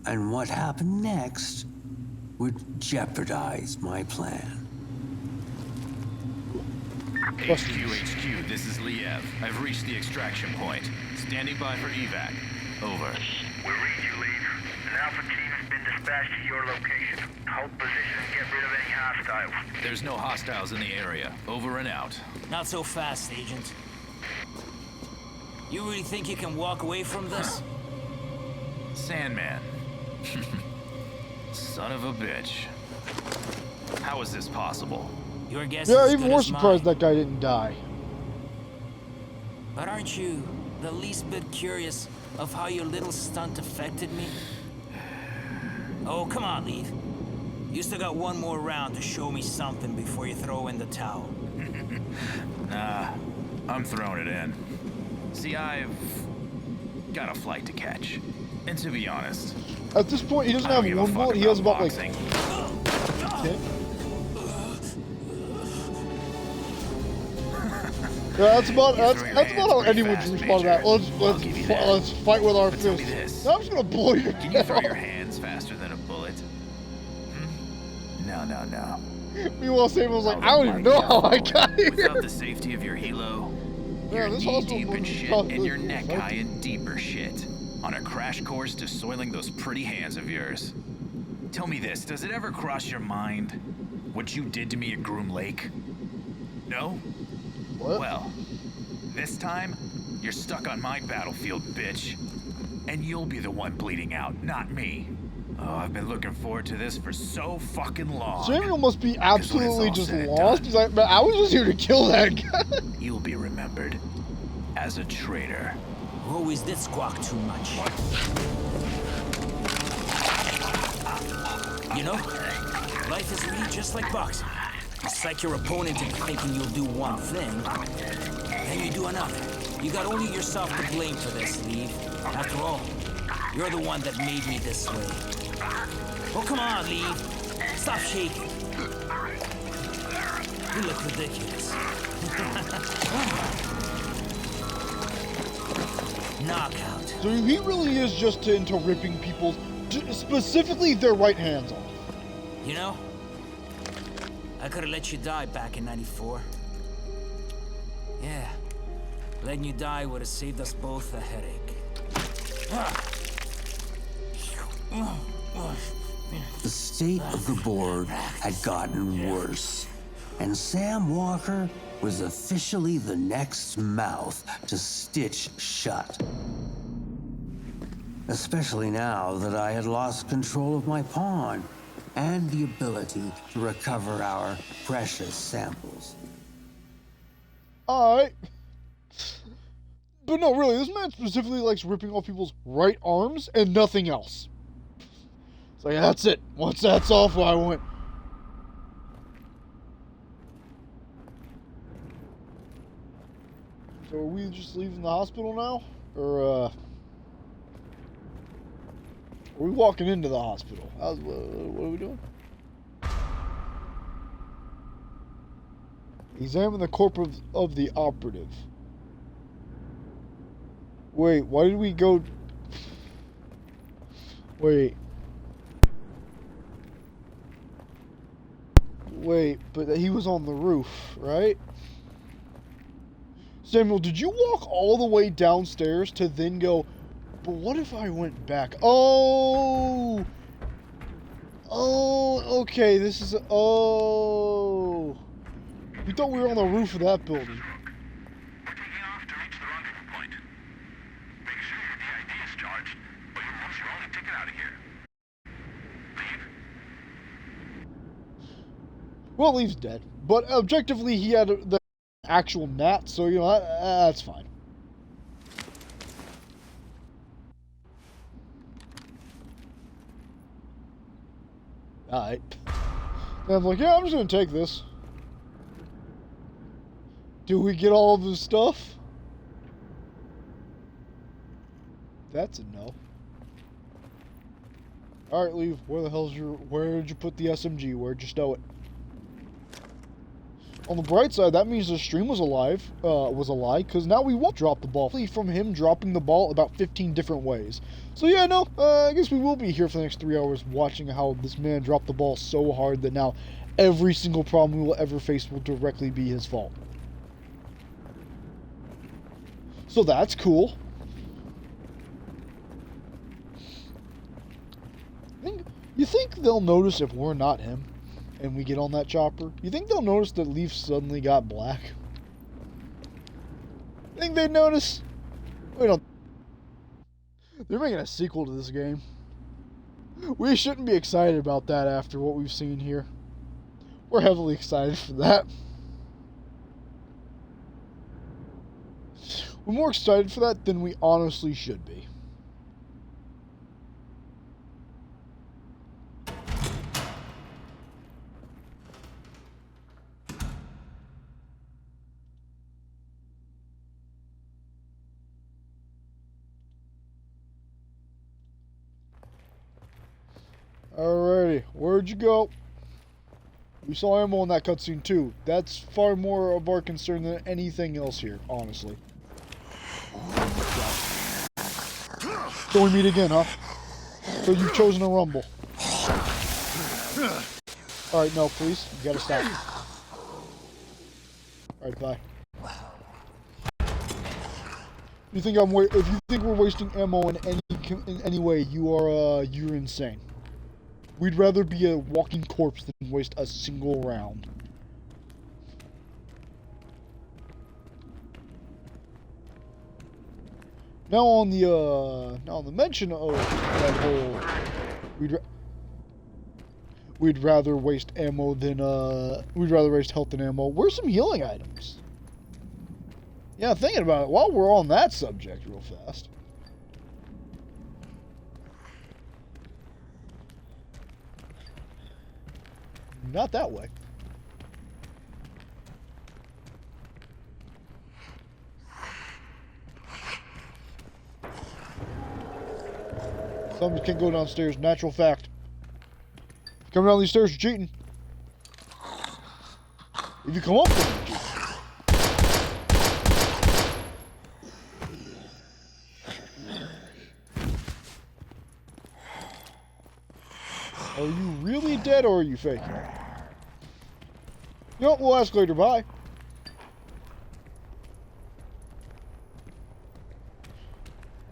And what happened next would jeopardize my plan. HQ, this is Liev. I've reached the extraction point. Standing by for evac. Over. We read you, Liev. An Alpha team has been dispatched to your location. Hold position and get rid of any hostiles. There's no hostiles in the area. Over and out. Not so fast, Agent. You really think you can walk away from this? Sandman. Son of a bitch. How is this possible? Your guess Yeah, is even good more as surprised mine. that guy didn't die. But aren't you the least bit curious of how your little stunt affected me? Oh, come on, Liev. You still got one more round to show me something before you throw in the towel. Nah, I'm throwing it in. See, I've got a flight to catch. And to be honest, At this point, he doesn't I don't have give a one fuck bullet. He has about boxing. like. Okay. Yeah, that's about how anyone would respond to that. Let's fight with our But tell me fists. this. No, I'm just gonna blow your Can you head throw your off. hands faster than a bullet? No. Meanwhile, Samuel's like, Oh, I don't even know how I got here. Without the safety of your helo, Yeah, you're this knee hospital deep in was shit probably and your cool, neck right? high in deeper shit. On a crash course to soiling those pretty hands of yours. Tell me this, does it ever cross your mind what you did to me at Groom Lake? No? What? Well, this time, you're stuck on my battlefield, bitch. And you'll be the one bleeding out, not me. Oh, I've been looking forward to this for so fucking long. Samuel must be absolutely all just said and lost. done, He's like, but I was just here to kill that guy. You'll be remembered as a traitor. You always did squawk too much. You know, life is really just like boxing. You psych your opponent into thinking you'll do one thing, then you do another. You got only yourself to blame for this, Liev. After all, you're the one that made me this way. Oh, come on, Liev. Stop shaking. You look ridiculous. Knockout. So he really is just into ripping people's, specifically their right hands off. You know, I could have let you die back in '94. Yeah, letting you die would have saved us both a headache. The state of the board had gotten worse, and Sam Walker was officially the next mouth to stitch shut. Especially now that I had lost control of my pawn and the ability to recover our precious samples. Alright. But no, really, this man specifically likes ripping off people's right arms and nothing else. It's like, that's it. Once that's off, I went. So are we just leaving the hospital now? Or, are we walking into the hospital? What are we doing? Examine the corpse of the operative. Wait, why did we go... Wait, but he was on the roof, right? Samuel, did you walk all the way downstairs to then go But what if I went back? Oh! Oh, okay, this is... Oh! We thought we were on the roof of that building. We're taking off to reach the rendezvous point. Make sure your DID is charged, but you'll lose your only ticket out of here. Leave? Well, Liev's dead. But objectively, he had the actual gnat, so, you know, that's fine. Alright. And I'm like, yeah, I'm just gonna take this. Do we get all of his stuff? That's a no. Alright, Liev, where did you put the SMG? Where'd you stow it? On the bright side, that means the stream was a lie, because now we won't drop the ball. From him dropping the ball about 15 different ways. So yeah, no, I guess we will be here for the next 3 hours watching how this man dropped the ball so hard that now every single problem we will ever face will directly be his fault. So that's cool. You think they'll notice if we're not him? And we get on that chopper? You think they'll notice that Liev suddenly got black? Think they'd notice? We don't. They're making a sequel to this game. We shouldn't be excited about that after what we've seen here. We're heavily excited for that. We're more excited for that than we honestly should be. Alrighty, where'd you go? We saw ammo in that cutscene too. That's far more of our concern than anything else here, honestly. So we meet again, huh? So you've chosen a rumble. Alright, no, please. You gotta stop. Alright, bye. If you think we're wasting ammo in any way, you're insane. We'd rather be a walking corpse than waste a single round. Now on the mention of that whole, we'd rather waste ammo than we'd rather waste health than ammo. Where's some healing items? Yeah, thinking about it while we're on that subject, real fast. Not that way. Some can't go downstairs. Natural fact. Coming down these stairs, you're cheating. If you come up with them, you're cheating. Are you really dead or are you faking it? You know what? We'll ask later. Bye.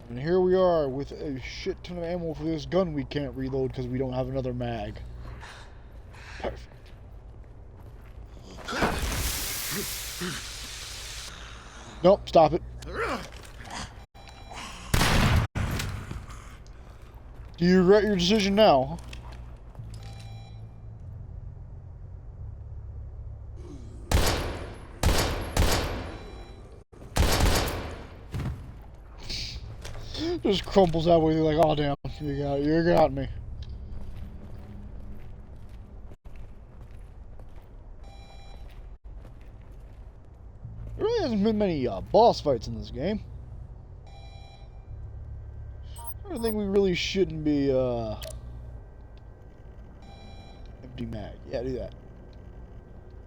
And here we are with a shit ton of ammo for this gun we can't reload because we don't have another mag. Perfect. Nope, stop it. Do you regret your decision now? Just crumples out with you like, oh damn, you got me. There really hasn't been many boss fights in this game. I think we really shouldn't be empty mag. Yeah, do that.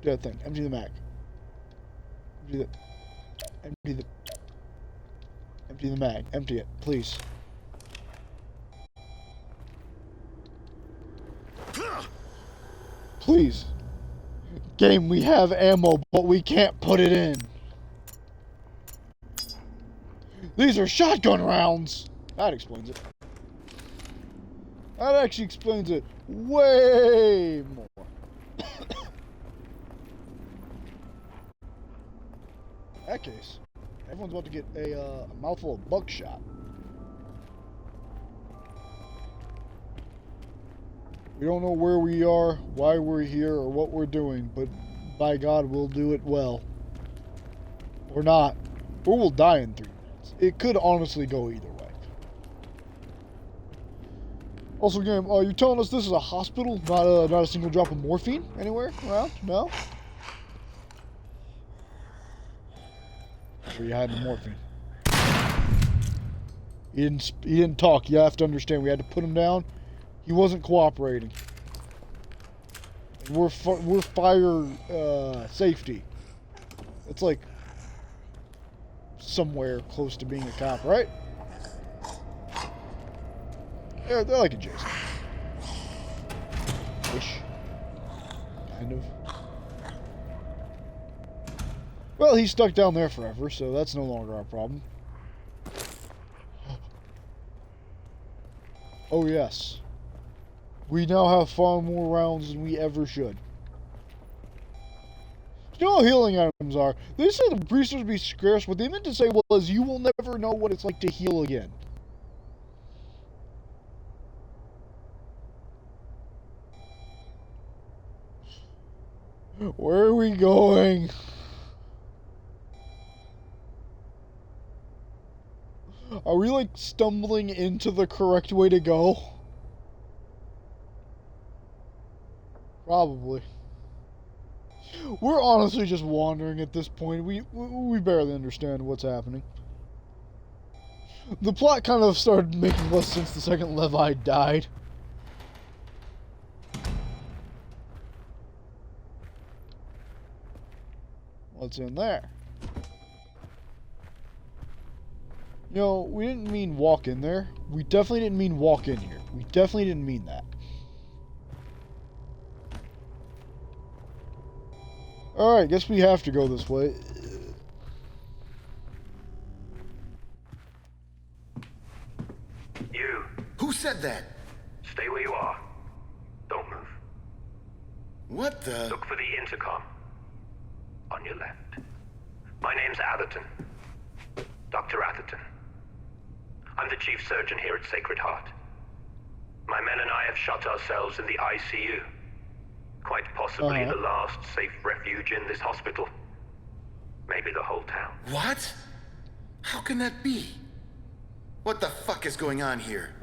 Do that thing. Empty the mag. Empty the mag. Empty it, please. Please. Game, we have ammo, but we can't put it in. These are shotgun rounds. That explains it. That actually explains it way more. In that case, everyone's about to get a mouthful of buckshot. We don't know where we are, why we're here, or what we're doing, but by God, we'll do it well. Or not. Or we'll die in 3 minutes. It could honestly go either way. Also, game, you're telling us this is a hospital, not a single drop of morphine anywhere around? No? Where you had the morphine. He didn't talk. You have to understand. We had to put him down. He wasn't cooperating. We're fire safety. It's like somewhere close to being a cop, right? They're like adjacent. Ish. Kind of. Well, he's stuck down there forever, so that's no longer our problem. Oh, yes. We now have far more rounds than we ever should. You know how healing items are? They say the resources be scarce. What they meant to say was, you will never know what it's like to heal again. Where are we going? Are we, like, stumbling into the correct way to go? Probably. We're honestly just wandering at this point. We barely understand what's happening. The plot kind of started making less sense the second Levi died. What's in there? You know, we didn't mean walk in there. We definitely didn't mean walk in here. We definitely didn't mean that. Alright, guess we have to go this way. You, Who said that? stay where you are. Don't move. What the? Look for the intercom. On your left. My name's Atherton. Dr. Atherton. I'm the chief surgeon here at Sacred Heart. My men and I have shut ourselves in the ICU. Quite possibly the last safe refuge in this hospital. Maybe the whole town. What? How can that be? What the fuck is going on here?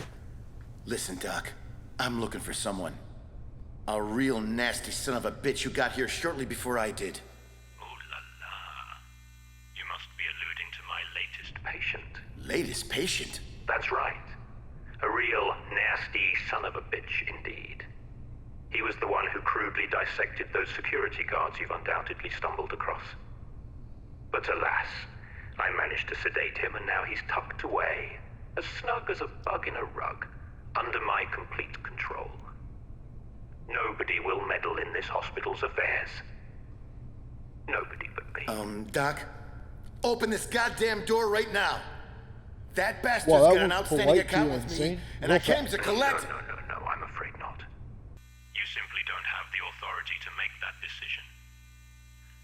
Listen, Doc. I'm looking for someone. A real nasty son of a bitch who got here shortly before I did. Ooh la la. You must be alluding to my latest patient. Latest patient? That's right. A real nasty son of a bitch indeed. He was the one who crudely dissected those security guards you've undoubtedly stumbled across. But alas, I managed to sedate him and now he's tucked away, as snug as a bug in a rug, under my complete control. Nobody will meddle in this hospital's affairs. Nobody but me. Doc, open this goddamn door right now. That bastard's Well, that got an was outstanding polite account to with me, insane. and I came to collect... No, I'm afraid not. You simply don't have the authority to make that decision.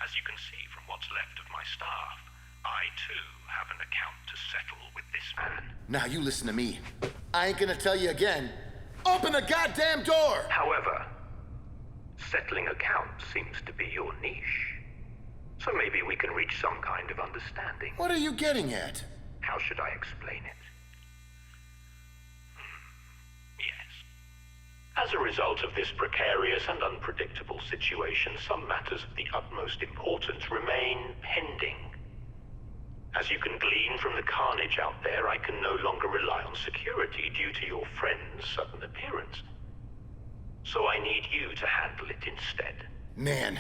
As you can see from what's left of my staff, I too have an account to settle with this man. Now you listen to me. I ain't gonna tell you again. Open the goddamn door! However, settling accounts seems to be your niche. So maybe we can reach some kind of understanding. What are you getting at? How should I explain it? Yes. As a result of this precarious and unpredictable situation, some matters of the utmost importance remain pending. As you can glean from the carnage out there, I can no longer rely on security due to your friend's sudden appearance. So I need you to handle it instead. Man,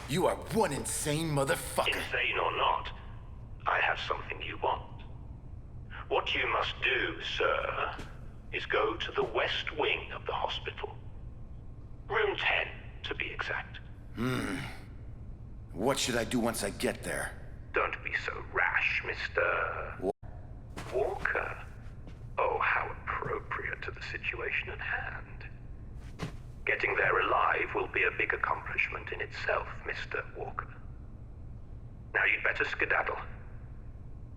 you are one insane motherfucker. Insane or not, I have something you want. What you must do, sir, is go to the west wing of the hospital. Room 10, to be exact. What should I do once I get there? Don't be so rash, Mr. Walker. Oh, to the situation at hand. Getting there alive will be a big accomplishment in itself, Mr. Walker. Now you'd better skedaddle.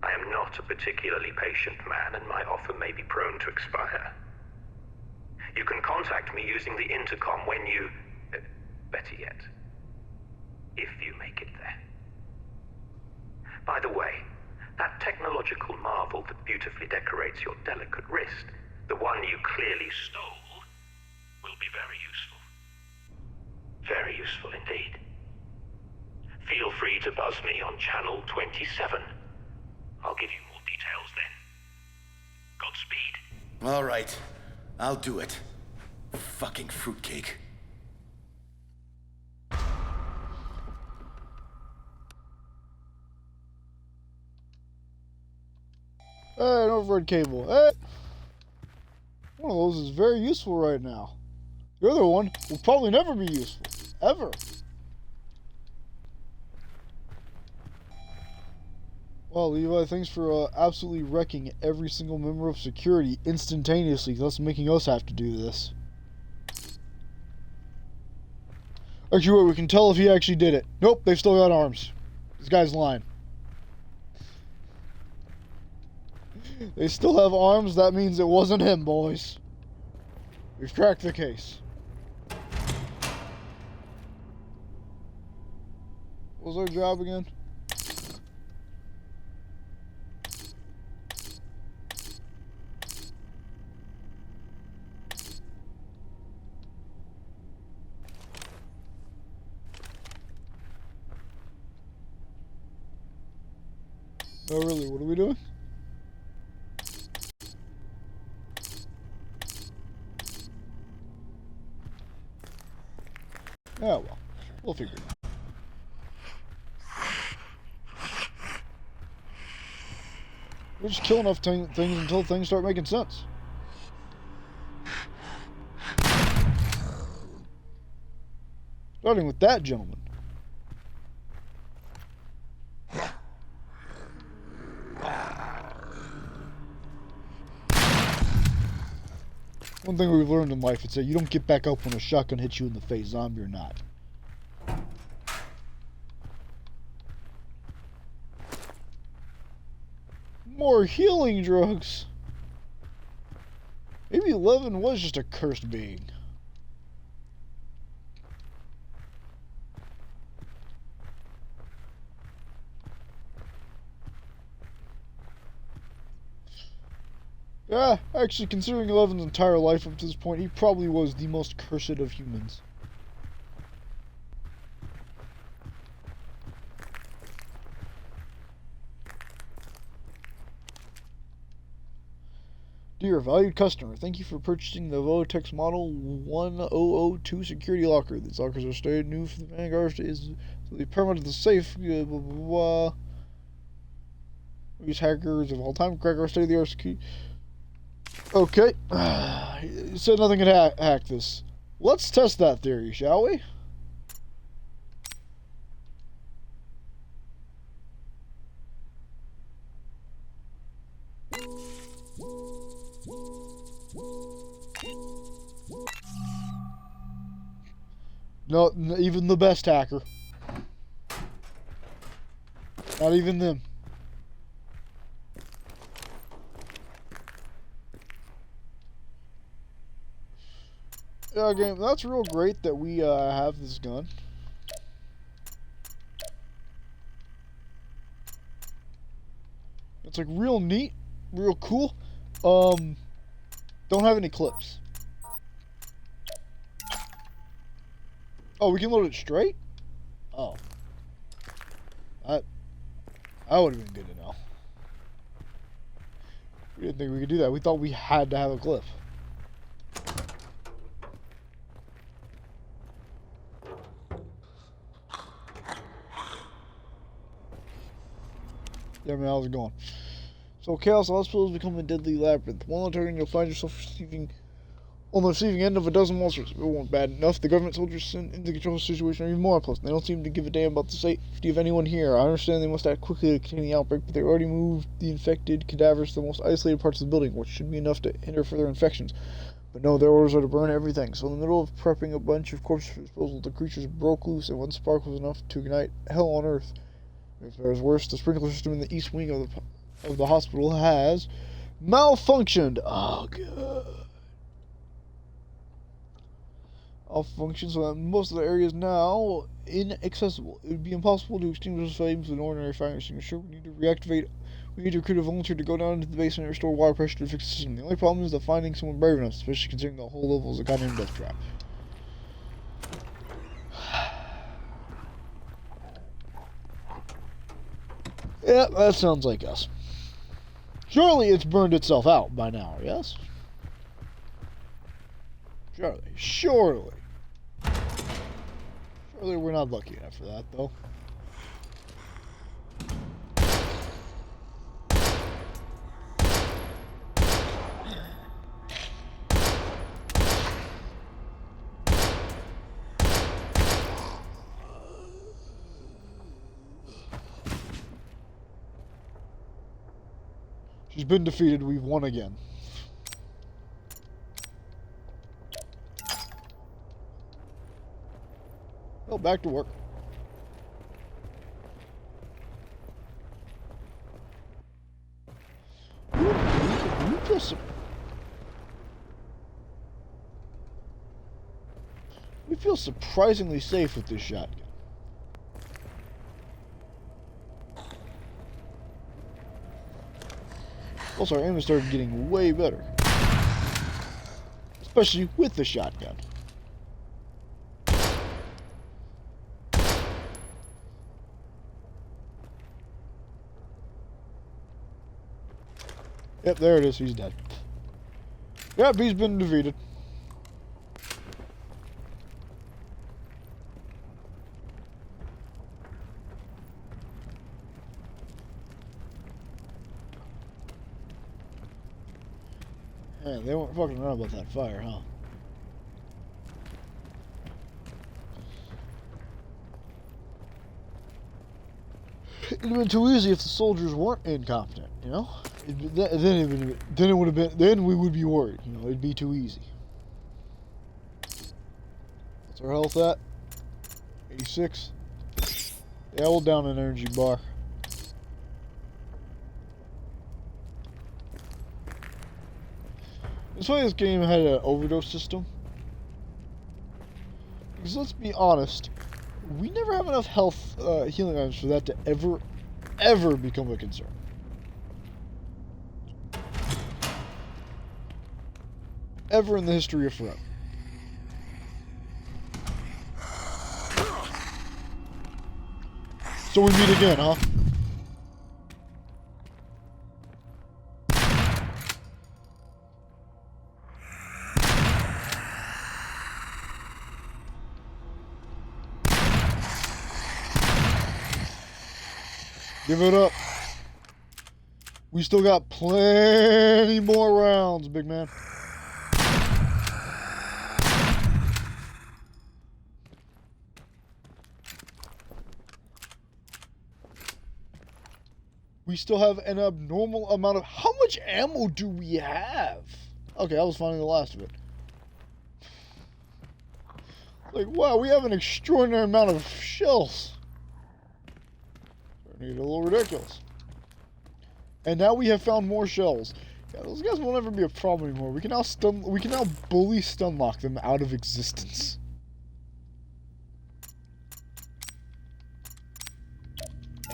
I am not a particularly patient man, and my offer may be prone to expire. You can contact me using the intercom when you... better yet, if you make it there. By the way, that technological marvel that beautifully decorates your delicate wrist, the one you clearly stole, will be very useful. Very useful indeed. Feel free to buzz me on channel 27. I'll give you more details then. Godspeed. All right. I'll do it. Fucking fruitcake. Hey, an overhead cable. Hey! One of those is very useful right now. The other one will probably never be useful. Ever. Well, Levi, thanks for absolutely wrecking every single member of security instantaneously, thus making us have to do this. Actually, wait, we can tell if he actually did it. Nope, they've still got arms. This guy's lying. They still have arms, that means it wasn't him, boys. We've cracked the case. What was our job again? No, really, what are we doing? Yeah, well, we'll figure it out. We'll just kill enough things until things start making sense. Starting with that gentleman. One thing we've learned in life is that you don't get back up when a shotgun hits you in the face, zombie or not. More healing drugs. Maybe 11 was just a cursed being. Yeah, actually, considering 11's entire life up to this point, he probably was the most cursed of humans. Dear valued customer, thank you for purchasing the Votex Model 1002 security locker. These lockers are stayed new for the Vanguard. Is the permanent of the safe. Blah, blah, blah. These hackers of all time crack our state-of-the-art security. Okay. You said nothing could hack this. Let's test that theory, shall we? No, even the best hacker. Not even them. Yeah, game. That's real great that we have this gun. It's like real neat, real cool. Don't have any clips. Oh, we can load it straight? Oh. That would have been good to know. We didn't think we could do that. We thought we had to have a clip. Yeah, man, how's it going? So, Chaos Hospital has become a deadly labyrinth. One target, you'll find yourself receiving On the receiving end of a dozen monsters. If it weren't bad enough, the government soldiers sent into control of the situation are even more unpleasant. They don't seem to give a damn about the safety of anyone here. I understand they must act quickly to contain the outbreak, but they already moved the infected cadavers to the most isolated parts of the building, which should be enough to hinder further infections. But no, their orders are to burn everything. So in the middle of prepping a bunch of corpses for disposal, the creatures broke loose, and one spark was enough to ignite hell on Earth. If there's worse, the sprinkler system in the east wing of the hospital has malfunctioned. Oh, God. Malfunctioned so that most of the area is now inaccessible. It would be impossible to extinguish the flames with an ordinary fire extinguisher. We need to recruit a volunteer to go down into the basement and restore water pressure to fix the system. The only problem is that finding someone brave enough, especially considering the whole level is a goddamn death trap. Yeah, that sounds like us. Surely it's burned itself out by now, yes? Surely. Surely we're not lucky enough for that, though. She's been defeated. We've won again. Well, back to work. We feel surprisingly safe with this shotgun. Also, our aim has started getting way better. Especially with the shotgun. Yep, there it is. He's dead. Yep, he's been defeated. Yeah, they weren't fucking around about that fire, huh? It'd have been too easy if the soldiers weren't incompetent, you know? Then it would have been. Then we would be worried, you know. It'd be too easy. What's our health at? 86. Yeah, we'll down an energy bar. That's why this game had an overdose system. Because let's be honest, we never have enough health healing items for that to ever become a concern. Ever in the history of forever. So we meet again, huh? Give it up. We still got plenty more rounds, big man. We still have an abnormal amount of... How much ammo do we have? Okay, I was finding the last of it. Like, wow, we have an extraordinary amount of shells. Starting to get a little ridiculous. And now we have found more shells. Yeah, those guys will never be a problem anymore. We can now bully stun lock them out of existence.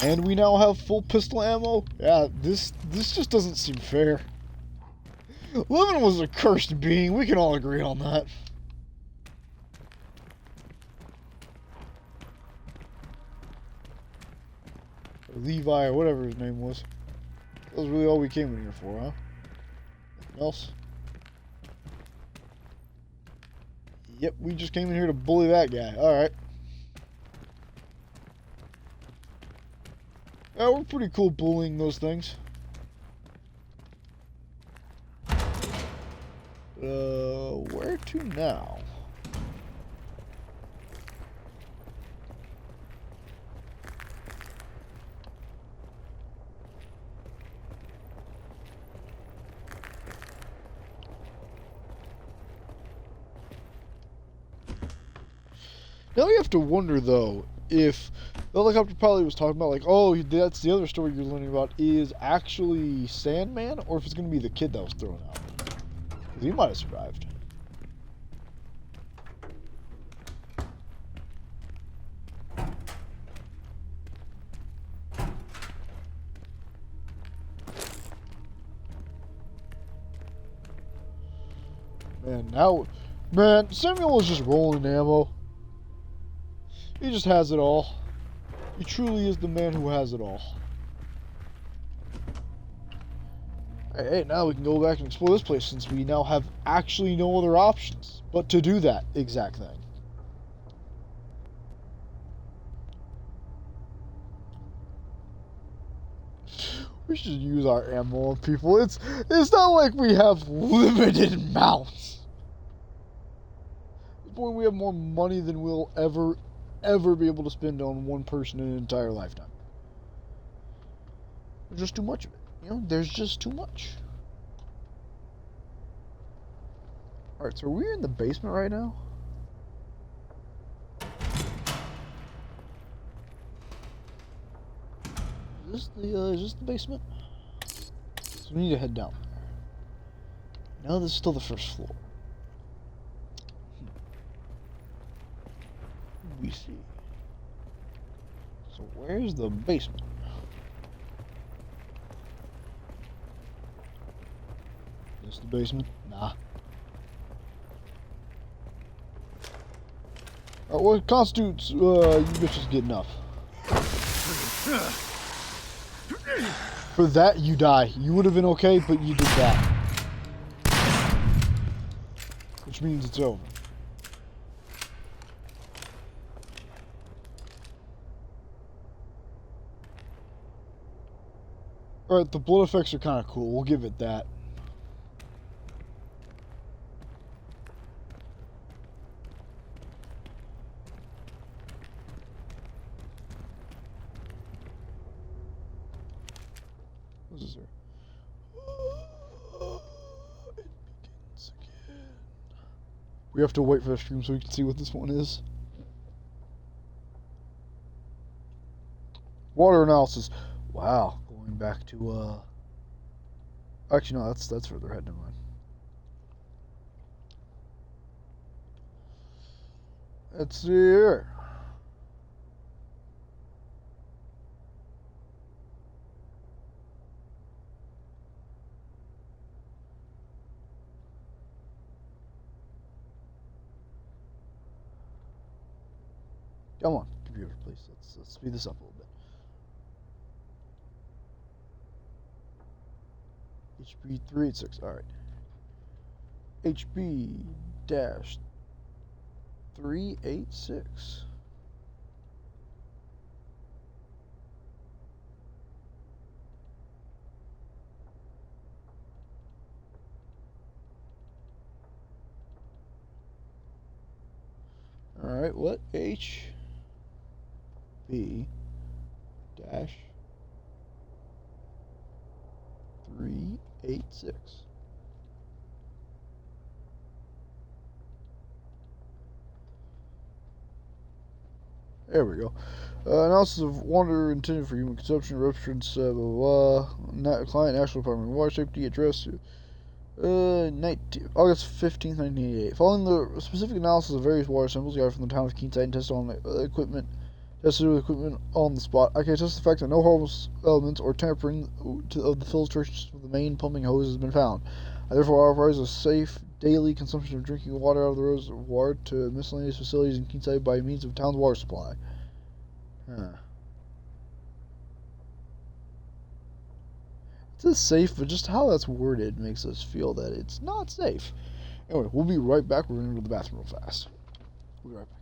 And we now have full pistol ammo? Yeah, this just doesn't seem fair. Living was a cursed being, we can all agree on that. Or Levi, or whatever his name was. That was really all we came in here for, huh? Nothing else? Yep, we just came in here to bully that guy. Alright. Yeah, we're pretty cool bullying those things. Where to now? Now you have to wonder, though, if the helicopter pilot was talking about, like, oh, that's the other story you're learning about, is actually Sandman, or if it's going to be the kid that was thrown out. Because he might have survived. Man, Samuel is just rolling ammo. He just has it all. He truly is the man who has it all. Hey, now we can go back and explore this place since we now have actually no other options but to do that exact thing. We should use our ammo on people. It's not like we have limited amounts. At this point, we have more money than we'll ever be able to spend on one person in an entire lifetime. There's just too much of it. You know, there's just too much. Alright, so are we in the basement right now? Is this the basement? So we need to head down there. No, this is still the first floor. We see. So where's the basement? Is this the basement? Nah. Alright, what constitutes you bitches getting up? For that, you die. You would have been okay, but you did that. Which means it's over. Alright, the blood effects are kind of cool. We'll give it that. What is this here? It begins again. We have to wait for the stream so we can see what this one is. Water analysis. Wow. Going back to, actually, no, that's further ahead, never mind. Let's see here. Come on, computer, please. Let's speed this up a little bit. HB 386. All right. HB dash 386. All right. What HB dash 386. There we go. Analysis of water intended for human consumption, reference, blah, blah, blah. Client, National Department of Water Safety, address, August 15th, 1988. Following the specific analysis of various water samples gathered from the town of Keenside and tested with equipment on the spot, I can attest to the fact that no harmless elements or tampering of the filtration of the main pumping hose has been found. I therefore authorize a safe daily consumption of drinking water out of the reservoir to miscellaneous facilities in Keenside by means of town's water supply. Huh. It says safe, but just how that's worded makes us feel that it's not safe. Anyway, we'll be right back. We're going to go to the bathroom real fast. We'll be right back.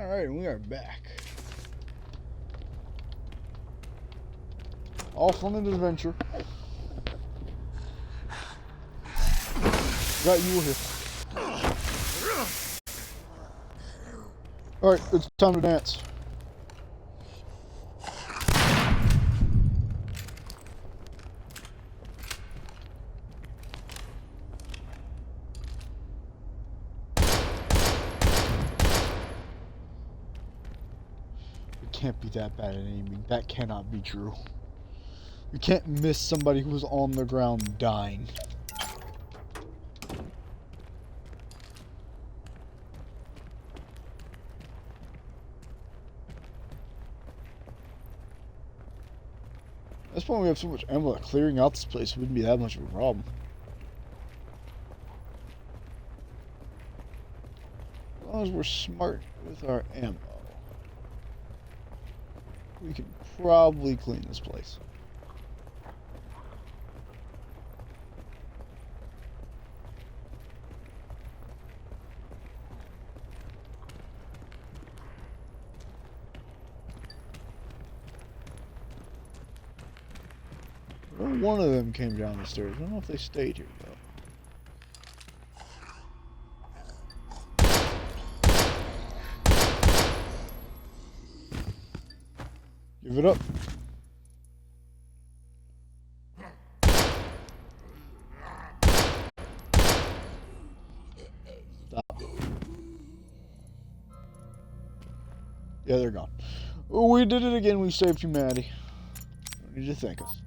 Alright, we are back. All fun and adventure. Got you here. Alright, it's time to dance. Can't be that bad at aiming. That cannot be true. You can't miss somebody who's on the ground dying. At this point we have so much ammo that clearing out this place wouldn't be that much of a problem. As long as we're smart with our ammo, we can probably clean this place. Well, one of them came down the stairs. I don't know if they stayed here though. Give it up. Stop. Yeah, they're gone. We did it again. We saved humanity. Don't need to thank us.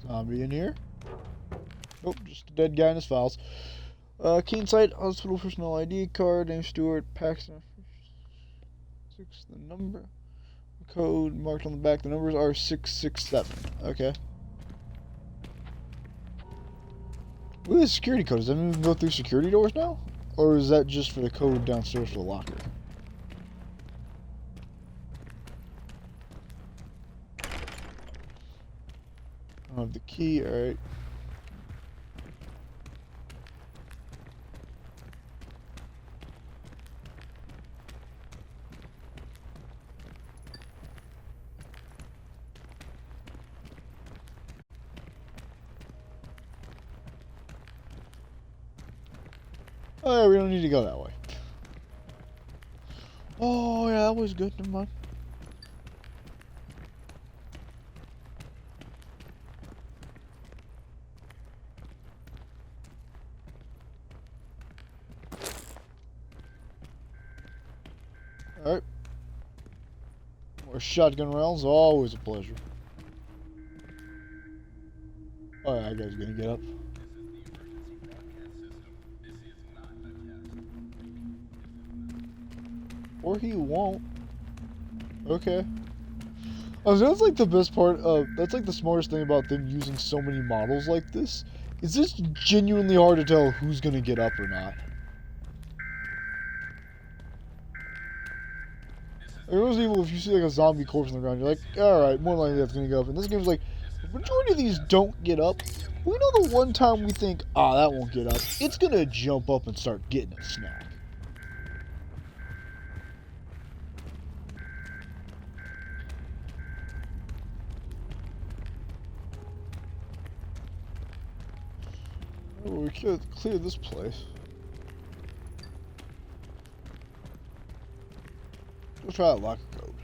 Zombie in here? Nope, just a dead guy in his files. Keen sight, hospital personnel ID card, name Stewart, Paxton. 6, the number. Code marked on the back. The numbers are 667. Okay. What is the security code? Does that mean we can go through security doors now? Or is that just for the code downstairs for the locker? I don't have the key, alright. Oh yeah, we don't need to go that way. Oh yeah, that was good, never mind. Alright. More shotgun rounds, always a pleasure. Oh yeah, that guy's gonna get up. Or he won't. Okay. That's like the best part of, that's like the smartest thing about them using so many models like this. It's just genuinely hard to tell who's gonna get up or not. It was evil if you see like a zombie corpse on the ground, you're like, alright, more likely that's gonna get up. And this game's like, the majority of these don't get up. We know the one time we think, ah, that won't get up, it's gonna jump up and start getting a snack. Oh, we could clear this place. Let's try that locker code.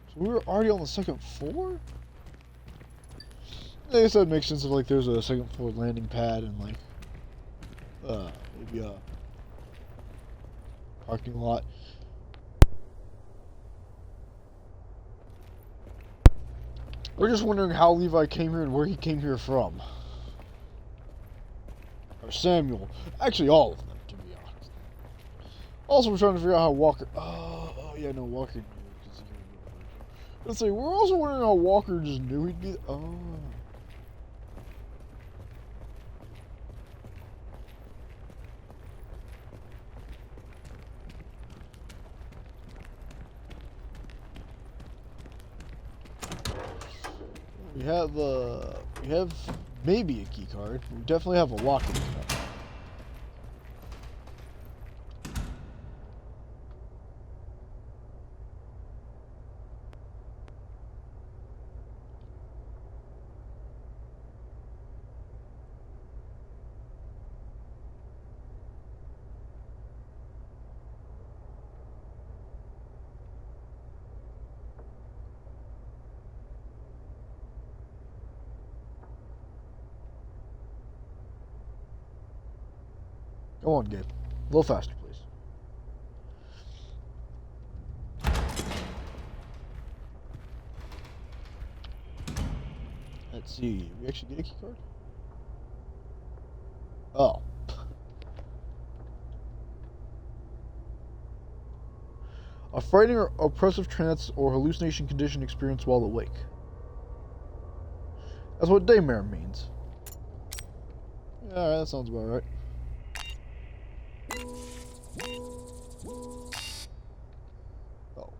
So we were already on the second floor? I guess that makes sense if like there's a second floor landing pad and like maybe a parking lot. We're just wondering how Levi came here and where he came here from. Or Samuel. Actually all of them, to be honest. Also we're trying to figure out how Walker oh yeah, no, Walker knew because he knew. Let's see, we're also wondering how Walker just knew he'd be We have maybe a key card. We definitely have a lock-in card. Go on, Gabe. A little faster, please. Let's see. We actually get a key card? Oh. A frightening or oppressive trance or hallucination condition experienced while awake. That's what Daymare means. Yeah, alright, that sounds about right. Oh.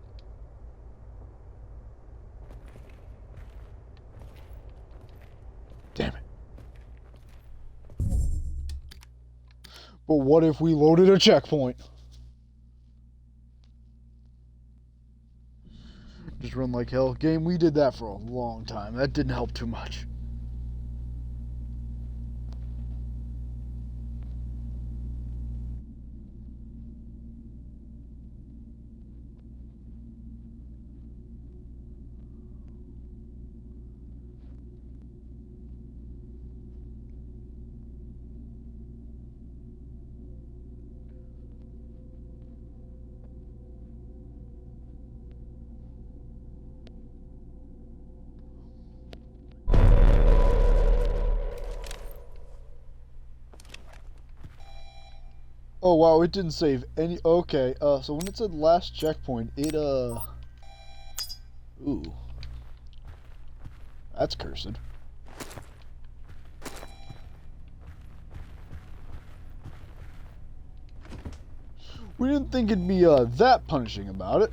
Damn it. But what if we loaded a checkpoint? Just run like hell. Game, we did that for a long time. That didn't help too much. Oh wow, it didn't save any. Okay, so when it said last checkpoint, it ooh, that's cursed. We didn't think it'd be that punishing about it.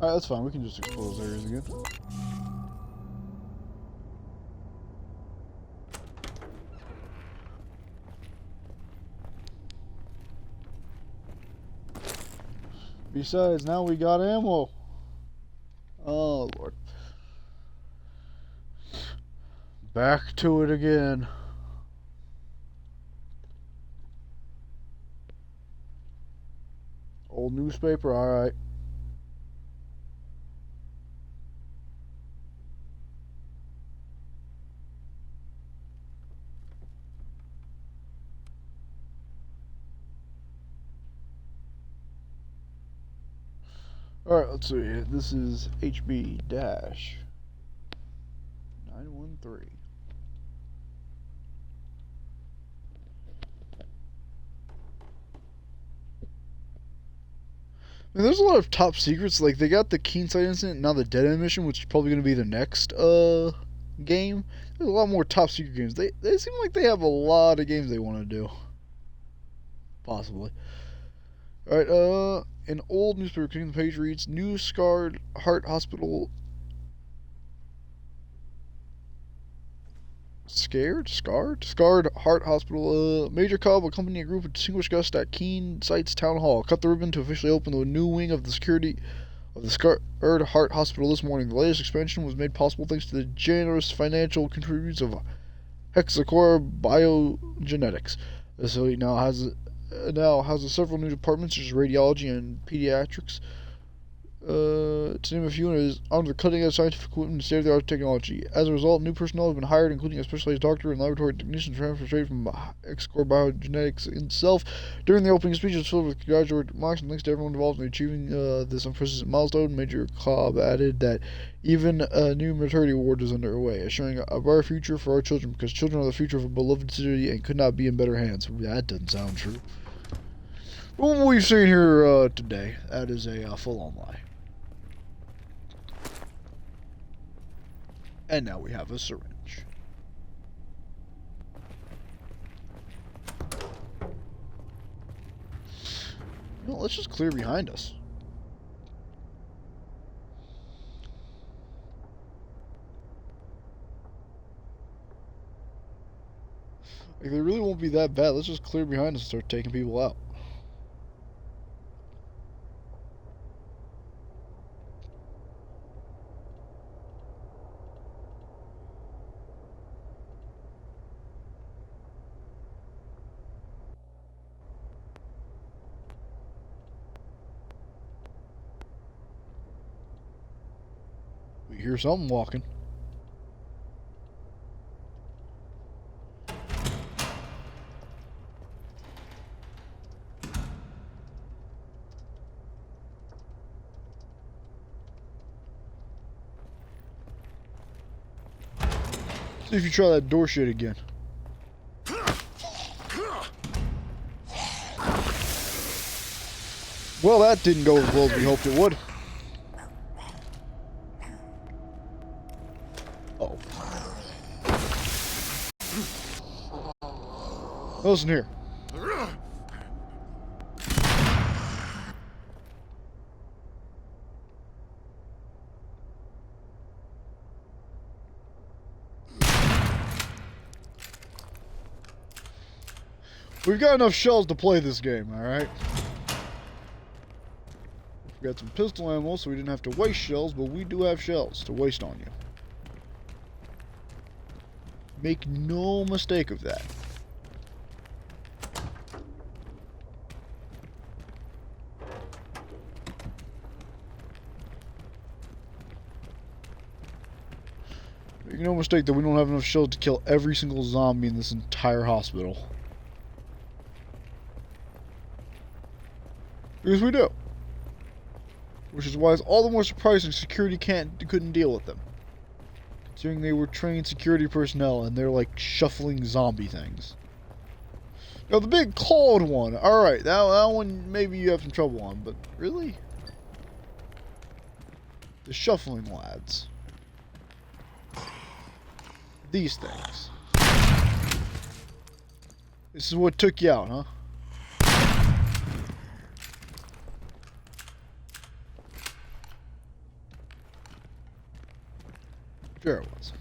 Alright, that's fine. We can just explore those areas again. Besides, now we got ammo. Oh, Lord. Back to it again. Old newspaper, alright. Alright, let's see. This is HB-913. I mean, there's a lot of top secrets. Like, they got the Keenside incident, and now the Dead End mission, which is probably going to be the next game. There's a lot more top secret games. They seem like they have a lot of games they want to do. Possibly. Alright, an old newspaper cutting the page reads, New Scarred Heart Hospital... Scarred Heart Hospital, Major Cobb accompanying a group of distinguished guests at Keene Sites Town Hall cut the ribbon to officially open the new wing of the security of the Scarred Heart Hospital this morning. The latest expansion was made possible thanks to the generous financial contributions of Hexacore Biogenetics. The facility now houses several new departments such as radiology and pediatrics. To name a few, and is armed with cutting-edge scientific equipment and state-of-the-art technology. As a result, new personnel have been hired, including a specialized doctor and laboratory technician transferred straight from Hexacore Biogenetics itself. During the opening speech, it was filled with congratulatory remarks and thanks to everyone involved in achieving this unprecedented milestone. Major Cobb added that even a new maternity ward is underway, assuring a brighter future for our children, because children are the future of a beloved city and could not be in better hands. That doesn't sound true. But what we've seen here today, that is a full-on lie. And now we have a syringe. No, let's just clear behind us. Like, they really won't be that bad. Let's just clear behind us and start taking people out. We hear something walking. See if you try that door shit again. Well, that didn't go as well as we hoped it would. Oh. Listen here. We've got enough shells to play this game, alright? We got some pistol ammo, so we didn't have to waste shells, but we do have shells to waste on you. Make no mistake of that. Make no mistake that we don't have enough shells to kill every single zombie in this entire hospital. Because we do. Which is why it's all the more surprising security couldn't deal with them. Considering they were trained security personnel and they're like shuffling zombie things. Now the big cold one, alright, that one maybe you have some trouble on, but really? The shuffling lads. These things. This is what took you out, huh? Sure it was.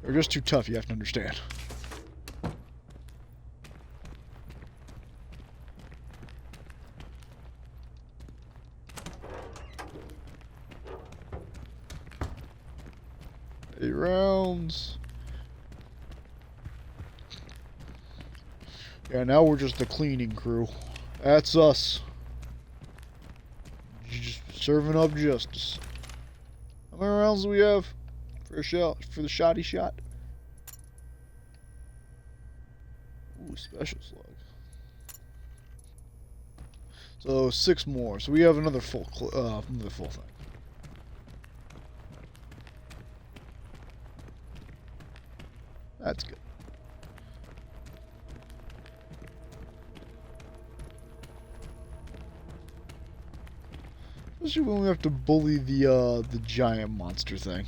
They're just too tough, you have to understand. Eight rounds. Yeah, now we're just the cleaning crew. That's us. Just serving up justice. How many rounds do we have for the shotty shot? Ooh, special slug. So 6 more. So we have another full thing. That's good. Especially when we have to bully the giant monster thing.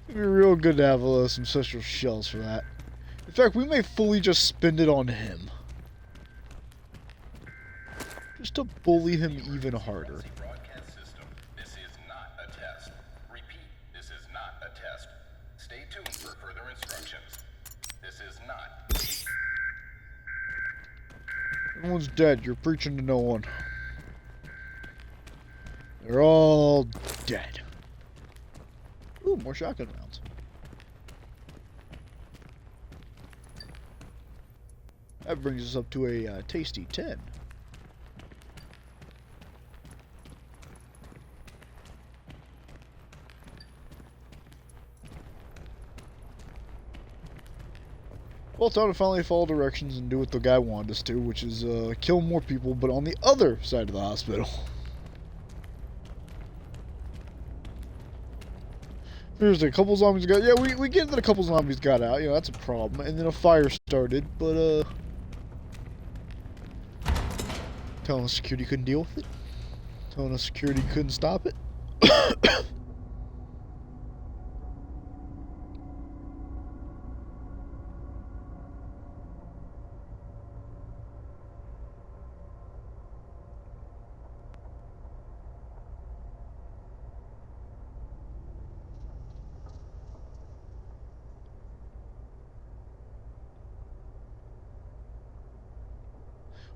It'd be real good to have some special shells for that. In fact, we may fully just spend it on him. Just to bully him even harder. This is not a test. Repeat, this is not a test. Stay tuned for further instructions. This is not. Everyone's dead. You're preaching to no one. They're all dead. Ooh, more shotgun rounds. That brings us up to a tasty 10. Well, it's time to finally follow directions and do what the guy wanted us to, which is kill more people, but on the other side of the hospital. There's a couple zombies got... Yeah, we get that a couple zombies got out. You know, that's a problem. And then a fire started, but, telling us security couldn't deal with it. Telling us security couldn't stop it.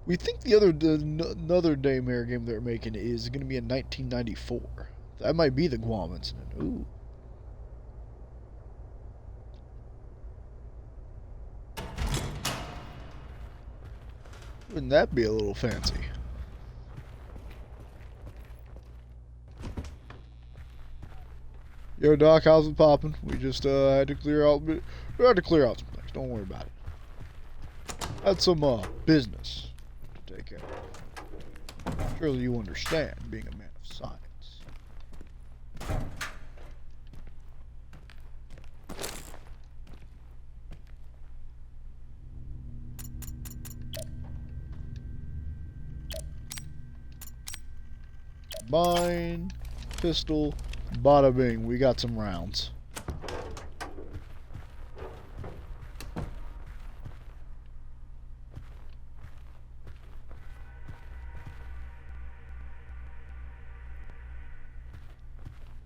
We think another Daymare game they're making is going to be in 1994. That might be the Guam incident. Ooh. Wouldn't that be a little fancy? Yo, Doc, how's it popping? We just had to clear out. We had to clear out some things. Don't worry about it. Had some business to take care of. Surely you understand, being a man of science. Mine, pistol, bada bing. We got some rounds.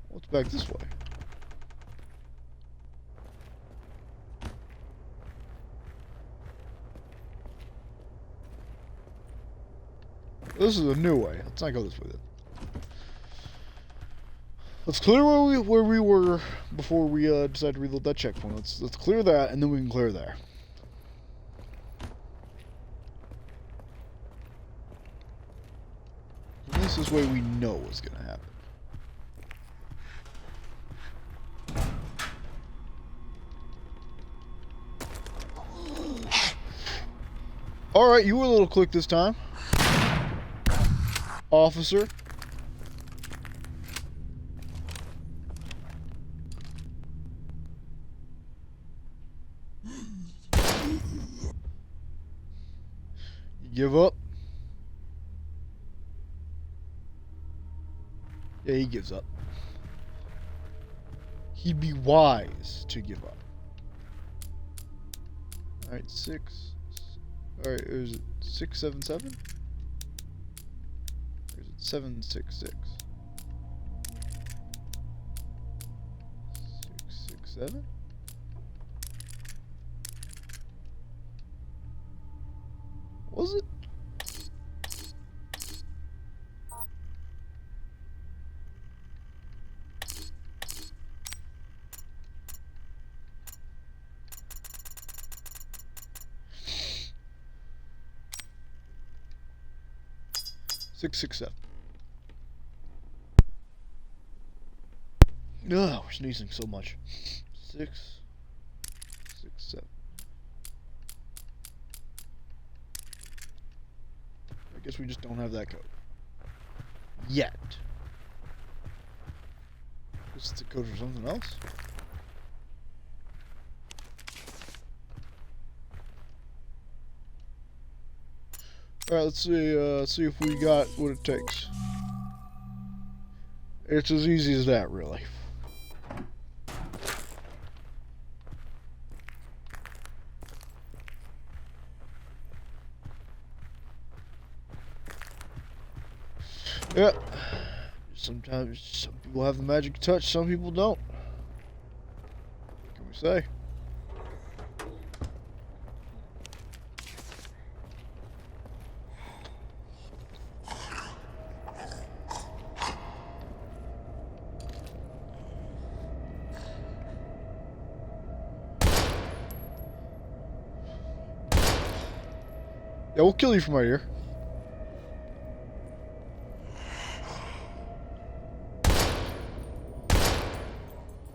What's back this way? This is a new way. Let's not go this way then. Let's clear where we were before we decide to reload that checkpoint. Let's clear that, and then we can clear there. And this is way we know what's gonna happen. All right, you were a little quick this time, officer. Give up? Yeah, he gives up. He'd be wise to give up. Alright, 6. Alright, is it 677? Or is it 766? 667? Was it? Six, 7. No, we're sneezing so much. 6, 7. I guess we just don't have that code. Yet. This is the code for something else? Alright, let's see if we got what it takes. It's as easy as that, really. Yeah. Sometimes some people have the magic touch, some people don't. What can we say? Yeah, we'll kill you from right here.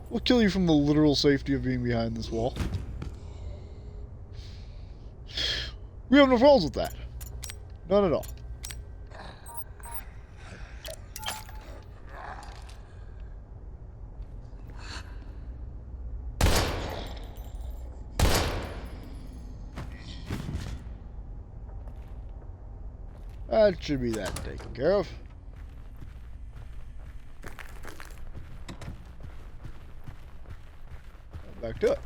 We'll kill you from the literal safety of being behind this wall. We have no problems with that. None at all. That should be that taken care of. back to it.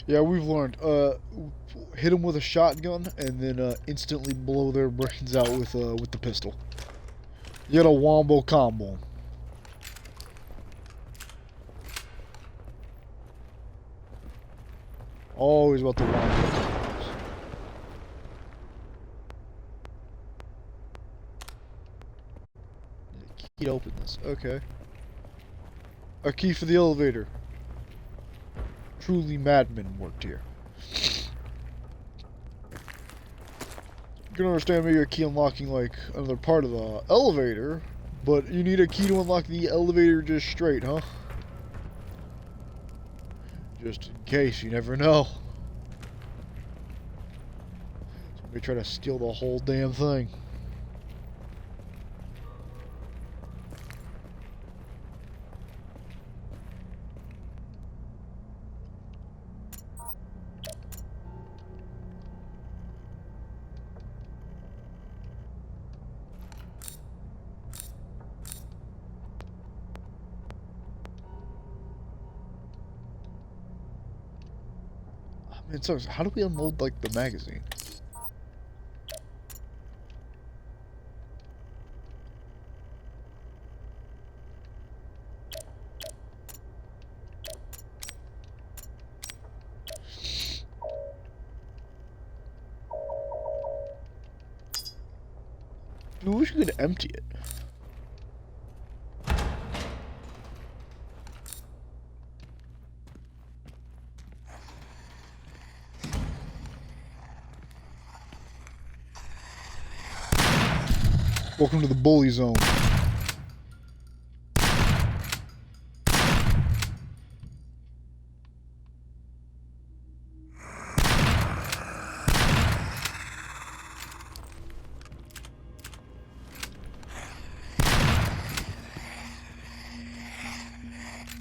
Yeah, we've learned. Hit them with a shotgun and then instantly blow their brains out with the pistol. You get a wombo combo. Always about the wombo combos. Key to open this. Okay. A key for the elevator. Truly madmen worked here. You can understand maybe a key unlocking like another part of the elevator, but you need a key to unlock the elevator just straight, huh? Just in case, you never know. Somebody try to steal the whole damn thing. It sucks. How do we unload, like, the magazine? Dude, we wish we could empty it. Welcome to the bully zone.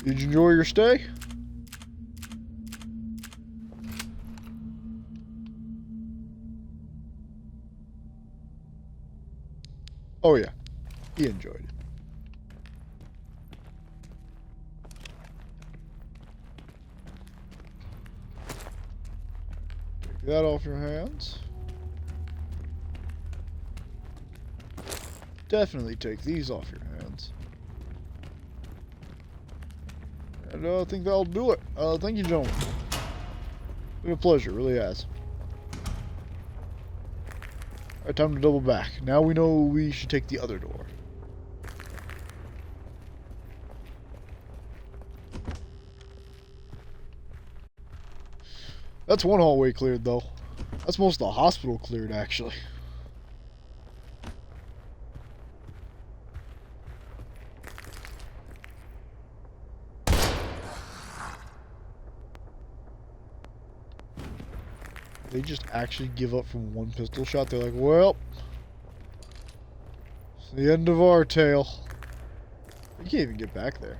Did you enjoy your stay? Oh yeah, he enjoyed it. Take that off your hands. Definitely take these off your hands. And I think that'll do it. Thank you, gentlemen. It's been a pleasure, really has. Alright, time to double back. Now we know we should take the other door. That's one hallway cleared, though. That's most of the hospital cleared, actually. They just actually give up from one pistol shot. They're like, well, it's the end of our tale. You can't even get back there.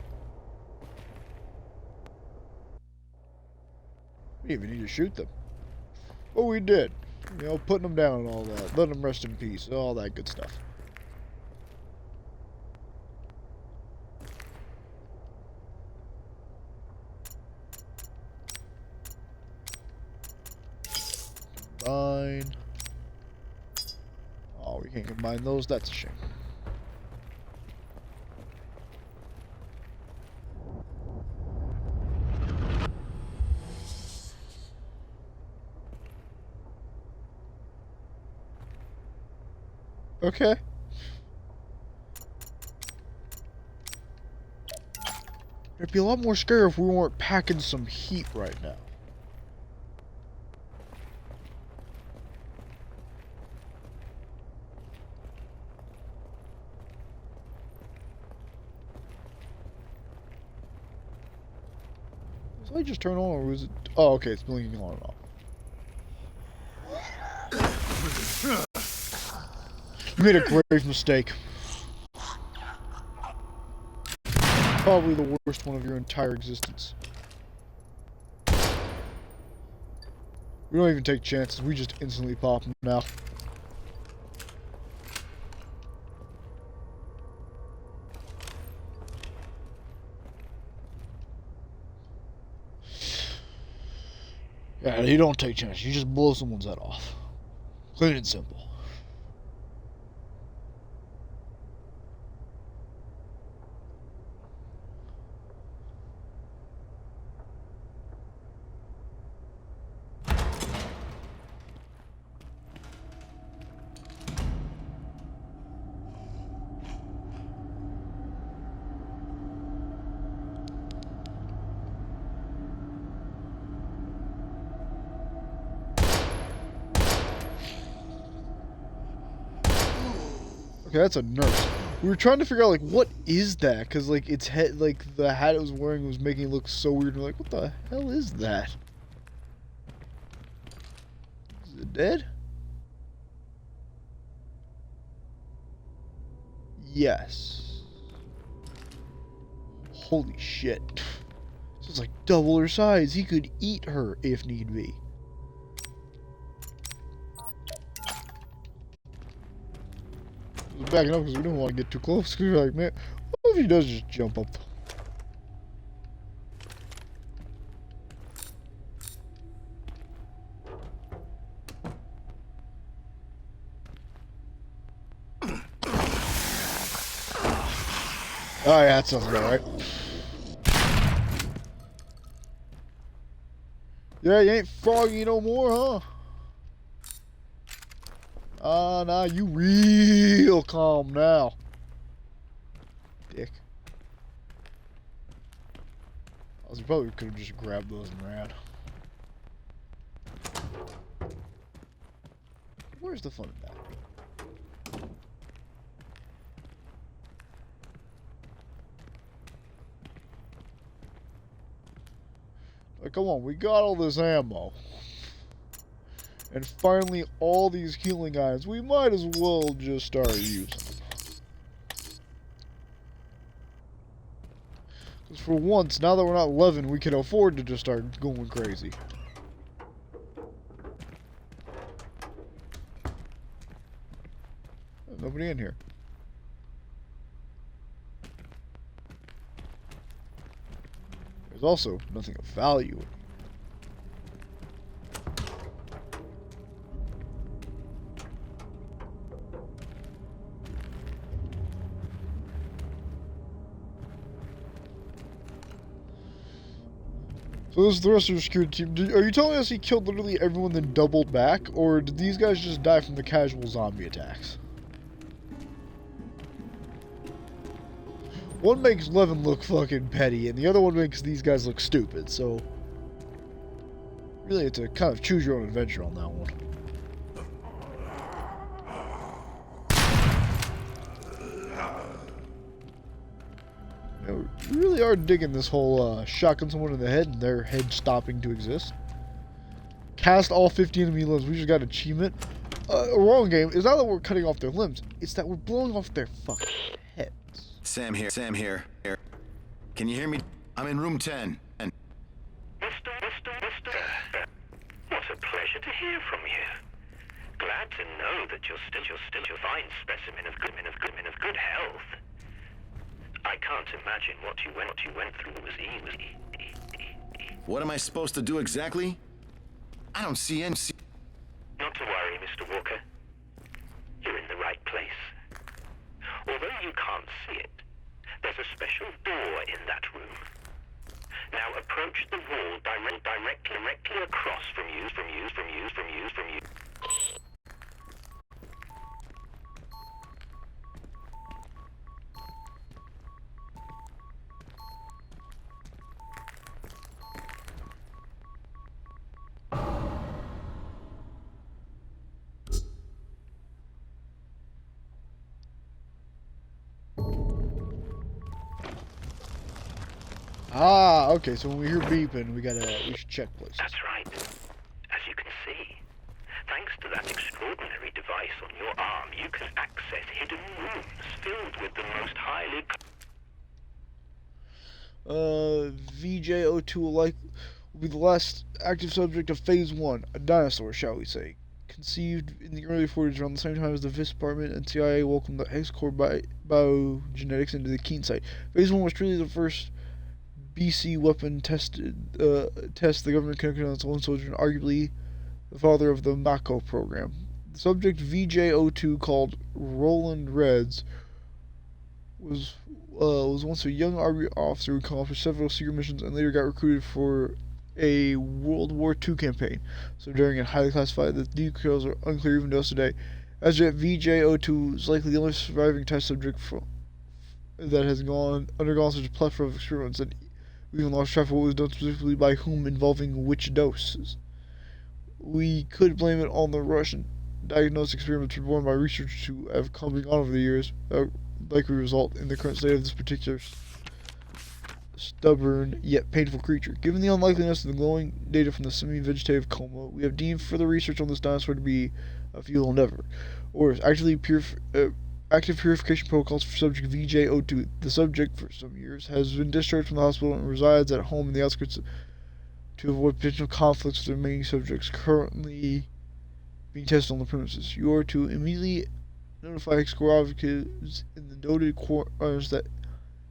We didn't even need to shoot them. But we did. You know, putting them down and all that. Letting them rest in peace. All that good stuff. Combine. Oh, we can't combine those. That's a shame. Okay. It'd be a lot more scary if we weren't packing some heat right now. Does the light just turn on, or was it? Oh, okay, it's blinking on and off. You made a grave mistake. Probably the worst one of your entire existence. We don't even take chances, we just instantly pop them now. Yeah, you don't take chances, you just blow someone's head off. Clean and simple. Okay, that's a nurse. We were trying to figure out, like, what is that? Because, like, its head, like, the hat it was wearing was making it look so weird. We're like, what the hell is that? Is it dead? Yes. Holy shit. So it's like double her size. He could eat her if need be. Backing up because we don't want to get too close. Because we're like, man, what if he does just jump up? Oh yeah, that sounds about right. Yeah, you ain't froggy no more, huh? Nah, you real calm now. Dick. I was probably could have just grabbed those and ran. Where's the fun in that? Like, come on, we got all this ammo. And finally, all these healing items, we might as well just start using them. Because for once, now that we're not 11, we can afford to just start going crazy. Nobody in here. There's also nothing of value. So this is the rest of your security team. Are you telling us he killed literally everyone then doubled back? Or did these guys just die from the casual zombie attacks? One makes Levin look fucking petty, and the other one makes these guys look stupid, so... Really, it's a kind of choose your own adventure on that one. You know, we really are digging this whole shotgun someone in the head and their head stopping to exist. Cast all 50 enemy limbs. We just got achievement. Wrong game. It's not that we're cutting off their limbs. It's that we're blowing off their fucking heads. Sam here. Can you hear me? I'm in room 10. And Mister. What a pleasure to hear from you. Glad to know that you're still a fine specimen of good health. I can't imagine what you went through was easy. what am I supposed to do exactly? I don't see any... Not to worry, Mr. Walker. You're in the right place. Although you can't see it, there's a special door in that room. Now approach the wall directly across from you. Ah, okay, so when we hear beeping, we should check places. That's right. As you can see, thanks to that extraordinary device on your arm, from, you can access hidden rooms filled with the most highly... VJ02 will be the last active subject of Phase 1, a dinosaur, shall we say. Conceived in the early 40s around the same time as the VIS Department and CIA welcomed the X-Core biogenetics into the Keene site. Phase 1 was truly the first BC weapon test the government conducted on its own soldiers, and arguably the father of the Mako program. The subject VJ02, called Roland Reds, was once a young Army officer who accomplished several secret missions and later got recruited for a World War II campaign. So during and highly classified, the details are unclear even to us today. As yet, VJ02 is likely the only surviving test subject that has undergone such a plethora of experiments that we even lost track of what was done specifically by whom, involving which doses. We could blame it on the Russian diagnostic experiments performed by researchers who have come and gone over the years, likely result in the current state of this particular stubborn yet painful creature. Given the unlikeliness of the glowing data from the semi-vegetative coma, we have deemed further research on this dinosaur to be a futile endeavor. Or active purification protocols for subject VJ02. The subject, for some years, has been discharged from the hospital and resides at home in the outskirts to avoid potential conflicts with the remaining subjects currently being tested on the premises. You are to immediately notify X-Core advocates in the noted quarters that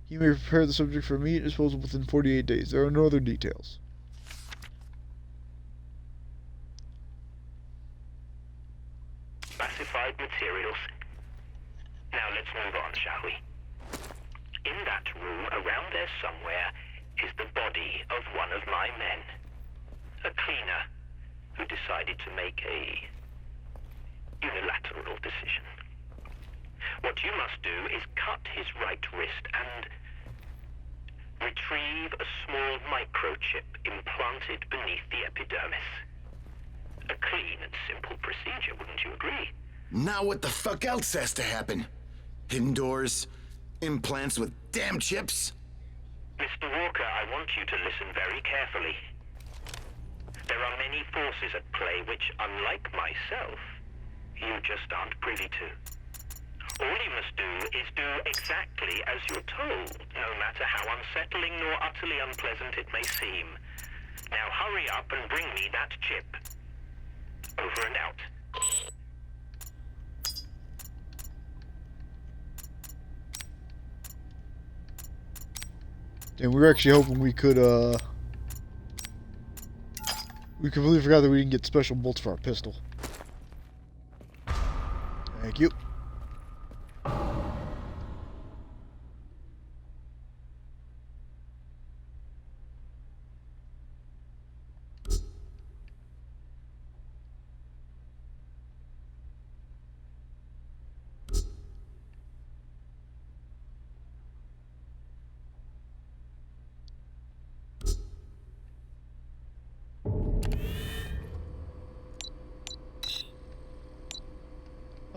he may prepare the subject for immediate disposal within 48 days. There are no other details. Classified materials. Now let's move on, shall we? In that room, around there somewhere, is the body of one of my men. A cleaner who decided to make a unilateral decision. What you must do is cut his right wrist and retrieve a small microchip implanted beneath the epidermis. A clean and simple procedure, wouldn't you agree? Now what the fuck else has to happen? Hidden doors? Implants with damn chips? Mr. Walker, I want you to listen very carefully. There are many forces at play which, unlike myself, you just aren't privy to. All you must do is do exactly as you're told, no matter how unsettling nor utterly unpleasant it may seem. Now hurry up and bring me that chip. Over and out. And we were actually hoping we could, we completely forgot that we didn't get special bolts for our pistol. Thank you.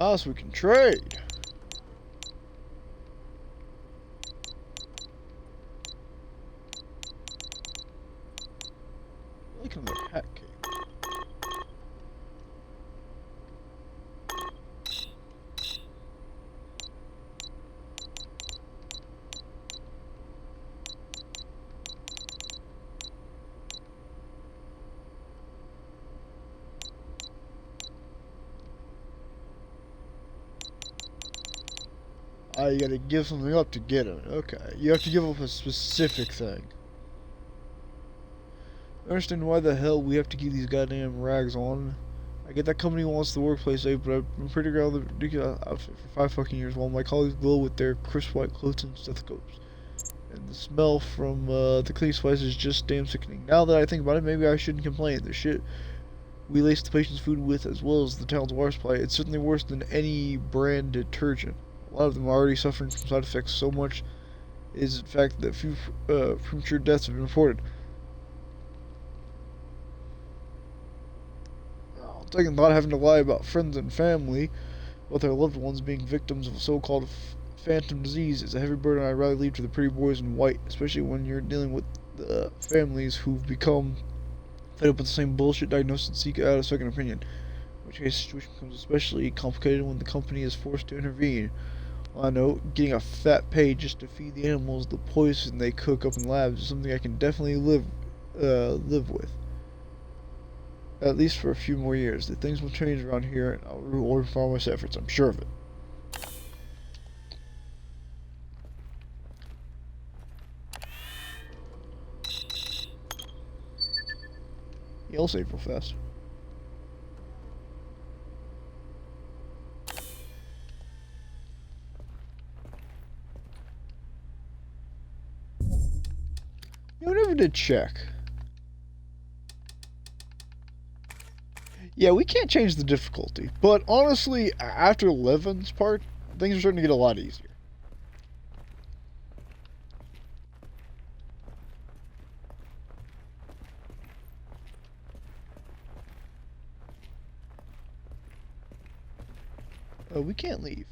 Ah, so we can trade. I like another hat cake. Ah, you gotta give something up to get it. Okay, you have to give up a specific thing. I understand why the hell we have to keep these goddamn rags on. I get that company wants the workplace safe, but I've been pretty around the ridiculous outfit for 5 fucking years while my colleagues glow with their crisp white clothes and stethoscopes. And the smell from the cleaning supplies is just damn sickening. Now that I think about it, maybe I shouldn't complain. The shit we lace the patient's food with, as well as the town's water supply, it's certainly worse than any brand detergent. A lot of them are already suffering from side effects. So much is in fact that few premature deaths have been reported. Second thought, having to lie about friends and family, about their loved ones being victims of a so-called phantom disease, is a heavy burden I'd rather leave to the pretty boys in white, especially when you're dealing with the families who've become fed up with the same bullshit diagnosis and seek out a second opinion. which case the situation becomes especially complicated when the company is forced to intervene. On a note, getting a fat pay just to feed the animals the poison they cook up in labs is something I can definitely live with. At least for a few more years. The things will change around here, and I'll reward farmers' efforts. I'm sure of it. Yeah, I'll save real fast. You never did check. Yeah, we can't change the difficulty, but honestly, after Levin's part, things are starting to get a lot easier. We can't leave.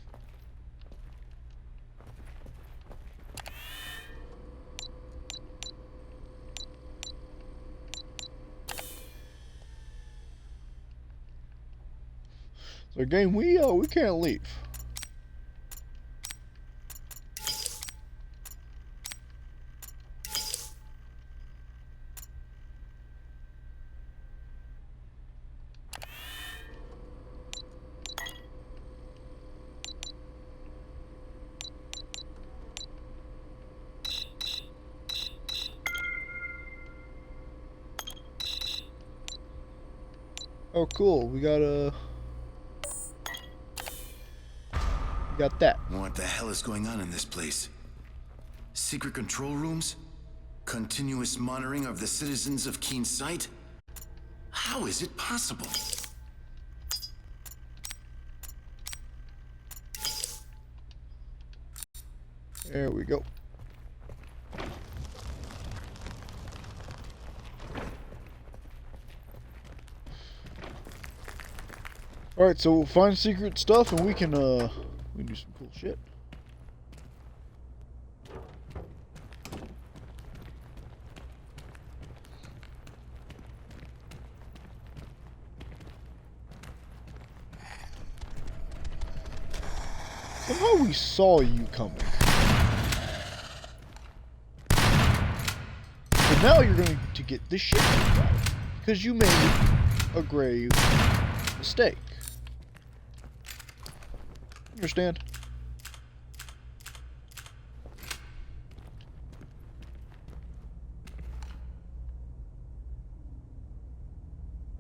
So game, we can't leave. Oh, cool. We got that. What the hell is going on in this place? Secret control rooms? Continuous monitoring of the citizens of Keen Sight? How is it possible? There we go. Alright, so we'll find secret stuff and we can do some cool shit. Somehow we saw you coming. But now you're going to get the shit kicked out. Because you made a grave mistake. Understand?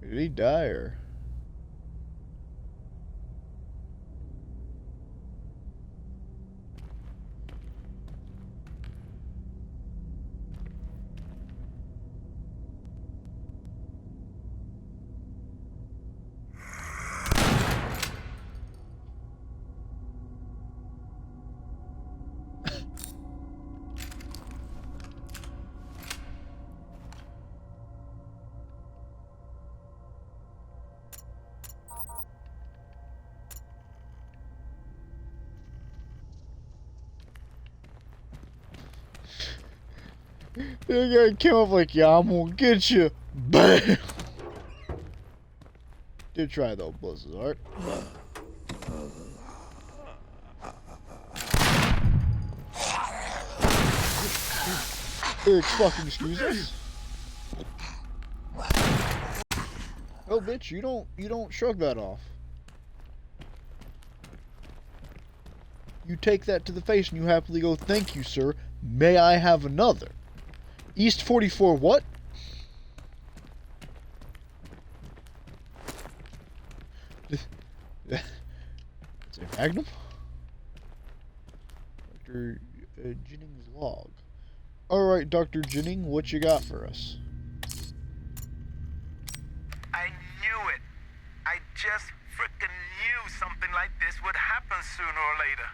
Did he die or? The guy came up like, yeah, I'm gonna get you. Bam! Did try though, bless his heart. Fucking excuse us. Oh, bitch, you don't shrug that off. You take that to the face and you happily go, thank you, sir. May I have another? East 44 what? It's a Magnum? Dr. Jennings' log. Alright, Dr. Jennings, what you got for us? I knew it. I just frickin' knew something like this would happen sooner or later.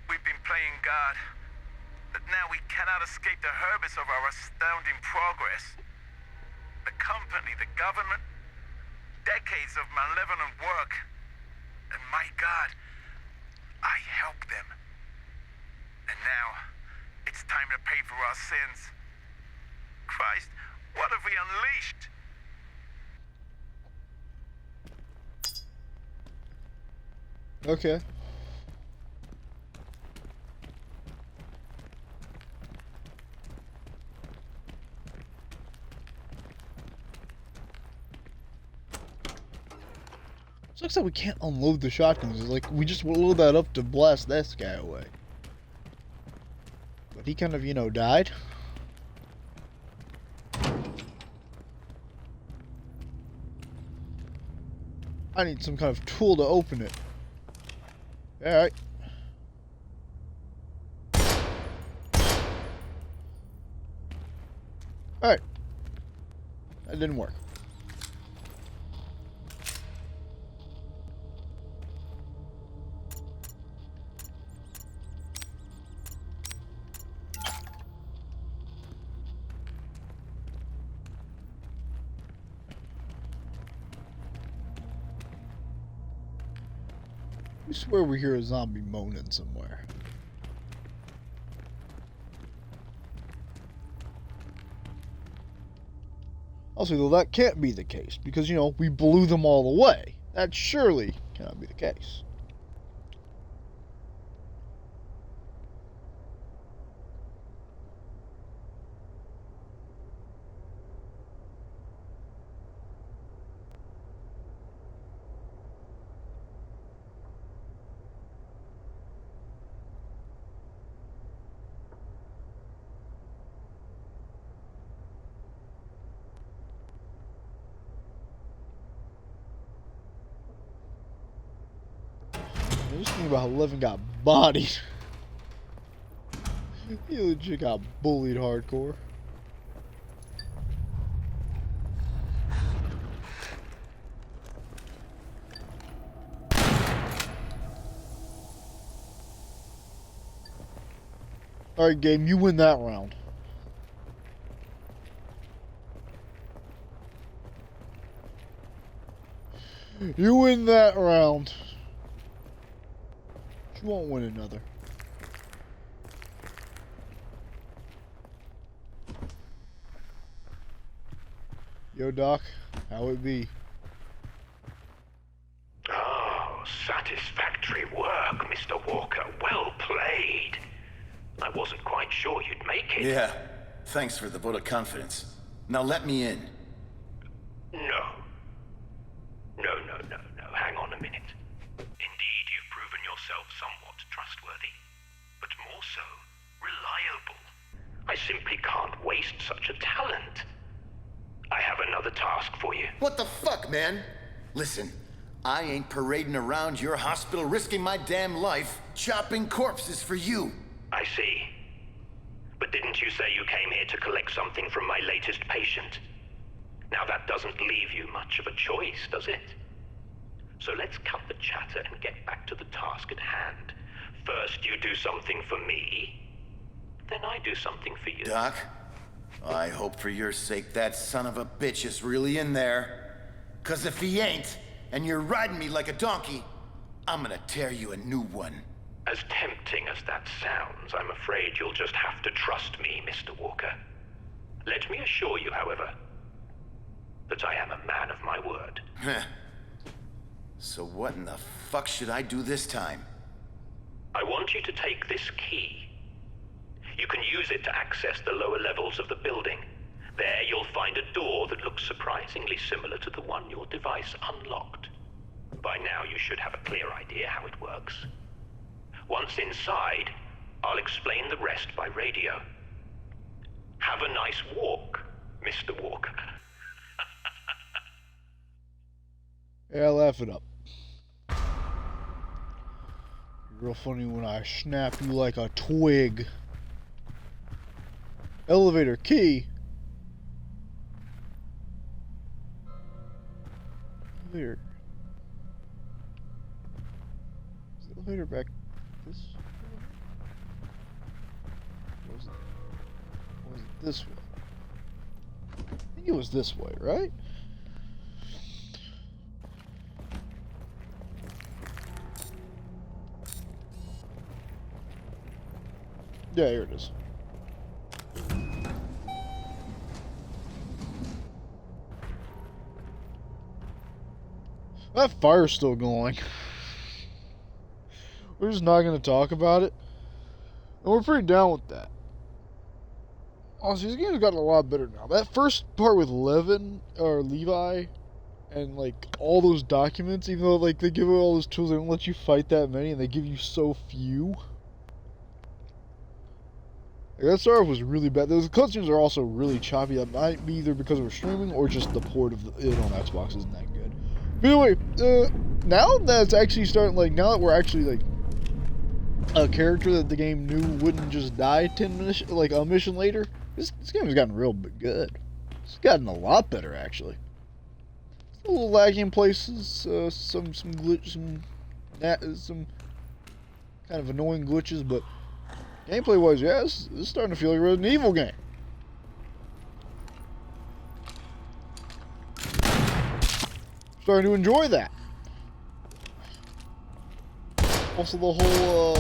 We've been playing God, but now we cannot escape the habits of our astounding progress. The company, the government, decades of malevolent work. And my God, I helped them. And now, it's time to pay for our sins. Christ, what have we unleashed? Okay. Looks like we can't unload the shotguns. It's like we just load that up to blast this guy away. But he kind of, you know, died. I need some kind of tool to open it. Alright. Alright. That didn't work. I swear we hear a zombie moaning somewhere. Also, though, that can't be the case, because, you know, we blew them all away. That surely cannot be the case. I just think about how Levin got bodied. He legit got bullied hardcore. Alright, game, you win that round. You win that round. You won't win another. Yo, Doc, how it be? Oh, satisfactory work, Mr. Walker. Well played. I wasn't quite sure you'd make it. Yeah, thanks for the vote of confidence. Now let me in. No. No. Hang on a minute. Indeed, you've proven yourself somewhat trustworthy, but more so, reliable. I simply can't waste such a talent. I have another task for you. What the fuck, man? Listen, I ain't parading around your hospital risking my damn life chopping corpses for you. I see. But didn't you say you came here to collect something from my latest patient? Now that doesn't leave you much of a choice, does it? So let's cut the chatter and get back to the task at hand. First you do something for me, then I do something for you. Doc, I hope for your sake that son of a bitch is really in there. 'Cause if he ain't, and you're riding me like a donkey, I'm gonna tear you a new one. As tempting as that sounds, I'm afraid you'll just have to trust me, Mr. Walker. Let me assure you, however, that I am a man of my word. Heh. So what in the fuck should I do this time? I want you to take this key. You can use it to access the lower levels of the building. There you'll find a door that looks surprisingly similar to the one your device unlocked. By now you should have a clear idea how it works. Once inside, I'll explain the rest by radio. Have a nice walk, Mr. Walker. Yeah, laugh it up. Real funny when I snap you like a twig. Elevator key. Elevator. Is the elevator back this way? Or was it this way? I think it was this way, right? Yeah, here it is. That fire's still going. We're just not going to talk about it. And we're pretty down with that. Honestly, this game's gotten a lot better now. That first part with Levi, and like all those documents, even though like they give you all those tools, they don't let you fight that many, and they give you so few. Like, that start off was really bad. Those cutscenes are also really choppy. That might be either because we're streaming or just the port of it on Xbox isn't that good. But anyway, now that it's actually starting, like now that we're actually like a character that the game knew wouldn't just die 10 minutes, like a mission later. This game has gotten real good. It's gotten a lot better, actually. It's a little laggy in places, some glitch, some kind of annoying glitches, but gameplay-wise, yeah, it's starting to feel like a Resident Evil game. Starting to enjoy that. Also, the whole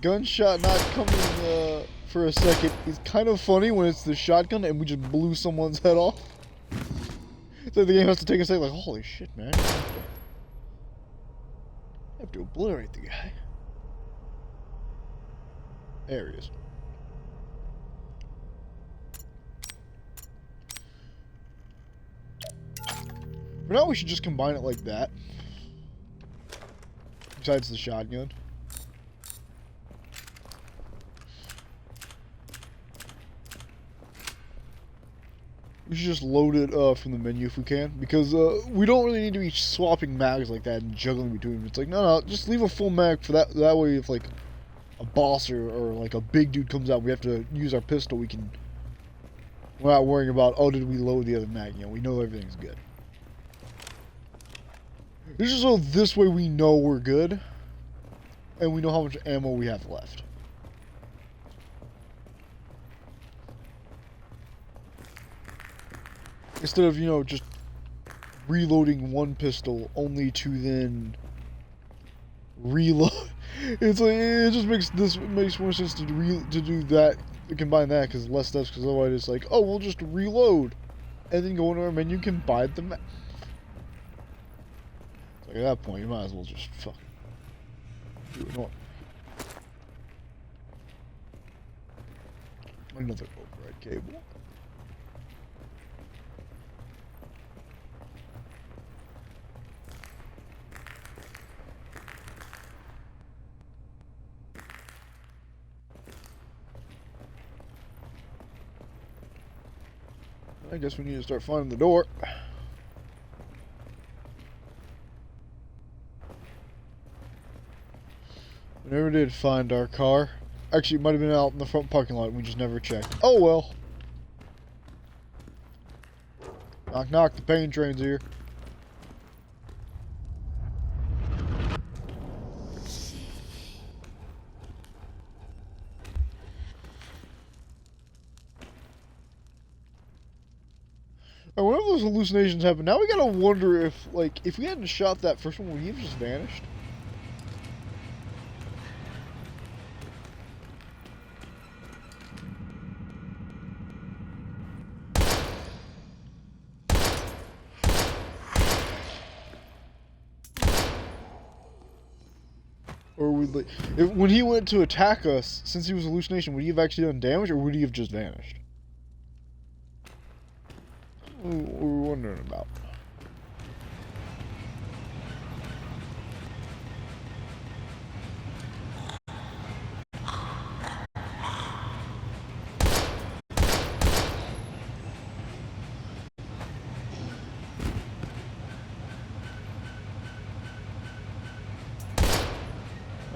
gunshot not coming for a second is kind of funny when it's the shotgun and we just blew someone's head off. So the game has to take a second, like, holy shit, man. I have to obliterate the guy. There he is. For now, we should just combine it like that. Besides the shotgun. We should just load it from the menu if we can, because we don't really need to be swapping mags like that and juggling between them. It's like, no, just leave a full mag for that. That way, if like a boss or like a big dude comes out, we have to use our pistol. We're not worrying about, oh, did we load the other mag? You know, we know everything's good. It's just so this way we know we're good, and we know how much ammo we have left. Instead of, you know, just reloading one pistol only to then reload. It's like, it just makes more sense to do that, to combine that, because less steps, because otherwise it's like, oh, we'll just reload and then go into our menu and combine the like, at that point you might as well just fuck do it on. Another override cable. I guess we need to start finding the door. We never did find our car. Actually, it might have been out in the front parking lot and we just never checked. Oh well. Knock knock, the pain train's here. Whenever those hallucinations happen, now we gotta wonder if, like, if we hadn't shot that first one, would he have just vanished? Or would, like, when he went to attack us, since he was a hallucination, would he have actually done damage, or would he have just vanished? We're wondering about.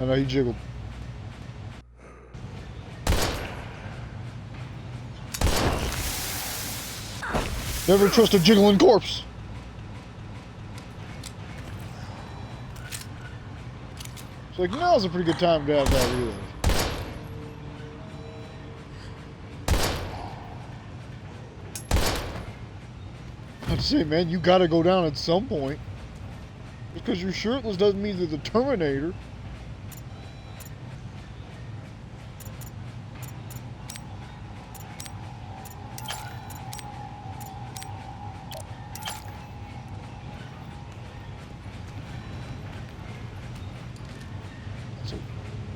I know he jiggled. Never trust a jiggling corpse. It's like, now's a pretty good time to have that reload. I have to say, man, you gotta go down at some point. Just because you're shirtless doesn't mean you're the Terminator.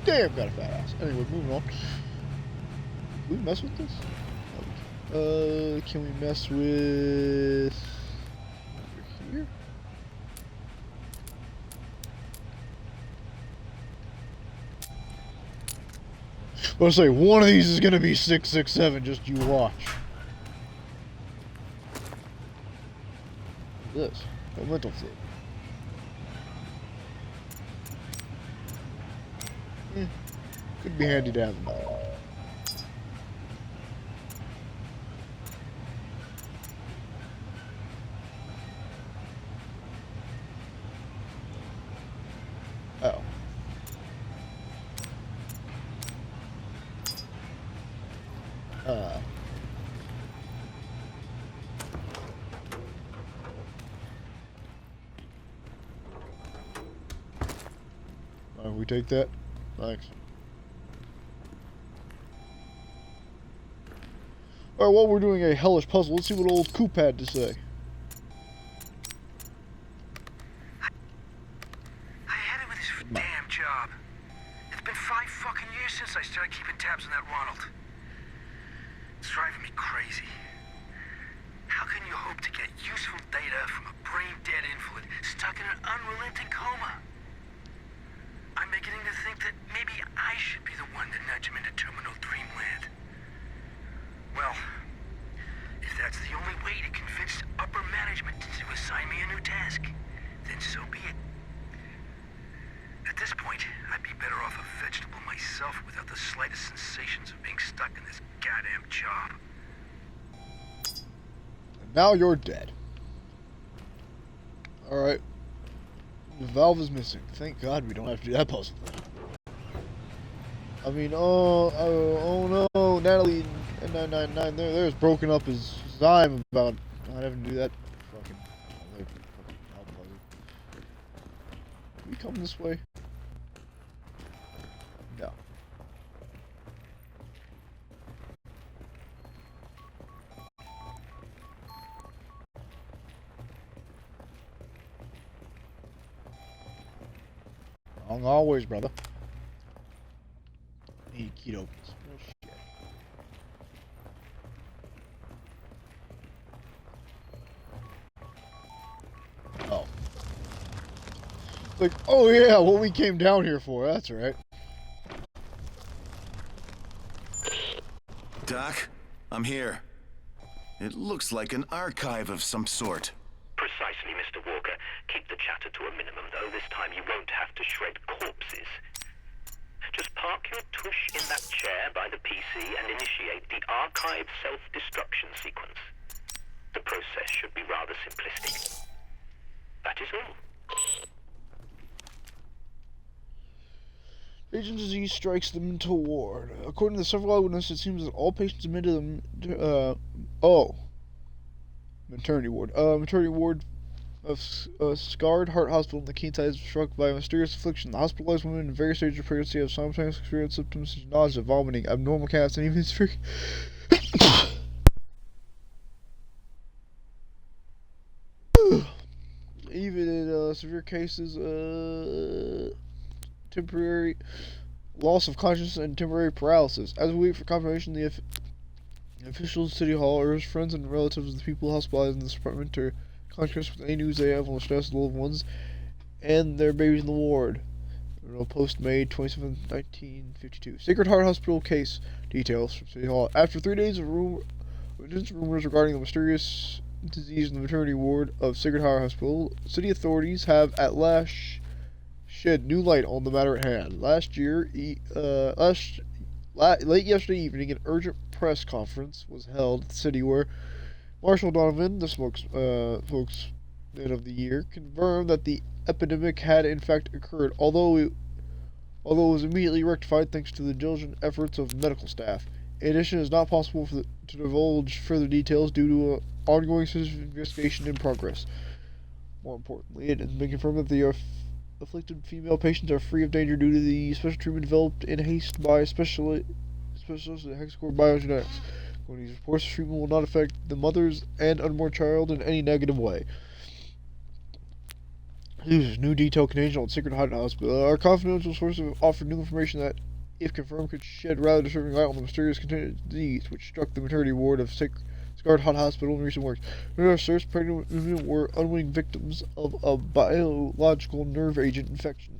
Damn, got a fat ass. Anyway, moving on. Can we mess with this? Can we mess with... over here? I was say, one of these is gonna be 667, just you watch. This. A mental flip. Could be handy to have another one. Oh. We take that? Thanks. Alright, while we're doing a hellish puzzle, let's see what old Coop had to say. I had it with this damn job. It's been 5 fucking years since I started keeping tabs on that Ronald. It's driving me crazy. How can you hope to get useful data from a brain-dead invalid stuck in an unrelenting coma? I'm beginning to think that maybe I should be the one to nudge him into terminal dreamland. Well, if that's the only way to convince upper management to assign me a new task, then so be it. At this point, I'd be better off a vegetable myself without the slightest sensations of being stuck in this goddamn job. And now you're dead. Alright. The valve is missing. Thank God we don't have to do that puzzle. I mean, oh no, Natalie 999 there's broken up his zyme about not having to do that fucking puzzle. Can we come this way? No. Wrong always, brother. Need keto. Oh, shit. Oh. Like, oh yeah, what we came down here for, that's right. Doc, I'm here. It looks like an archive of some sort. Precisely, Mr. Walker. Keep the chatter to a minimum, though. This time you won't have to shred corpses. Just park your tush in that chair by the PC and initiate the archive self-destruction sequence. The process should be rather simplistic. That is all. Agent disease strikes the mental ward. According to several eyewitnesses, it seems that all patients admitted to the maternity ward. Maternity ward of Scarred Heart Hospital in the Keenside is struck by a mysterious affliction. The hospitalized women in various stages of pregnancy have sometimes experienced symptoms such as nausea, vomiting, abnormal cats, and even even in severe cases, temporary loss of consciousness and temporary paralysis. As we wait for confirmation, the officials of City Hall urge friends and relatives of the people hospitalized in this department to contact us with any news they have on the status of the loved ones and their babies in the ward. Post May 27, 1952. Sacred Heart Hospital case details from City Hall. After 3 days of rumors regarding the mysterious disease in the maternity ward of Sacred Heart Hospital, city authorities have at last shed new light on the matter at hand. Late yesterday evening, an urgent press conference was held at the city where Marshall Donovan, the spokesman of the year, confirmed that the epidemic had in fact occurred, although it was immediately rectified thanks to the diligent efforts of medical staff. In addition, it is not possible to divulge further details due to an ongoing investigation in progress. More importantly, it has been confirmed that the afflicted female patients are free of danger due to the special treatment developed in haste by specialists at Hexacore Biogenetics. When these reports, treatment will not affect the mothers and unborn child in any negative way. News. New detail contained on Sacred Heart Hospital. Our confidential source have offered new information that, if confirmed, could shed rather disturbing light on the mysterious contagious disease which struck the maternity ward of Sacred Heart Hospital in recent weeks. Nurses, pregnant women were unwitting victims of a biological nerve agent infection.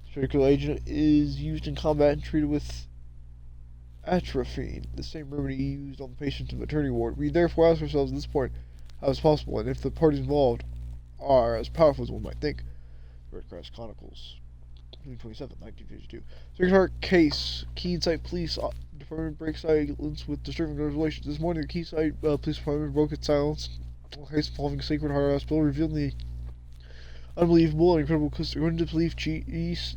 This particular agent is used in combat and treated with atropine, the same remedy used on the patients in the maternity ward. We therefore ask ourselves at this point how it's possible, and if the parties involved are as powerful as one might think. Red Cross Chronicles, June 27, 1952. Sacred Heart case. Keenside Police Department breaks silence with disturbing revelations. This morning, the Keenside Police Department broke its silence on a case involving Sacred Heart Hospital, revealing the unbelievable and incredible case. According to Police Chief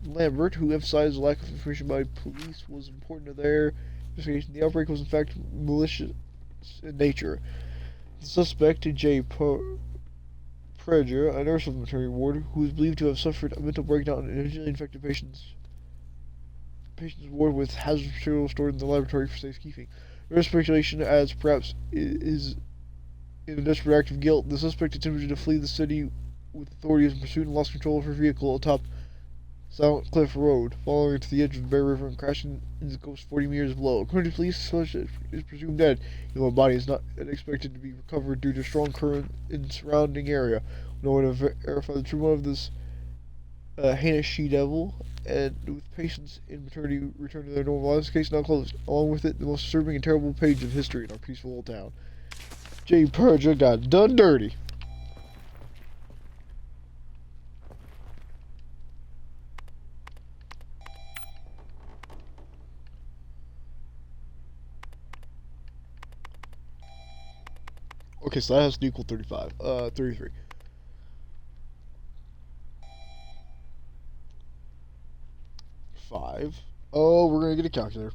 Lambert, who emphasized the lack of information by police was important to their investigation, the outbreak was in fact malicious in nature. The suspect, J. Preger, a nurse of the maternity ward, who is believed to have suffered a mental breakdown in an initially infected patient's ward with hazardous material stored in the laboratory for safekeeping. There is speculation as perhaps is in a desperate act of guilt, the suspect attempted to flee the city with authorities in pursuit and lost control of her vehicle atop Silent Cliff Road, following her to the edge of the Bear River and crashing into the coast 40 meters below. According to police, the suspect is presumed dead, even though the body is not expected to be recovered due to strong current in the surrounding area. No one to verify the true motive of this heinous she-devil, and with patients in maternity return to their normal lives, the case now closed. Along with it, the most disturbing and terrible page of history in our peaceful old town. J. Purger got done dirty. Okay, so that has to equal 35. 33. Five. Oh, we're gonna get a calculator.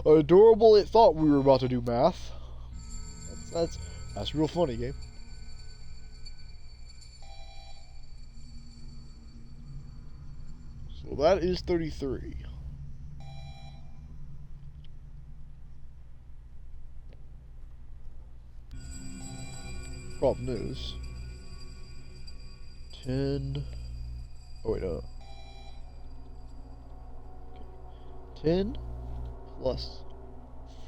Adorable, it thought we were about to do math. That's real funny, game. So that is 33. Problem is 10. Oh wait, no. 10 plus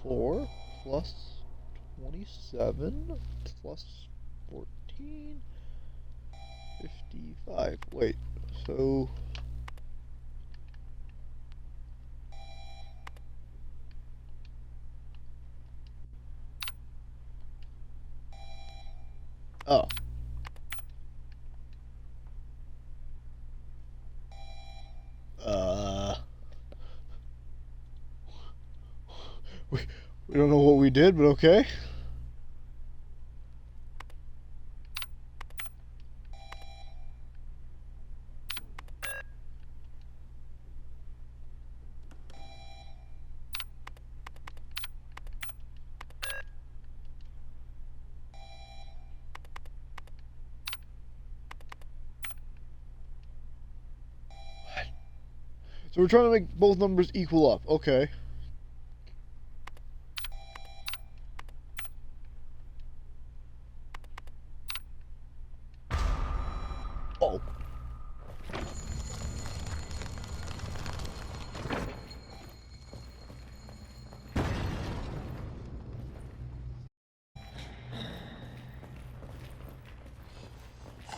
4 plus 27 plus 14 55. Wait, so oh. We don't know what we did, but okay. So we're trying to make both numbers equal up. Okay. Oh.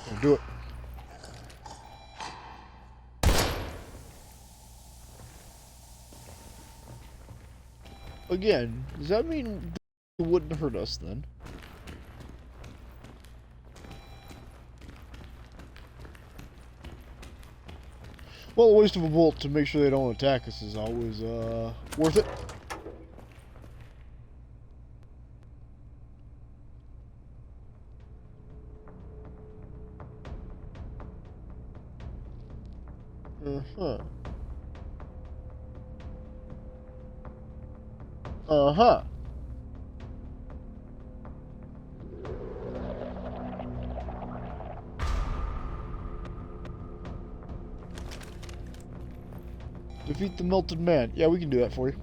Don't do it. Again, does that mean it wouldn't hurt us then? Well, a waste of a bullet to make sure they don't attack us is always worth it. Uh-huh. Uh-huh. Defeat the melted man. Yeah, we can do that for you.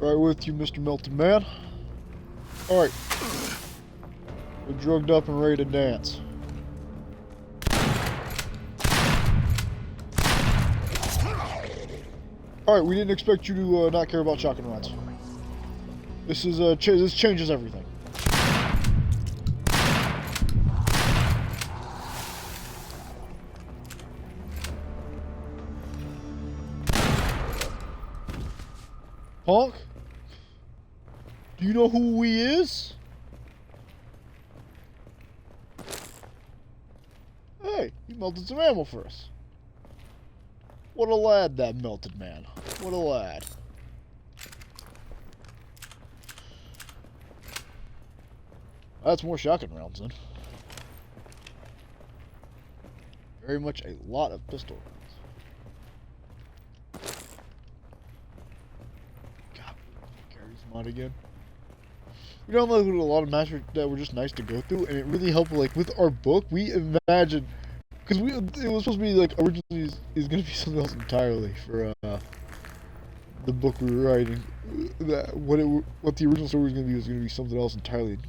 Right with you, Mr. Melted Man. Alright. We're drugged up and ready to dance. Alright, we didn't expect you to not care about shotgun rounds. This is this changes everything. Honk? Do you know who he is? Hey, he melted some ammo for us. What a lad, that melted man. What a lad. That's more shotgun rounds then. Very much a lot of pistol rounds. God, Gary's mod again. We downloaded a lot of maps that were just nice to go through, and it really helped. Like with our book, we imagined, because it was supposed to be like originally is going to be something else entirely for the book we were writing. That what the original story was going to be something else entirely.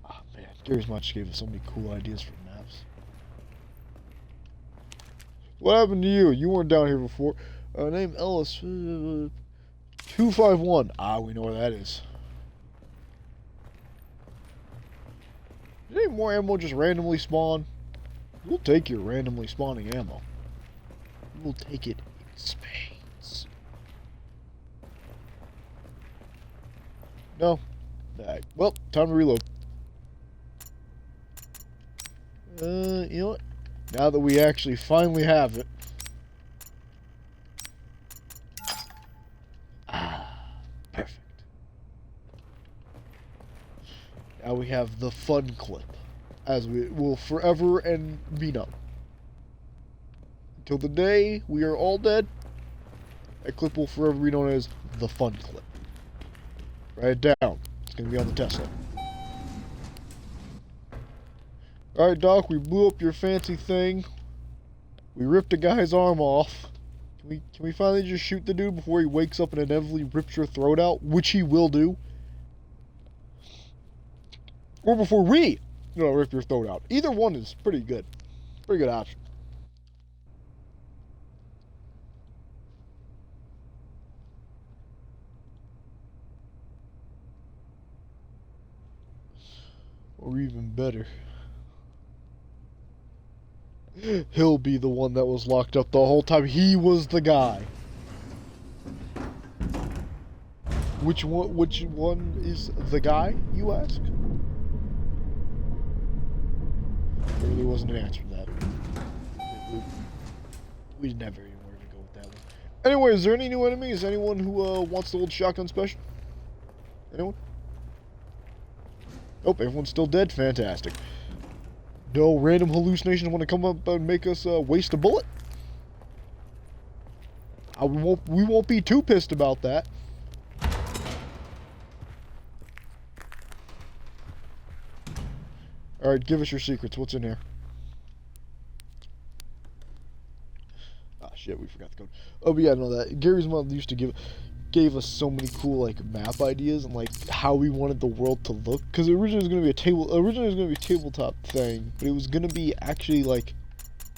Ah man, Gary's mod just gave us so many cool ideas for maps. What happened to you? You weren't down here before. Name Ellis 251. Ah, we know where that is. Did any more ammo just randomly spawn? We'll take your randomly spawning ammo. We'll take it in spades. No? Alright, well, time to reload. You know what? Now that we actually finally have it. Ah, perfect. Now we have the fun clip, as we will forever and be known. Until the day we are all dead, that clip will forever be known as the fun clip. Write it down. It's going to be on the Tesla. Alright, Doc, we blew up your fancy thing. We ripped a guy's arm off. Can we finally just shoot the dude before he wakes up and inevitably rips your throat out? Which he will do. Or before we, rip your throat out. Either one is pretty good. Pretty good option. Or even better. He'll be the one that was locked up the whole time. He was the guy. Which one is the guy, you ask? There really wasn't an answer to that. We didn't have anywhere to go with that one. Anyway, is there any new enemies? Anyone who wants the old shotgun special? Anyone? Nope, everyone's still dead. Fantastic. No random hallucinations want to come up and make us waste a bullet? We won't be too pissed about that. Alright, give us your secrets. What's in here? Ah, shit, we forgot the code. Oh, but yeah, no, that. Gary's mom used to gave us so many cool, like, map ideas and, like, how we wanted the world to look. Because originally it was going to be a tabletop thing, but it was going to be actually, like,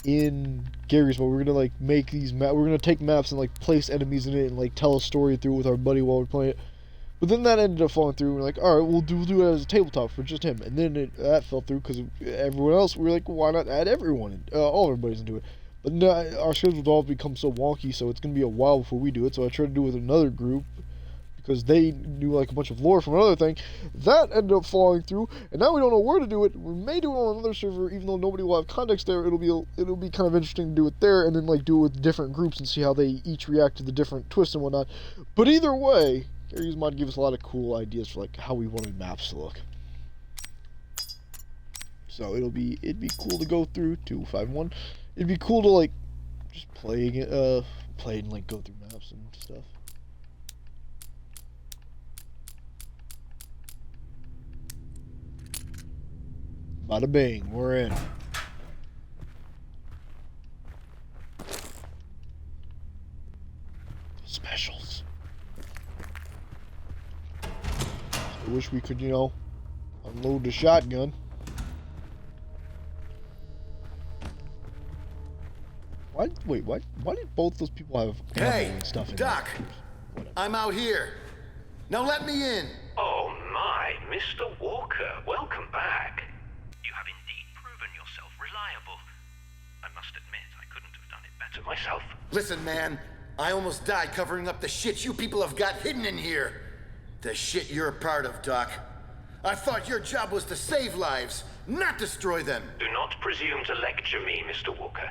in Gary's mode. We're going to, like, make these maps. We're going to take maps and, like, place enemies in it and, like, tell a story through with our buddy while we're playing it. But then that ended up falling through. We're like, alright, we'll do it as a tabletop for just him. And then that fell through because everyone else, we were like, why not add everyone, all everybody's into it. But no, our schedules all become so wonky, so it's going to be a while before we do it. So I tried to do it with another group because they knew like a bunch of lore from another thing. That ended up falling through, and now we don't know where to do it. We may do it on another server, even though nobody will have context there. It'll be kind of interesting to do it there, and then like do it with different groups and see how they each react to the different twists and whatnot. But either way, Gary's mod gave us a lot of cool ideas for like how we wanted maps to look. So it'd be cool to go through 251. It'd be cool to like just play and like go through maps and stuff. Bada bing, we're in. Specials. I wish we could, you know, unload the shotgun. Wait, why did both those people have ammo Hey, and stuff in Doc! there? I'm out here. Now let me in. Oh my, Mr. Walker, welcome back. You have indeed proven yourself reliable. I must admit, I couldn't have done it better myself. Listen, man. I almost died covering up the shit you people have got hidden in here. The shit you're a part of, Doc. I thought your job was to save lives, not destroy them. Do not presume to lecture me, Mr. Walker.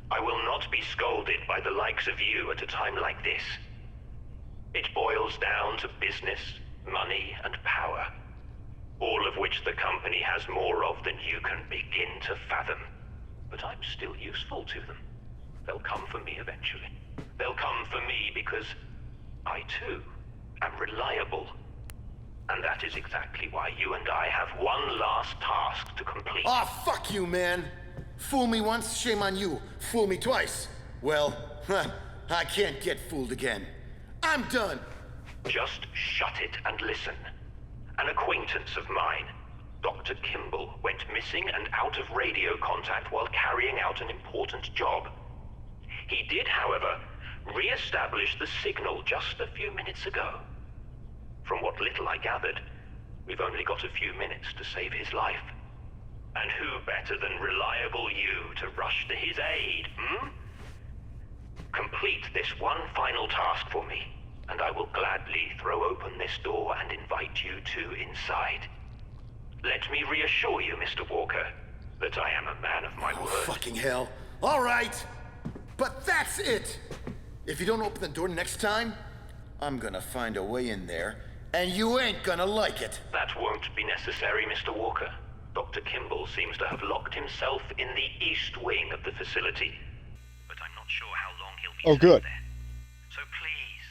I will not be scolded by the likes of you at a time like this. It boils down to business, money, and power. All of which the company has more of than you can begin to fathom. But I'm still useful to them. They'll come for me eventually. They'll come for me because I too am reliable. And that is exactly why you and I have one last task to complete. Aw, fuck you, man. Fool me once, shame on you. Fool me twice. Well, I can't get fooled again. I'm done. Just shut it and listen. An acquaintance of mine, Dr. Kimball, went missing and out of radio contact while carrying out an important job. He did, however, re-establish the signal just a few minutes ago. From what little I gathered, we've only got a few minutes to save his life. And who better than reliable you to rush to his aid, hmm? Complete this one final task for me, and I will gladly throw open this door and invite you two inside. Let me reassure you, Mr. Walker, that I am a man of my word. Fucking hell. All right. But that's it. If you don't open the door next time, I'm gonna find a way in there, and you ain't gonna like it. That won't be necessary, Mr. Walker. Dr. Kimball seems to have locked himself in the east wing of the facility. But I'm not sure how long he'll be Oh, good. there. So please,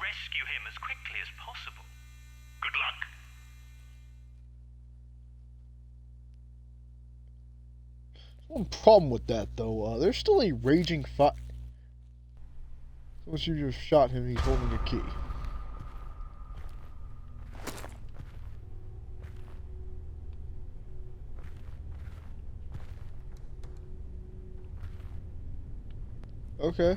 rescue him as quickly as possible. Good luck. One problem with that, though. There's still a raging fight. Once you just shot him, he's holding a key. Okay.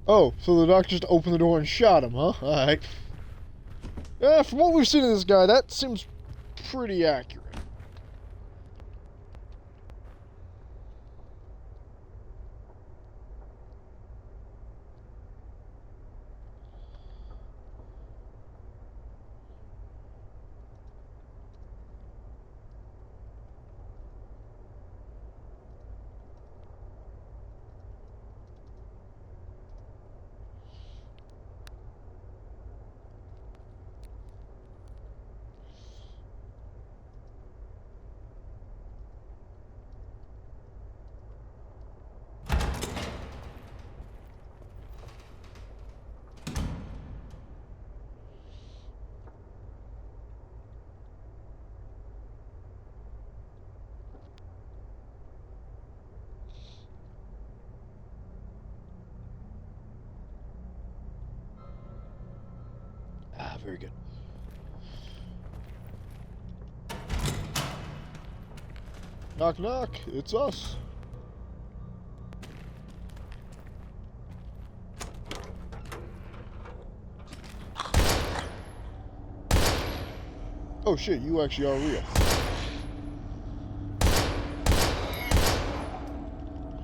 Oh, so the doc just opened the door and shot him, huh? Alright. Yeah, from what we've seen of this guy, that seems pretty accurate. Ah, very good. Knock, knock. It's us. Oh shit, you actually are real.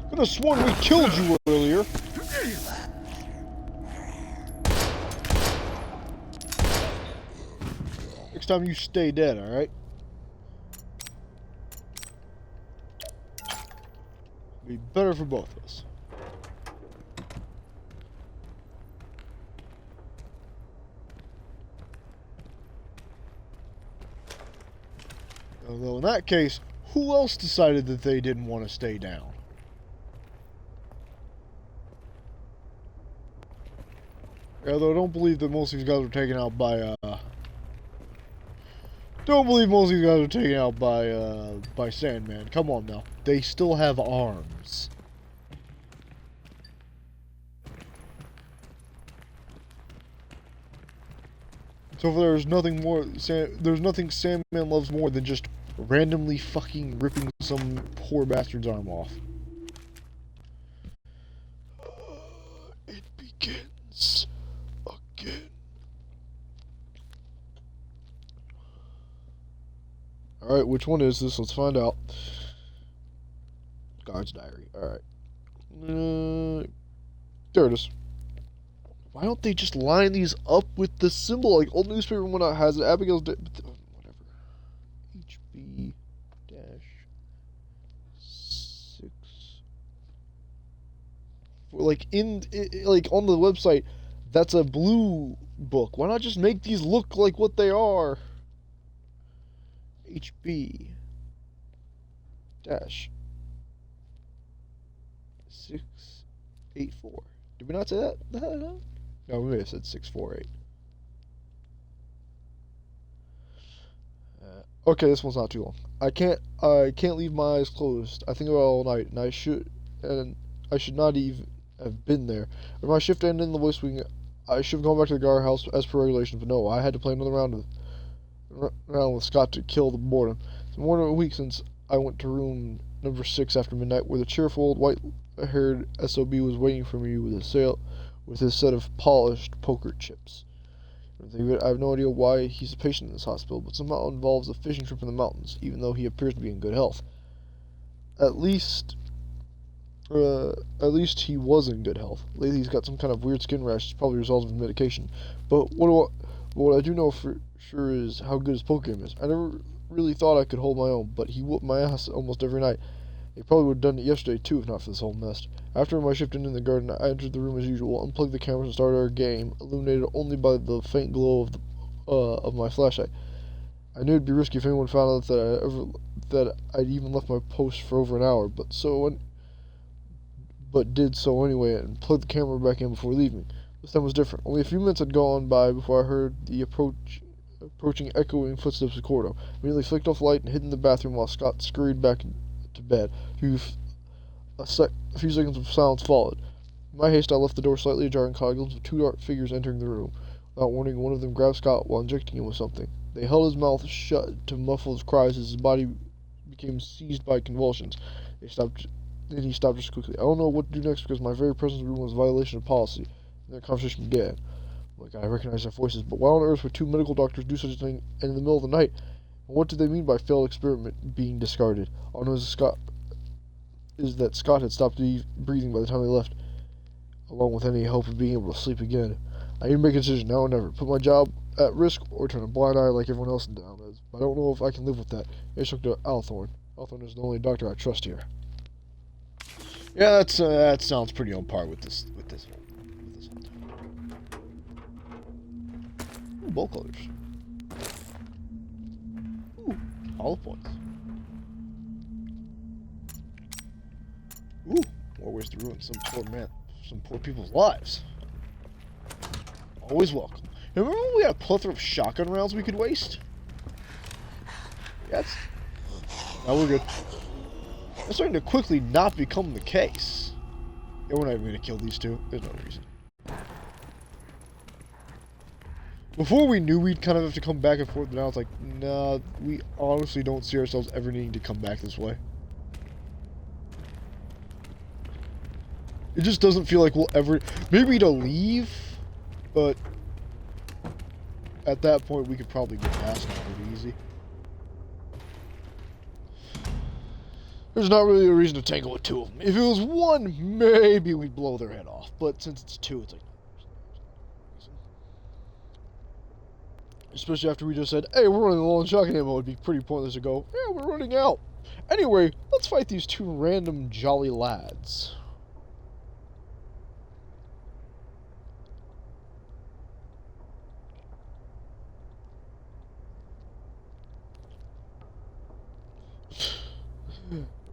Could have sworn we killed you earlier. Next time you stay dead, alright? Be better for both of us. Although in that case, who else decided that they didn't want to stay down? Although I don't believe that most of these guys were taken out by, don't believe most of these guys were taken out by Sandman. Come on now. They still have arms. So there's nothing more. There's nothing Sandman loves more than just randomly fucking ripping some poor bastard's arm off. It begins again. Alright, which one is this? Let's find out. Guard's diary. Alright. There it is. Why don't they just line these up with the symbol? Like, old newspaper and whatnot has it. Abigail's... whatever. HB... dash... 6... Like, like, on the website, that's a blue book. Why not just make these look like what they are? HB... dash... 684. Did we not say that? No, we may have said 648. Okay, this one's not too long. I can't leave my eyes closed. I think about it all night, and I should not even have been there. If my shift ended in the voice wing, I should have gone back to the guardhouse as per regulations, but no, I had to play another round with Scott to kill the boredom. It's more than a week since I went to room number 6 after midnight, where the cheerful old white-haired SOB was waiting for me with his set of polished poker chips. I have no idea why he's a patient in this hospital, but somehow it involves a fishing trip in the mountains, even though he appears to be in good health. At least he was in good health. Lately he's got some kind of weird skin rash, probably a result of medication. But what I do know for sure is how good his poker game is. I never really thought I could hold my own, but he whooped my ass almost every night. He probably would have done it yesterday too, if not for this whole mess. After my shift in the garden, I entered the room as usual, unplugged the cameras and started our game, illuminated only by the faint glow of my flashlight. I knew it'd be risky if anyone found out that I'd even left my post for over an hour, but did so anyway and plugged the camera back in before leaving. This time was different. Only a few minutes had gone by before I heard the approaching echoing footsteps in the corridor. I immediately flicked off the light and hid in the bathroom while Scott scurried back to bed. A few seconds of silence followed. In my haste, I left the door slightly ajar and caught a glimpse of 2 dark figures entering the room. Without warning, one of them grabbed Scott while injecting him with something. They held his mouth shut to muffle his cries as his body became seized by convulsions. Then he stopped just quickly. I don't know what to do next because my very presence in the room was a violation of policy. And their conversation began. I recognized their voices, but why on earth would 2 medical doctors do such a thing in the middle of the night? And what did they mean by failed experiment being discarded? All I know is that Scott had stopped breathing by the time they left, along with any hope of being able to sleep again. I need to make a decision now or never. Put my job at risk or turn a blind eye like everyone else in town is. I don't know if I can live with that. I just looked at Althorn. Althorn is the only doctor I trust here. Yeah, that sounds pretty on par with this one. Ooh, bolt colors. Ooh, hollow points. Ooh, more ways to ruin some poor people's lives. Always welcome. Remember when we had a plethora of shotgun rounds we could waste? Yes. Now we're good. It's starting to quickly not become the case. Yeah, we're not even going to kill these 2. There's no reason. Before we knew we'd kind of have to come back and forth, but now it's like, nah, we honestly don't see ourselves ever needing to come back this way. It just doesn't feel like we'll ever... Maybe to leave, but at that point we could probably get past it pretty easy. There's not really a reason to tangle with 2 of them. If it was 1, maybe we'd blow their head off. But since it's 2, it's like... Especially after we just said, hey, we're running low on shotgun ammo, it'd be pretty pointless to go, yeah, we're running out. Anyway, let's fight these 2 random jolly lads.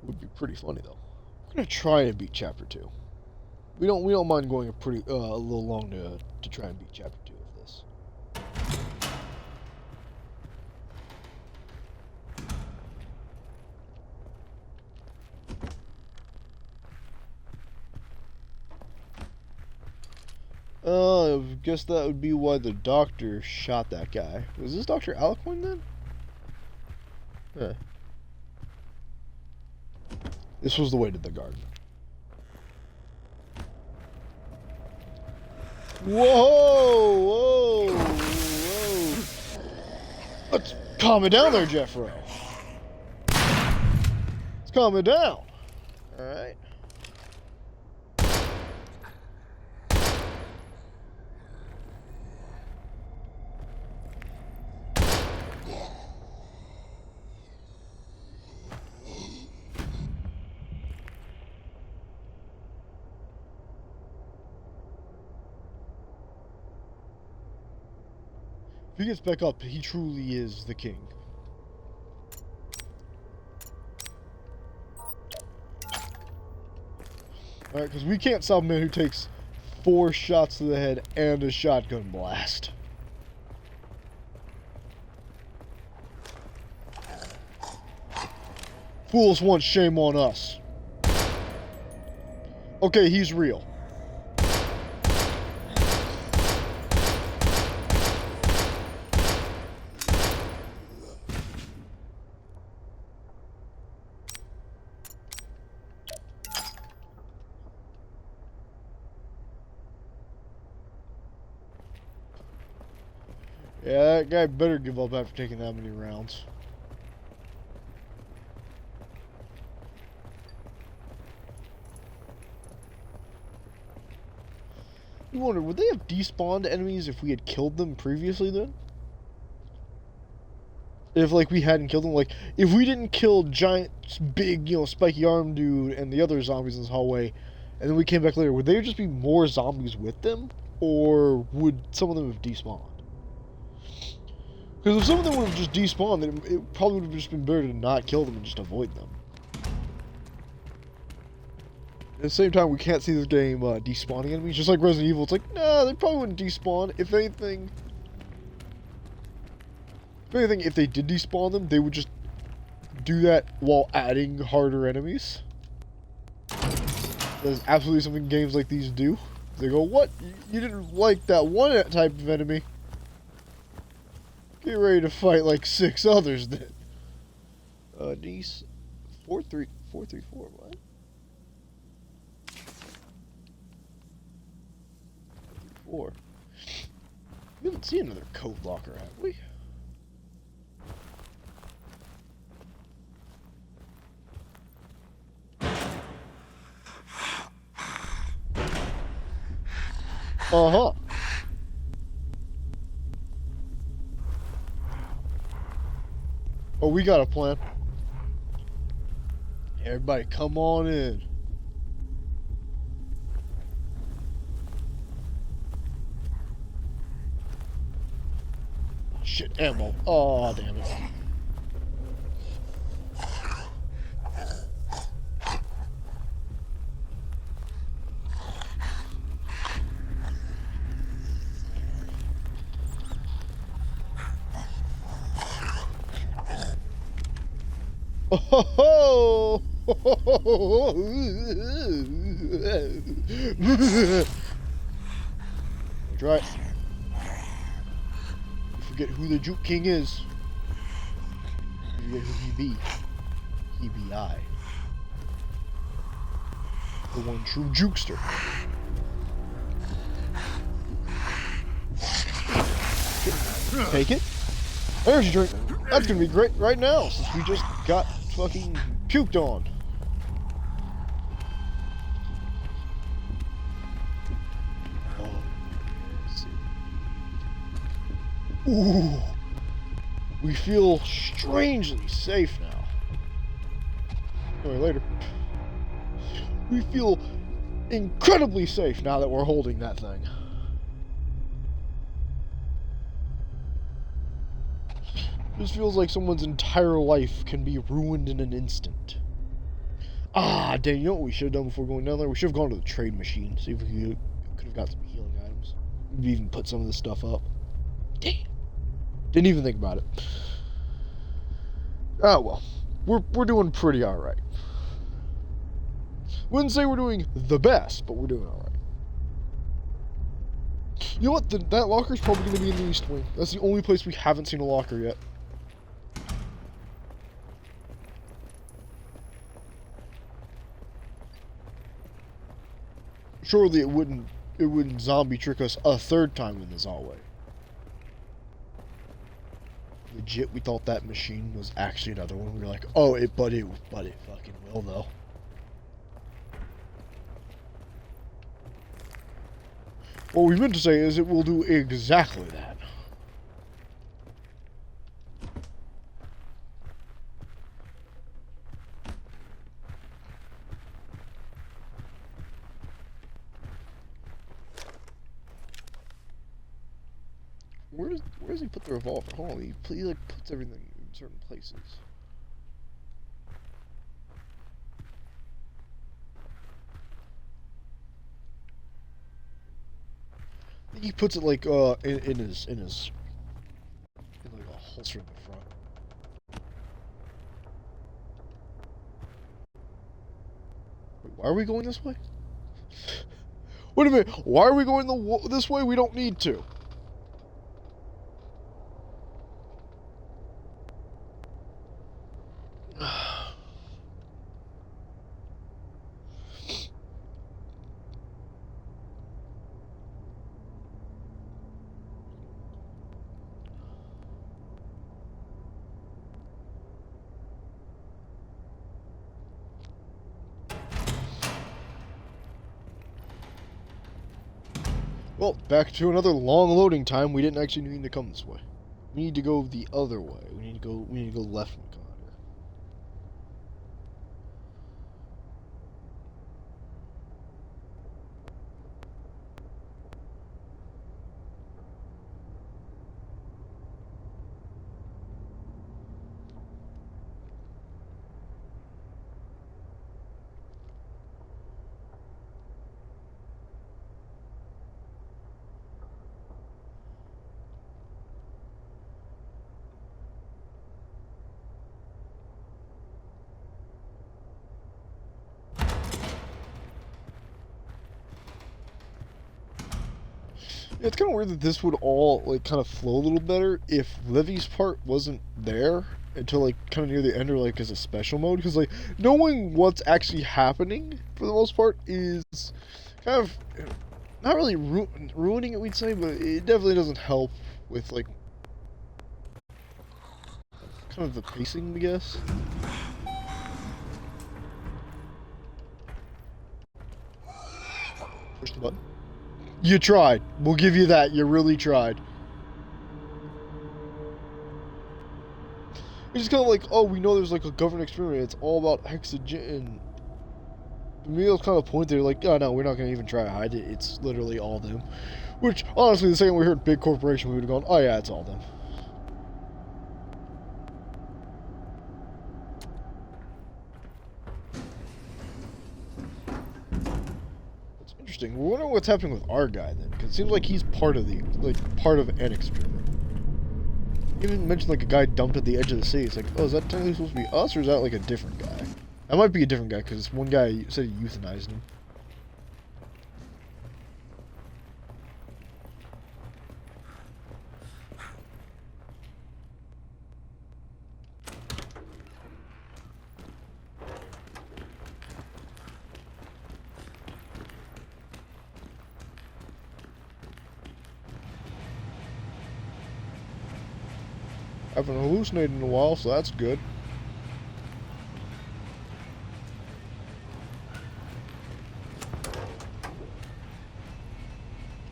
Would be pretty funny though. We're gonna try and beat chapter 2. We don't mind going a little long to try and beat chapter 2 of this. guess that would be why the doctor shot that guy. Was this Dr. Alicorn then? Huh. This was the way to the garden. Whoa! Whoa! Whoa! Let's calm it down there, Jeffro. Let's calm it down. Alright. If he gets back up, he truly is the king. Alright, because we can't stop a man who takes 4 shots to the head and a shotgun blast. Fool us once, shame on us. Okay, he's real. Yeah, that guy better give up after taking that many rounds. You wonder, would they have despawned enemies if we had killed them previously then? If, like, we hadn't killed them? Like, if we didn't kill giant, big, you know, spiky arm dude and the other zombies in this hallway, and then we came back later, would there just be more zombies with them? Or would some of them have despawned? Because if some of them would have just despawned, then it probably would have just been better to not kill them and just avoid them. At the same time, we can't see this game despawning enemies. Just like Resident Evil, it's like, nah, they probably wouldn't despawn. If anything, if they did despawn them, they would just do that while adding harder enemies. That's absolutely something games like these do. They go, what? You didn't like that one type of enemy? Get ready to fight like 6 others then. These 434, what? 4. We haven't seen another code locker, have we? Uh-huh. Oh, we got a plan. Everybody, come on in. Shit, ammo. Oh, damn it. Oh, that's right. You forget who the Juke King is. You forget who he be. He be I. The one true Jukester. Take it. Energy drink. That's gonna be great right now, since we just got fucking puked on. Oh, let's see. Ooh. We feel strangely safe now. Anyway, later. We feel incredibly safe now that we're holding that thing. This feels like someone's entire life can be ruined in an instant. Ah, dang, you know what we should have done before going down there? We should have gone to the trade machine, see if we could have got some healing items. Maybe even put some of this stuff up. Damn. Didn't even think about it. Oh well. We're doing pretty alright. Wouldn't say we're doing the best, but we're doing alright. You know what? That locker's probably going to be in the East Wing. That's the only place we haven't seen a locker yet. Surely it wouldn't zombie trick us a third time in this hallway. Legit, we thought that machine was actually another one. We were like, oh, but it fucking will though. What we meant to say is it will do exactly that. Where does he put the revolver? Hold on, he like puts everything in certain places. I think he puts it like in like a holster in the front. Wait, why are we going this way? Wait a minute, why are we going this way? We don't need to. Well, back to another long loading time. We didn't actually need to come this way. We need to go the other way. We need to go left when we come out here. Yeah, it's kind of weird that this would all like kind of flow a little better if Livy's part wasn't there until like kind of near the end or like as a special mode, because like knowing what's actually happening for the most part is kind of not really ruining it, we'd say, but it definitely doesn't help with like kind of the pacing, I guess. Push the button. You tried. We'll give you that. You really tried. It's just kind of like, oh, we know there's like a government experiment. It's all about hexagen. Maybe it was kind of the point there, like, oh no, we're not going to even try to hide it. It's literally all them. Which, honestly, the second we heard big corporation, we would have gone, oh yeah, it's all them. Interesting. We're wondering what's happening with our guy then, because it seems like he's part of an experiment. You even mentioned like a guy dumped at the edge of the sea. It's like, oh, is that technically supposed to be us, or is that like a different guy? That might be a different guy, because one guy said he euthanized him. I haven't hallucinated in a while, so that's good.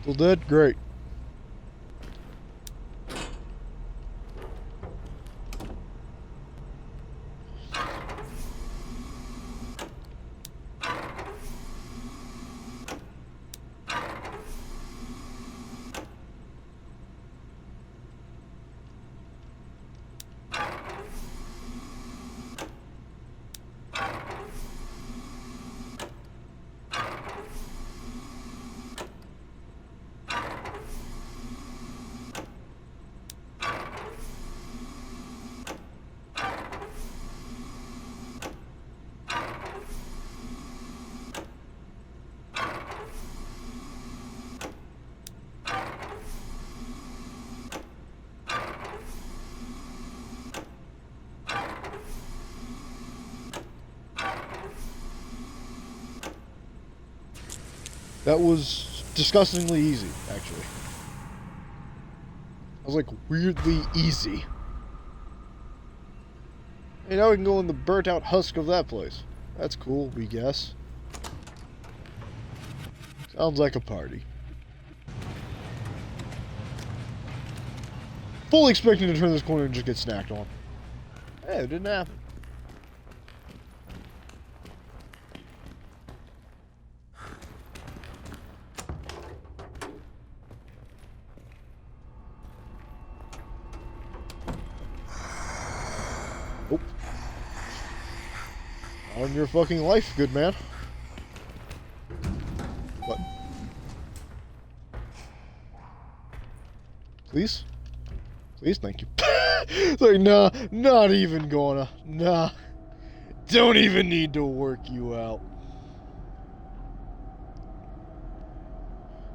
Still dead? Great. That was disgustingly easy, actually. I was like, weirdly easy. Hey, now we can go in the burnt out husk of that place. That's cool, we guess. Sounds like a party. Fully expecting to turn this corner and just get snacked on. Hey, it didn't happen. Oh. Not on your fucking life, good man. What? Please? Please, thank you. It's like, nah, not even gonna. Nah. Don't even need to work you out.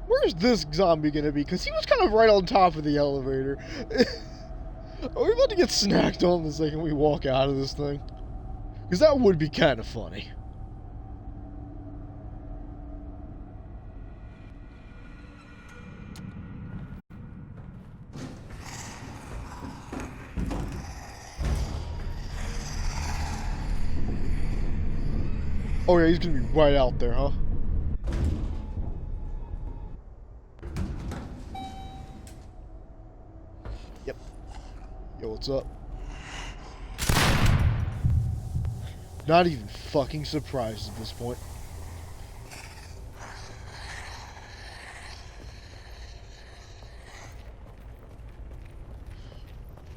Where's this zombie gonna be? Because he was kind of right on top of the elevator. Are we about to get snacked on the second we walk out of this thing? Because that would be kind of funny. Oh yeah, he's gonna be right out there, huh? Yep. Yo, what's up? Not even fucking surprised at this point.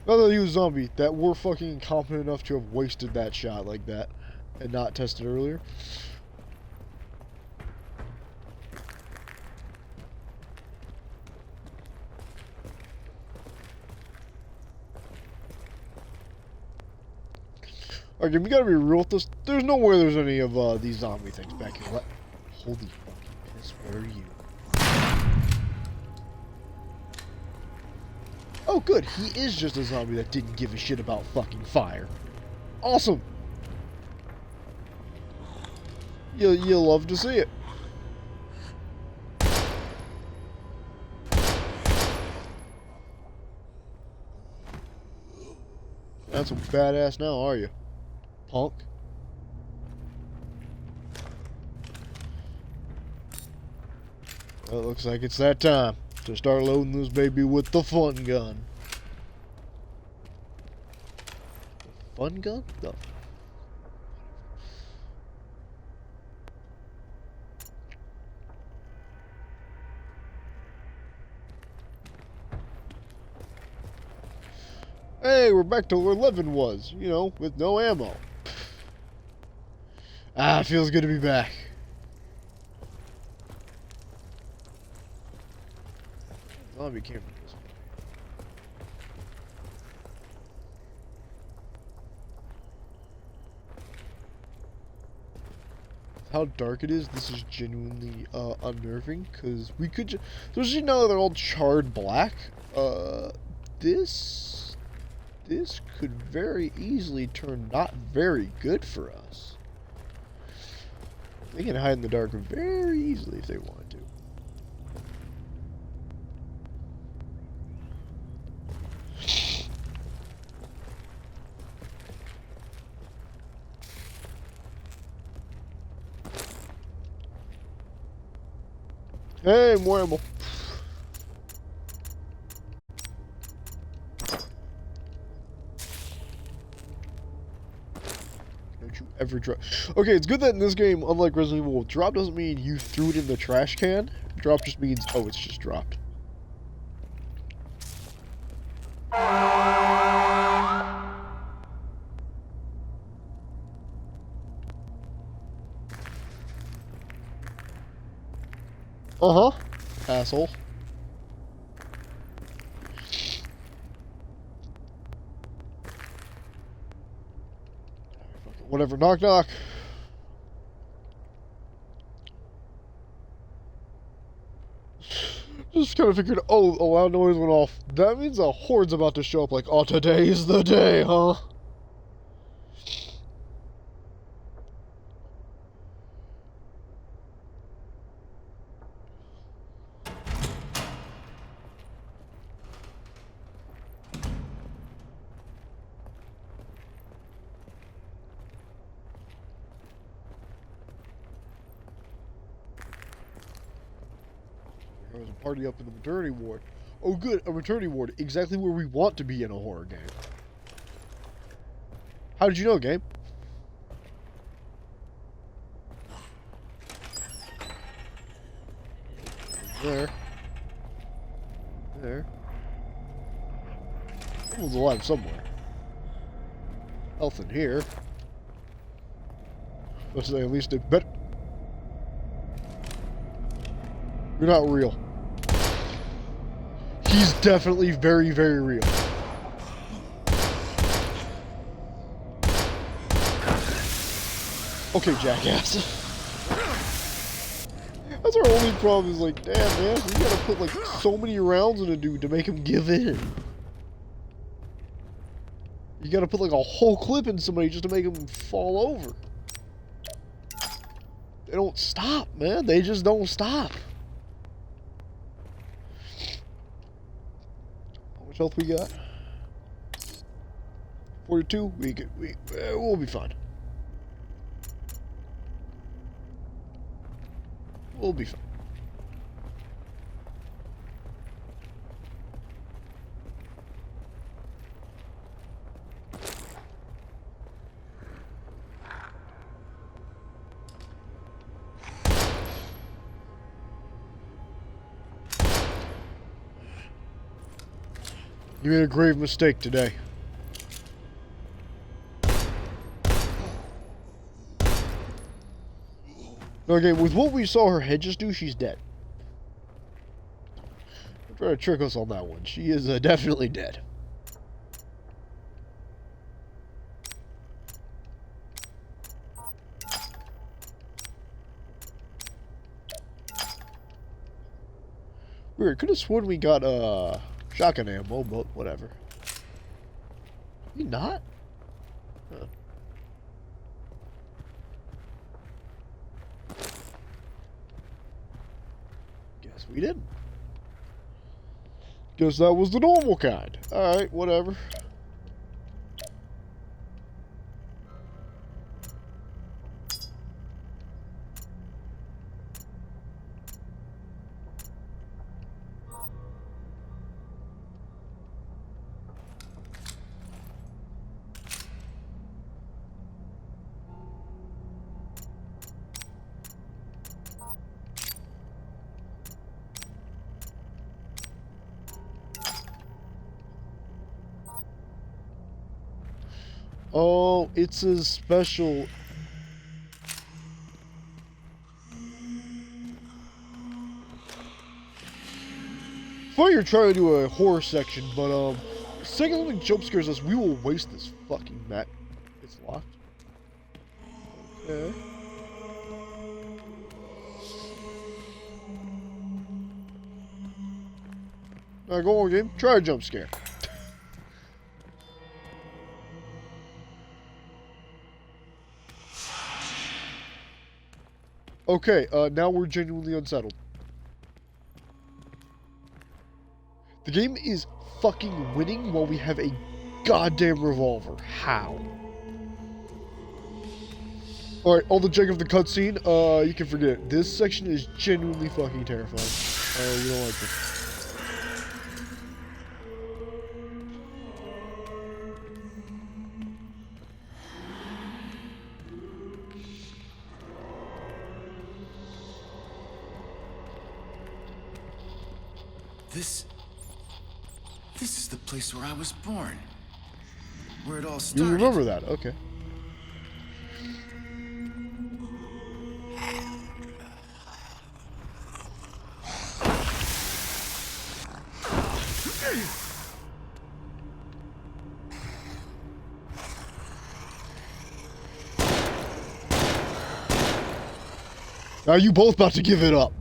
Not that he was a zombie, that we're fucking incompetent enough to have wasted that shot like that and not tested earlier. Okay, we gotta be real with this. There's no way there's any of these zombie things back here. What? Holy fucking piss, what are you? Oh good, he is just a zombie that didn't give a shit about fucking fire. Awesome! You'll love to see it. That's a badass now, are you? Punk? Well, it looks like it's that time to start loading this baby with the fun gun. The fun gun? No. Hey, we're back to where Levin was, you know, with no ammo. Ah, it feels good to be back. Zombie camera. How dark it is, this is genuinely unnerving, because we could especially now that they're all charred black, this could very easily turn not very good for us. They can hide in the dark very easily if they wanted to. Hey, more ammo. Don't you ever drop. Okay, it's good that in this game, unlike Resident Evil, drop doesn't mean you threw it in the trash can. Drop just means, oh, it's just dropped. Uh-huh. Asshole. Whatever. Knock, knock. Just kind of figured, oh, a loud noise went off. That means a horde's about to show up like, oh, today's the day, huh? There was a party up in the maternity ward. Oh good, a maternity ward. Exactly where we want to be in a horror game. How did you know, game? There. There. Someone's alive somewhere. Health in here. Let's say at least it better. You're not real. He's definitely very, very real. Okay, jackass. That's our only problem is like, damn man, we gotta put like so many rounds in a dude to make him give in. You gotta put like a whole clip in somebody just to make him fall over. They don't stop, man. They just don't stop. How much health we got? 42. We'll be fine. We'll be fine. You made a grave mistake today. Okay, with what we saw her head just do, she's dead. Don't try to trick us on that one. She is definitely dead. Weird, could have sworn we got shotgun ammo, but whatever. You not? Huh. Guess we didn't. Guess that was the normal kind. Alright, whatever. Oh, it's a special. Funny you're trying to do a horror section, but second something jump scares us, we will waste this fucking map. It's locked. Okay. Alright, go on, game. Try a jump scare. Okay, now we're genuinely unsettled. The game is fucking winning while we have a goddamn revolver. How? Alright, all the check of the cutscene, you can forget it. This section is genuinely fucking terrifying. We don't like this. This is the place where I was born. Where it all started. You remember that, okay. Are you both about to give it up?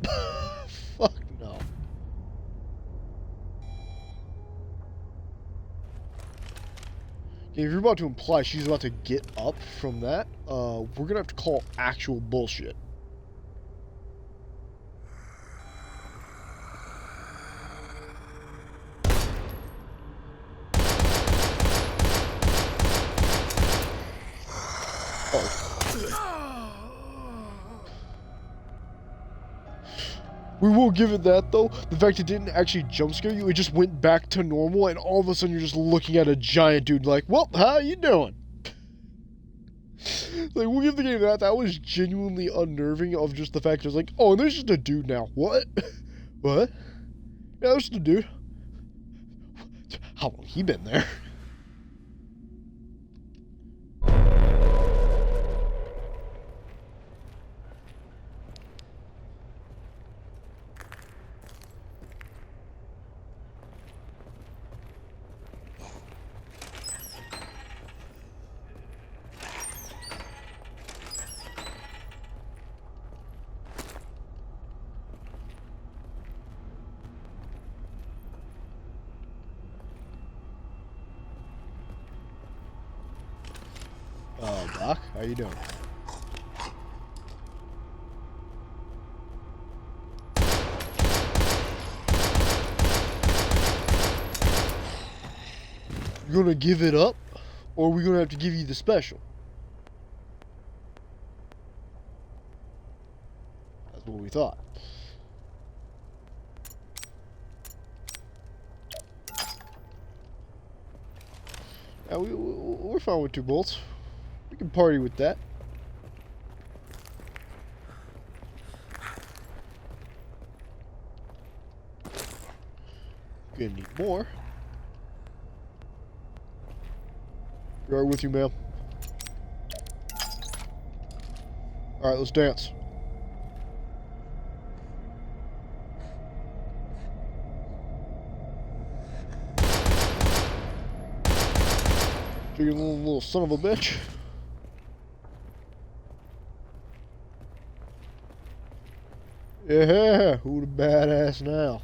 Fuck no. If you're about to imply she's about to get up from that, we're gonna have to call actual bullshit. We will give it that, though. The fact it didn't actually jump scare you, it just went back to normal, and all of a sudden you're just looking at a giant dude like, well, how you doing? Like, we'll give the game that. That was genuinely unnerving of just the fact it was like, oh, there's just a dude now. What? What? Yeah, there's just a dude. How long he been there? Doc, how you doing? You gonna give it up, or are we gonna have to give you the special? That's what we thought. Yeah, we're fine with 2 bolts. We can party with that. Gonna need more. Right with you, ma'am. Alright, let's dance. You little son of a bitch. Yeah, who the badass now?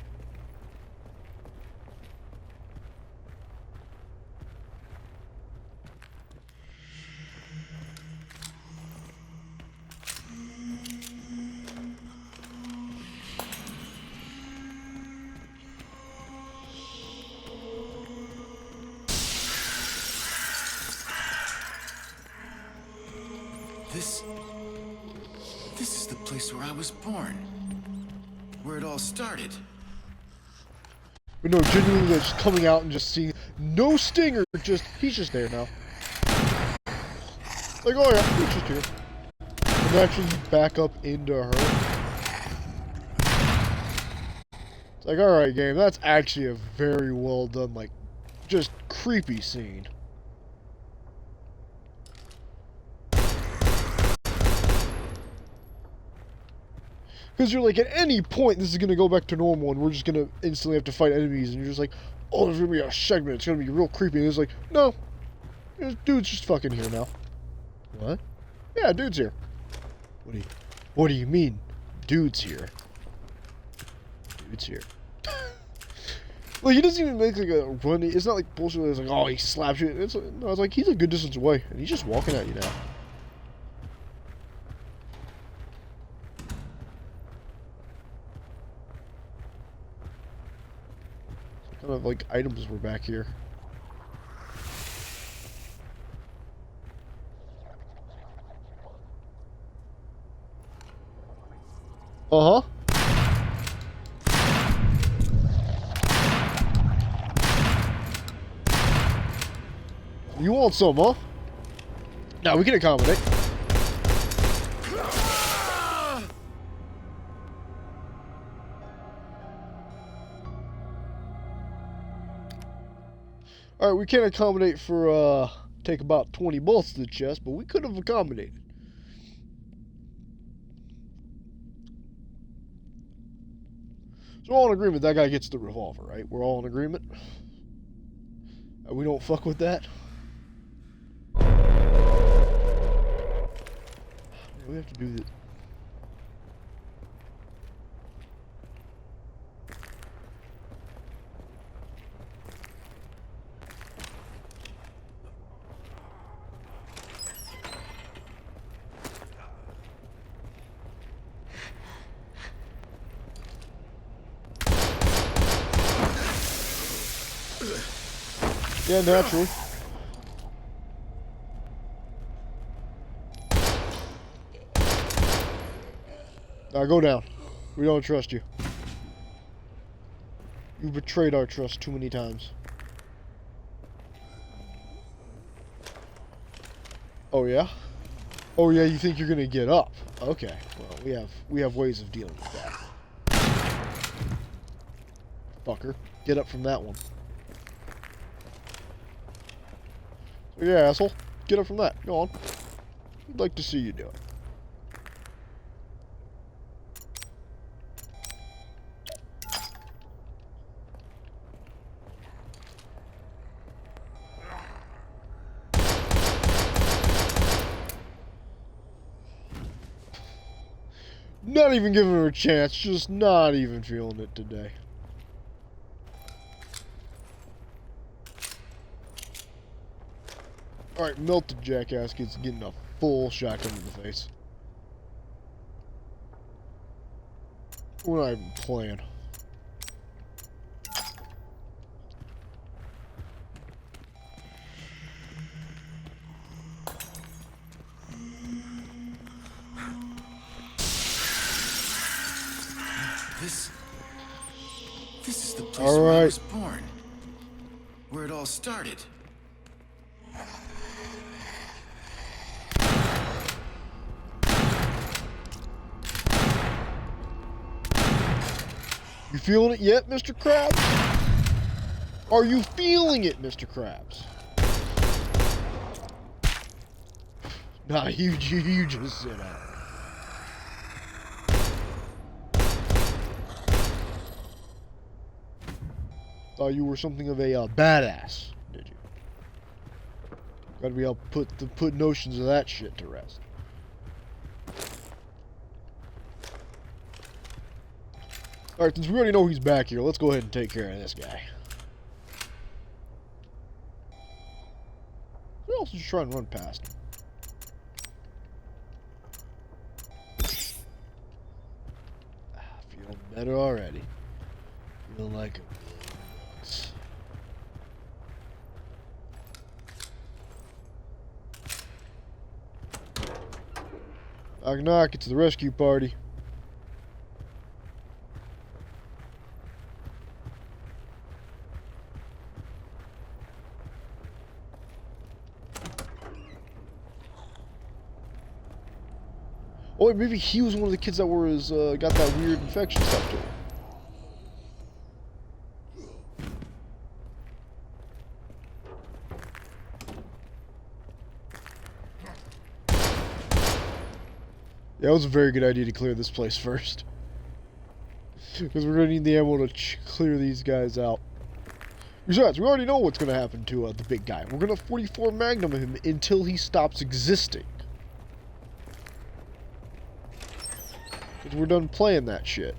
This is the place where I was born. Where it all started. But no, genuinely just coming out and just seeing no stinger, he's just there now. Like, oh yeah, he's just here. And actually back up into her. It's like, alright game, that's actually a very well done, like, just creepy scene. Because you're like, at any point, this is going to go back to normal, and we're just going to instantly have to fight enemies, and you're just like, oh, there's going to be a segment, it's going to be real creepy, and it's like, no, dude's just fucking here now. What? Yeah, dude's here. What do you mean, dude's here? Dude's here. Like, he doesn't even make, like, a run, it's not like bullshit, it's like, oh, he slaps you, it's like, no, it's like, he's a good distance away, and he's just walking at you now. Kind of like items were back here. Uh-huh. You want some, huh? Now we can accommodate. Alright, we can't accommodate for, take about 20 bullets to the chest, but we could have accommodated. So we're all in agreement that guy gets the revolver, right? We're all in agreement? We don't fuck with that? We have to do this. Yeah, naturally. Now go down. We don't trust you. You've betrayed our trust too many times. Oh yeah? Oh yeah, you think you're gonna get up? Okay. Well, we have ways of dealing with that. Fucker. Get up from that one. So yeah, asshole. Get up from that. Go on. I'd like to see you do it. Not even giving her a chance, just not even feeling it today. Alright, melted jackass gets getting a full shotgun to the face. We're not even playing. This is the place where I was born. Where it all started. You feeling it yet, Mr. Krabs? Are you feeling it, Mr. Krabs? Nah, you just sit out. Thought you were something of a badass, did you? Gotta be able to put notions of that shit to rest. Alright, since we already know he's back here, let's go ahead and take care of this guy. Who else is just trying to run past him? Feeling better already. Feeling like a knock knock, it's the rescue party. Oh, wait, maybe he was one of the kids that was got that weird infection stuff to him. Yeah, it was a very good idea to clear this place first. Because we're going to need the ammo to clear these guys out. Besides, we already know what's going to happen to the big guy. We're going to 44 Magnum him until he stops existing. Because we're done playing that shit.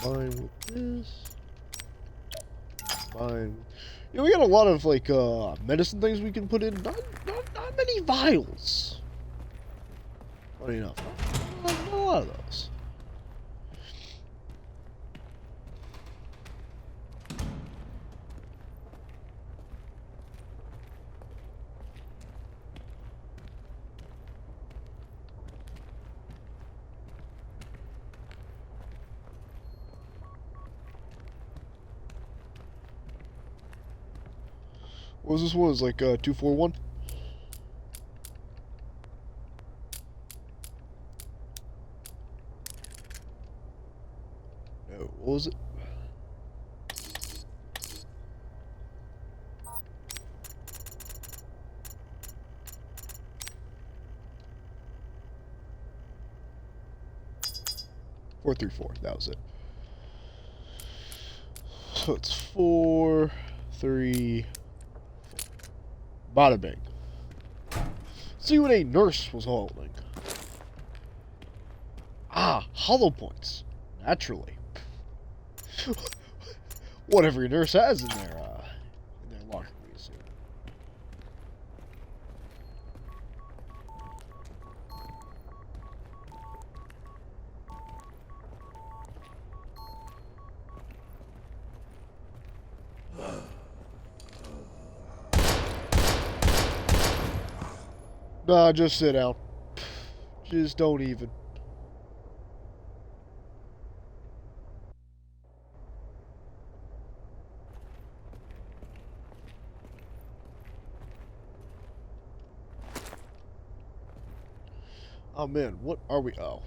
Combine with this. Combine. You know, we got a lot of like medicine things we can put in. Not many vials. Funny enough, not a lot of those. What was this one? It was like 241? No, what was it? .434, that was it. So it's 4, 3... Bada bing. See what a nurse was holding. Ah, hollow points. Naturally. What every nurse has in their locker, we assume. Nah, just sit down. Just don't even. Oh man, what are we? Oh.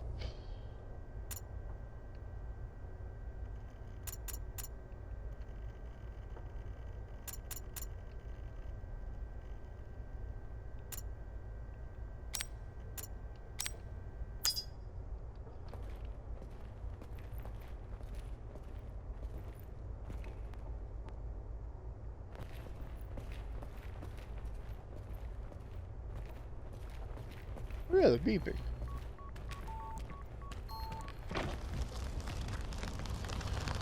Yeah, they're beeping.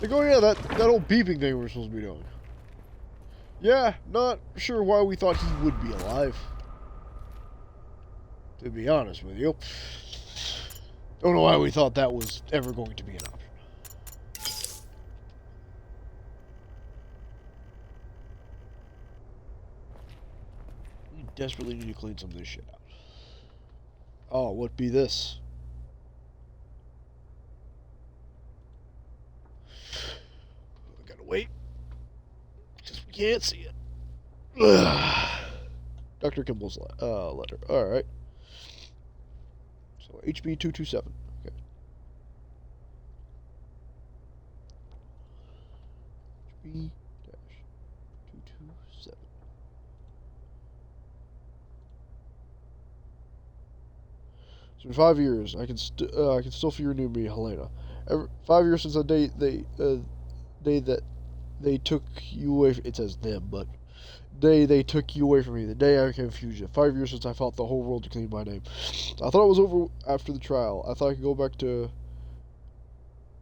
Like, oh yeah, that old beeping thing we're supposed to be doing. Yeah, not sure why we thought he would be alive. To be honest with you. Don't know why we thought that was ever going to be an option. We desperately need to clean some of this shit out. Oh, what be this? I gotta wait. Because we can't see it. Dr. Kimball's letter. Alright. So, HB 227. Okay. HB 227. It's been 5 years. I can still feel your new me, Helena. 5 years since the day that they took you away. It says them, but they took you away from me. The day I confused you. 5 years since I fought the whole world to clean my name. I thought it was over after the trial. I thought I could go back to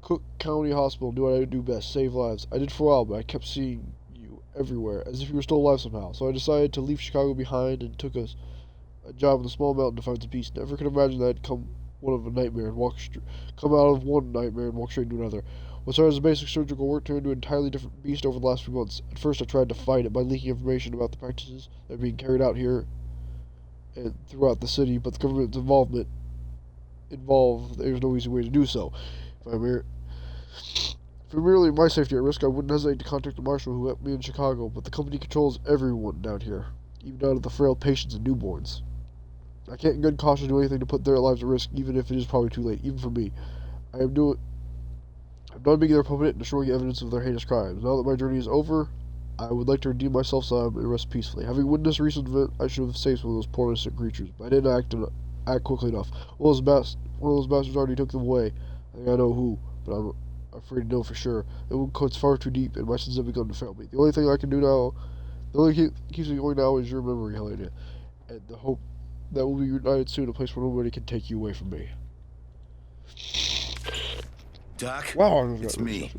Cook County Hospital and do what I do best, save lives. I did for a while, but I kept seeing you everywhere, as if you were still alive somehow. So I decided to leave Chicago behind and took a job in a small mountain to find some peace. Never could imagine that I'd come out of one nightmare and walk straight into another. What started as a basic surgical work turned into an entirely different beast over the last few months. At first I tried to fight it by leaking information about the practices that are being carried out here and throughout the city, but the government's involved, there's no easy way to do so. If merely my safety at risk, I wouldn't hesitate to contact the marshal who met me in Chicago, but the company controls everyone down here, even down to the frail patients and newborns. I can't in good caution do anything to put their lives at risk, even if it is probably too late, even for me. I'm done being their puppet and destroying evidence of their heinous crimes. Now that my journey is over, I would like to redeem myself so I may rest peacefully. Having witnessed recent event, I should have saved some of those poor innocent creatures, but I didn't act quickly enough. One of those bastards already took them away. I think I know who, but I'm afraid to know for sure. The wound cuts far too deep, and my sins have begun to fail me. The only thing I can do now, the only thing that keeps me going now is your memory, Helena, and the hope that we'll be united soon, a place where nobody can take you away from me. Doc, wow, it's me.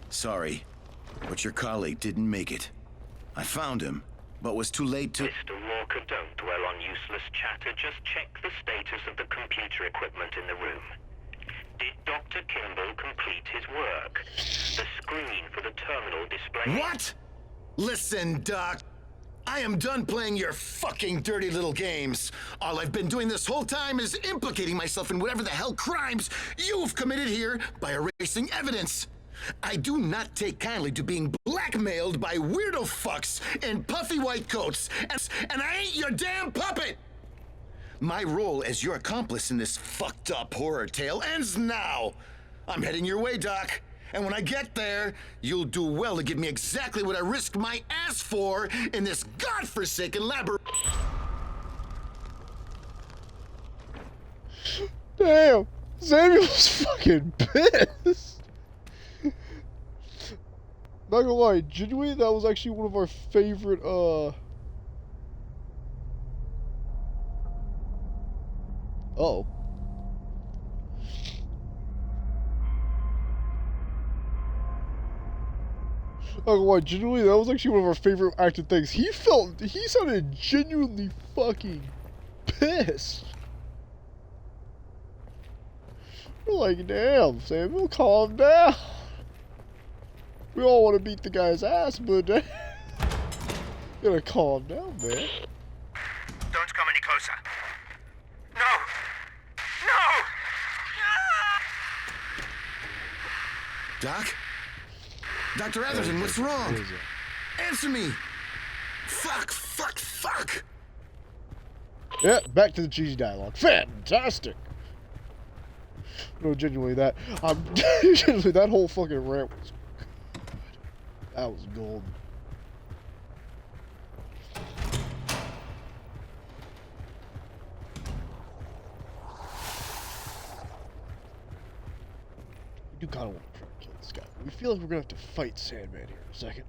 Sorry, but your colleague didn't make it. I found him, but was too late to... Mr. Walker, don't dwell on useless chatter. Just check the status of the computer equipment in the room. Did Dr. Kimball complete his work? The screen for the terminal display... What? Listen, Doc. I am done playing your fucking dirty little games. All I've been doing this whole time is implicating myself in whatever the hell crimes you've committed here by erasing evidence. I do not take kindly to being blackmailed by weirdo fucks in puffy white coats, and I ain't your damn puppet! My role as your accomplice in this fucked up horror tale ends now. I'm heading your way, Doc. And when I get there, you'll do well to give me exactly what I risked my ass for in this godforsaken labyrinth. Damn, Samuel's fucking pissed. Not gonna lie, genuinely, that was actually one of our favorite, Oh. Oh, why, genuinely, that was actually one of our favorite acted things. He sounded genuinely fucking pissed. We're like, damn, Samuel, calm down. We all want to beat the guy's ass, but you gotta calm down, man. Don't come any closer. No! No! Doc? Dr. Atherton, what's wrong? Answer me! Fuck! Yeah, back to the cheesy dialogue. Fantastic! No, genuinely genuinely that whole fucking rant was good. That was golden. We do kind of want to try to kill this guy. We feel like we're gonna have to fight Sandman here in a second.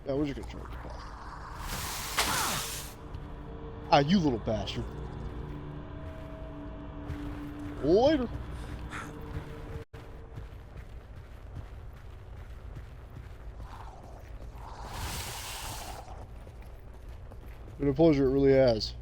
Yeah, we're just gonna try to get past. Ah, you little bastard. Later. Been a pleasure, it really has.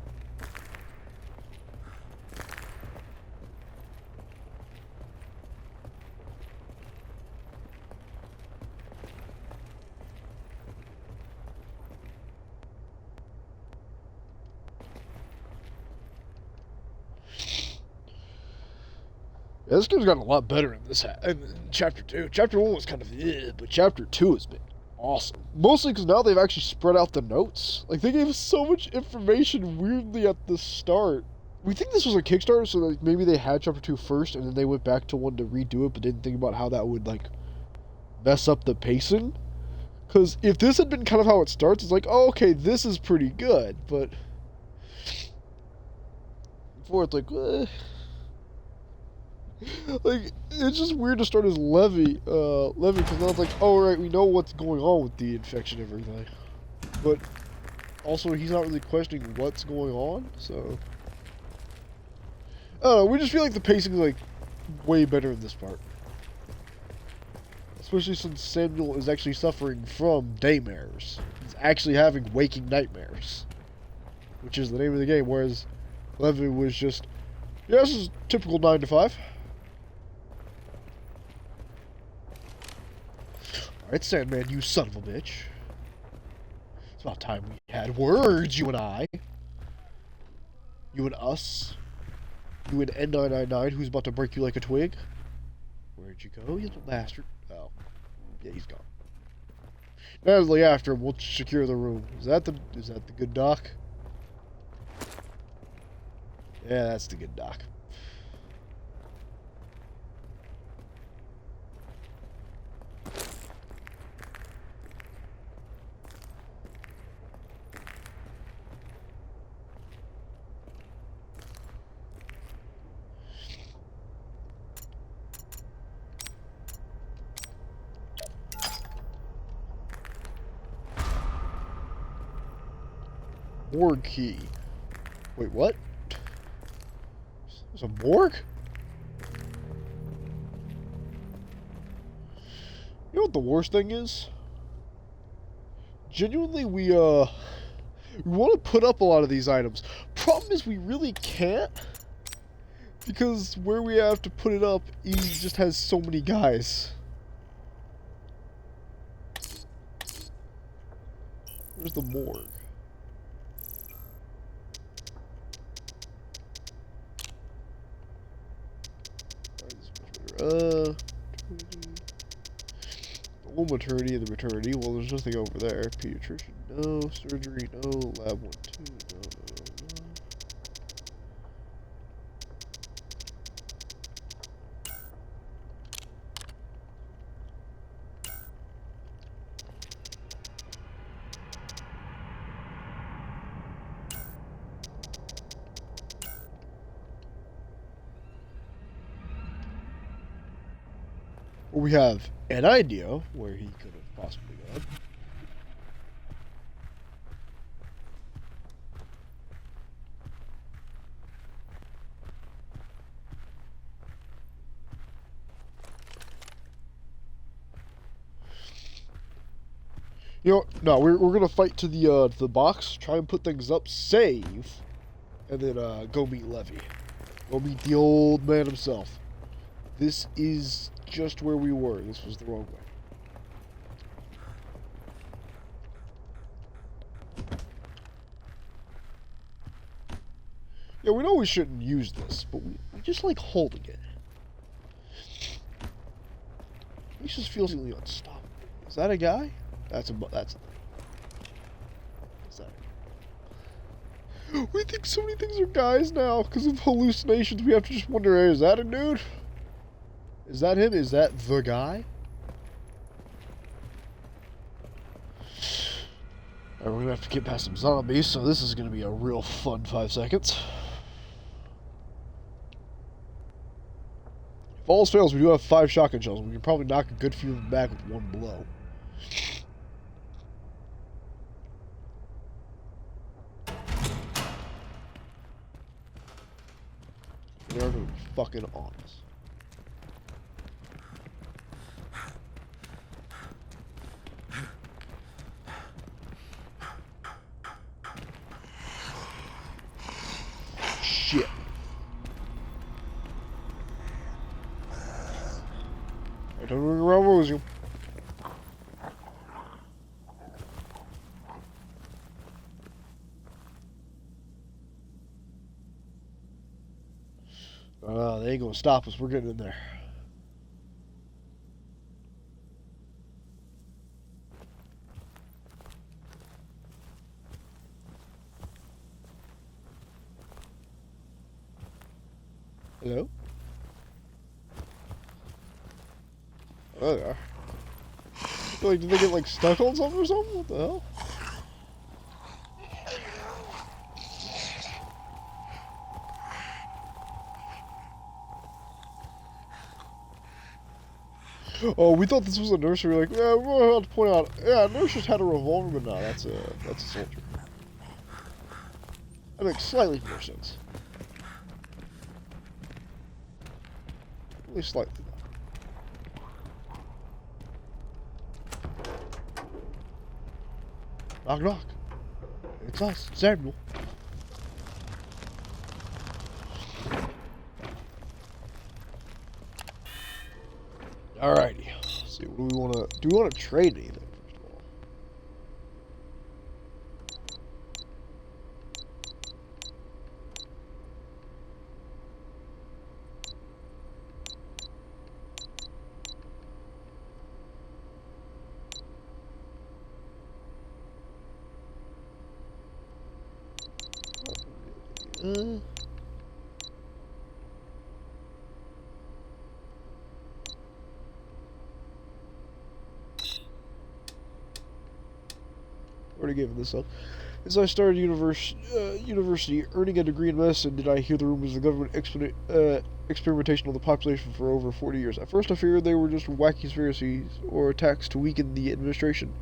Yeah, this game's gotten a lot better in Chapter 2. Chapter 1 was kind of but Chapter 2 has been awesome. Mostly because now they've actually spread out the notes. Like, they gave us so much information weirdly at the start. We think this was a Kickstarter, so like maybe they had Chapter 2 first, and then they went back to 1 to redo it, but didn't think about how that would, like, mess up the pacing. Because if this had been kind of how it starts, it's like, oh, okay, this is pretty good, but... before it's like, like, it's just weird to start as Levy, because now it's like, oh, right, we know what's going on with the infection and everything. But, also, he's not really questioning what's going on, so... I don't know, we just feel like the pacing is, like, way better in this part. Especially since Samuel is actually suffering from Daymares. He's actually having waking nightmares. Which is the name of the game, whereas Levy was just, yeah, this is typical 9 to 5. Alright, Sandman, you son of a bitch. It's about time we had words, you and I. You and us. You and N999, who's about to break you like a twig. Where'd you go, you little bastard? Oh. Yeah, he's gone. Natalie after him, we'll secure the room. Is that the good doc? Yeah, that's the good doc. Morgue key. Wait, what? There's a morgue? You know what the worst thing is? Genuinely, we want to put up a lot of these items. Problem is, we really can't. Because where we have to put it up, he just has so many guys. Where's the morgue? The whole maternity and the maternity. Well, there's nothing over there. Pediatrician, no. Surgery, no. Lab 1, 2, no. We have an idea where he could have possibly gone. You know, no, we're gonna fight to the box, try and put things up, save, and then go meet Levy. Go meet the old man himself. This is just where we were. This was the wrong way. Yeah, we know we shouldn't use this, but we just like holding it. It just feels really unstoppable. Is that a guy? That's a. Is that we think so many things are guys now because of hallucinations. We have to just wonder, hey, is that a dude? Is that him? Is that the guy? Alright, we're gonna have to get past some zombies, so this is gonna be a real fun 5 seconds. If all else fails, we do have 5 shotgun shells. We can probably knock a good few of them back with one blow. They're gonna be fucking on us. Shit. I don't ring around rose you. They ain't gonna stop us. We're getting in there. Hello? Oh, there. Like, did they get, like, stuck on something or something? What the hell? Oh, we thought this was a nurse. We were like, yeah, we're about to point out, yeah, a nurse just had a revolver, but no, that's a soldier. That makes slightly more sense. Only slightly. Knock, knock. It's us, Samuel. Alrighty. Let's see, what do we want to... Do we want to trade anything, first of all? Already gave this up. As I started university, earning a degree in medicine, did I hear the rumors of the government experimentation on the population for over 40 years. At first I feared they were just wacky conspiracies or attacks to weaken the administration.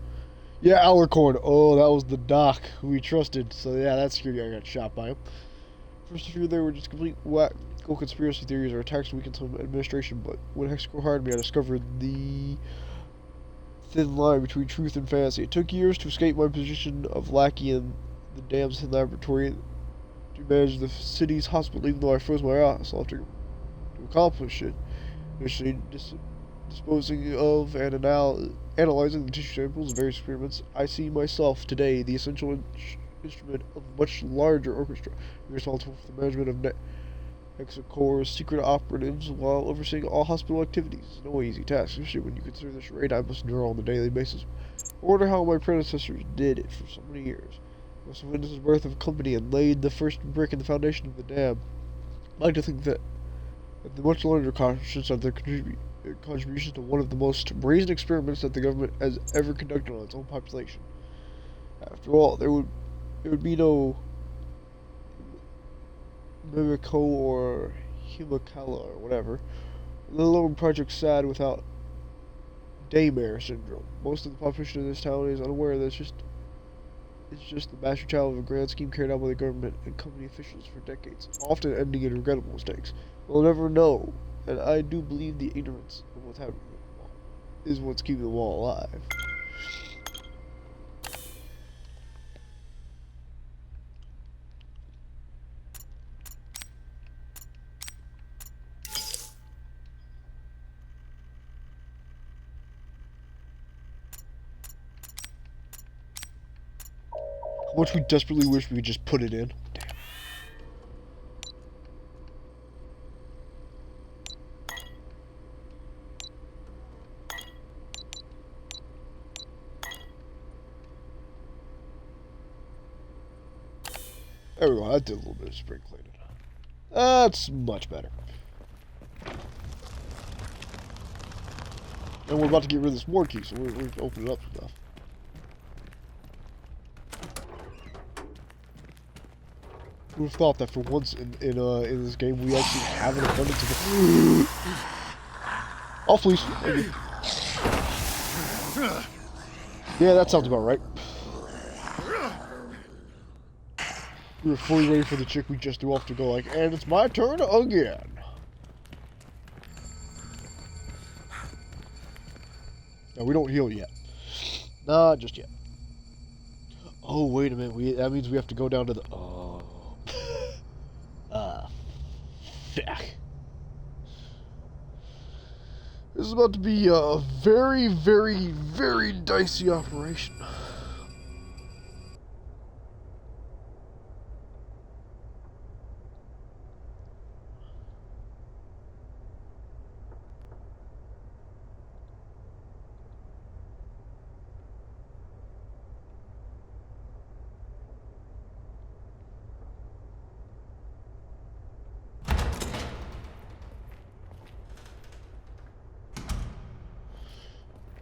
Yeah, Alarcorn. Oh, that was the doc who we trusted. So yeah, that security guy got shot by him. First I feared they were just complete wacko conspiracy theories or attacks to weaken some administration, but when Hexacore hired me, I discovered the thin line between truth and fantasy. It took years to escape my position of lackey in the dam's laboratory to manage the city's hospital, even though I froze my ass off to accomplish it. Initially disposing of and analyzing the tissue samples of various experiments, I see myself today the essential instrument of a much larger orchestra, responsible for the management of Hexacore's secret operatives while overseeing all hospital activities. It's no easy task, especially when you consider the charade I must endure on a daily basis. I wonder how my predecessors did it for so many years. I must have witnessed the birth of a company and laid the first brick in the foundation of the dam. I'd like to think that the much larger conscience of their contributions to one of the most brazen experiments that the government has ever conducted on its own population. After all, there would be no Mimico or Himicala or whatever, let alone Project SAD without Daymare syndrome. Most of the population of this town is unaware that it's just the master child of a grand scheme carried out by the government and company officials for decades, often ending in regrettable mistakes. We'll never know, and I do believe the ignorance of what's happening is what's keeping them all alive. How much we desperately wish we could just put it in. Damn. There we go. That did a little bit of spring cleaning. That's much better. And we're about to get rid of this more key, so we're opening up stuff. Who would have thought that for once in this game we actually have an abundance of Oh, please. Thank you. Yeah, that sounds about right. We were fully ready for the chick we just threw off to go like, and it's my turn again. No, we don't heal yet. Not just yet. Oh, wait a minute. That means we have to go down to the... Oh. Fuck. This is about to be a very, very, very dicey operation.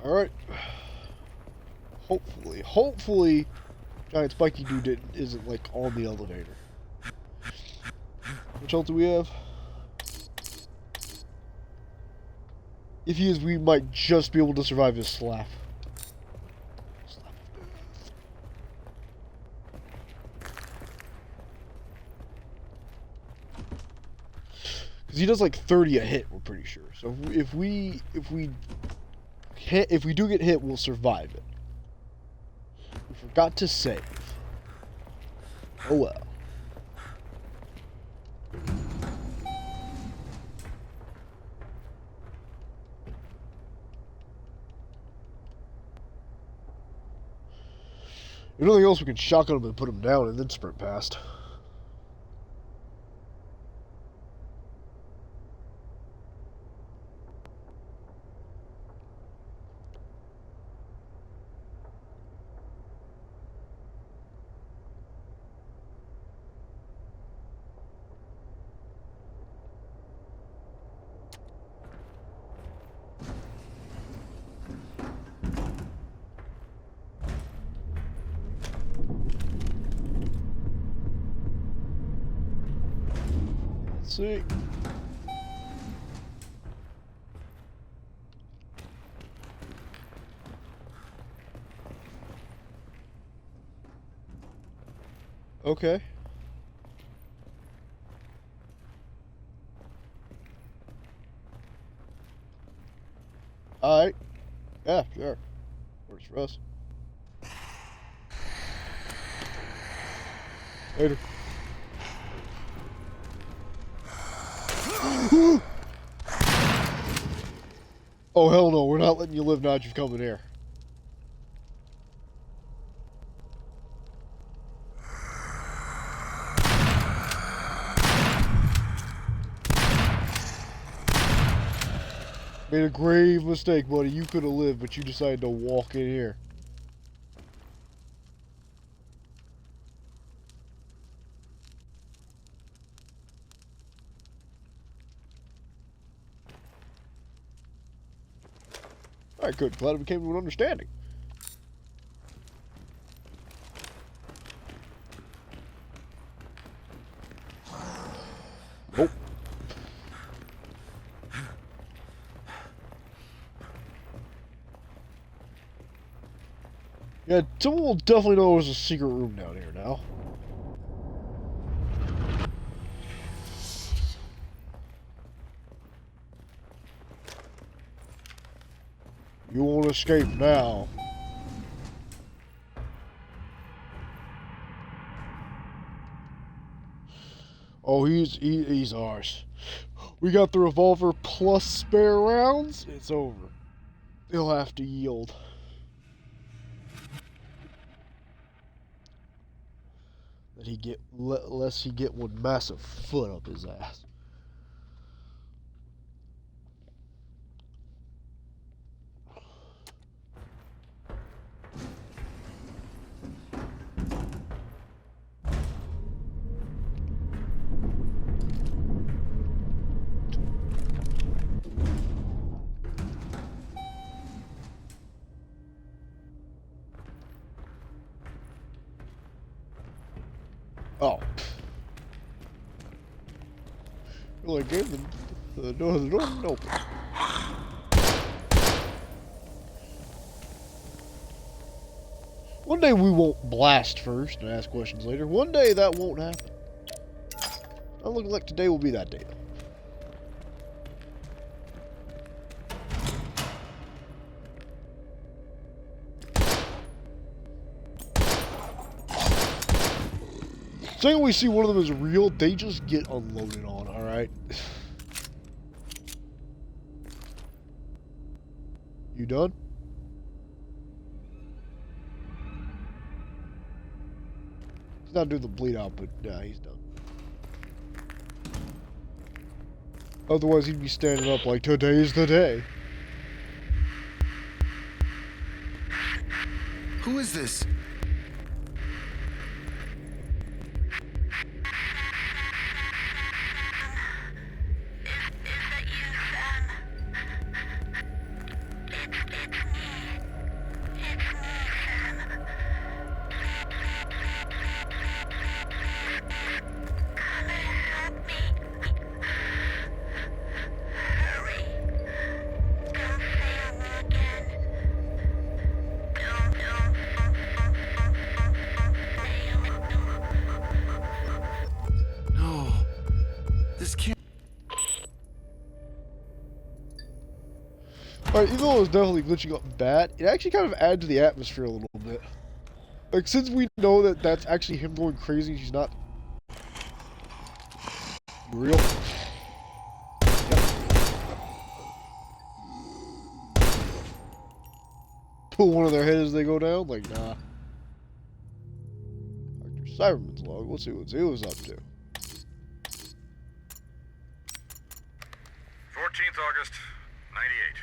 Alright. Hopefully, giant spiky dude isn't, like, on the elevator. Which else do we have? If he is, we might just be able to survive his slap. Because he does, like, 30 a hit, we're pretty sure. So if we do get hit, we'll survive it. We forgot to save. Oh well. If nothing else, we can shotgun him and put him down and then sprint past. See. Okay. Alright. Yeah, sure. Works for us. Later. Oh, hell no. We're not letting you live now that you've come in here. Made a grave mistake, buddy. You could have lived, but you decided to walk in here. Alright, good. Glad we came to an understanding. Nope. Yeah, someone will definitely know there's a secret room down here now. You won't escape now. Oh, he's ours. We got the revolver plus spare rounds. It's over. He'll have to yield. Lest he get one massive foot up his ass. Oh. Well, I gave them the door didn't open. One day we won't blast first and ask questions later. One day that won't happen. Not looking like today will be that day, though. Second we see one of them is real, they just get unloaded on, alright? You done? He's not doing the bleed out, but yeah, he's done. Otherwise he'd be standing up like, today's the day. Who is this? Alright, even though it was definitely glitching up bad, it actually kind of added to the atmosphere a little bit. Like, since we know that that's actually him going crazy, he's not real. Pull one of their heads as they go down? Like, nah. Dr. Cyberman's log. Let's see what he was up to. 14th August, 98.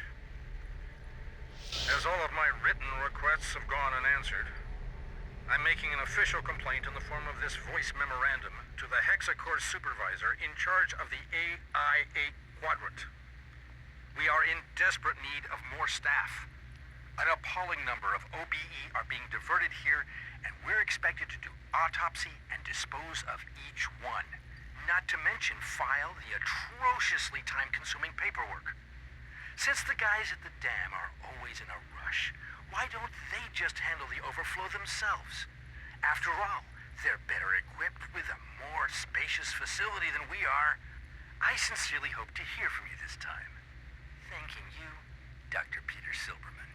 As all of my written requests have gone unanswered, I'm making an official complaint in the form of this voice memorandum to the Hexacore supervisor in charge of the AI-8 quadrant. We are in desperate need of more staff. An appalling number of OBE are being diverted here, and we're expected to do autopsy and dispose of each one. Not to mention file the atrociously time-consuming paperwork. Since the guys at the dam are always in a rush, why don't they just handle the overflow themselves? After all, they're better equipped with a more spacious facility than we are. I sincerely hope to hear from you this time. Thanking you, Dr. Peter Silberman.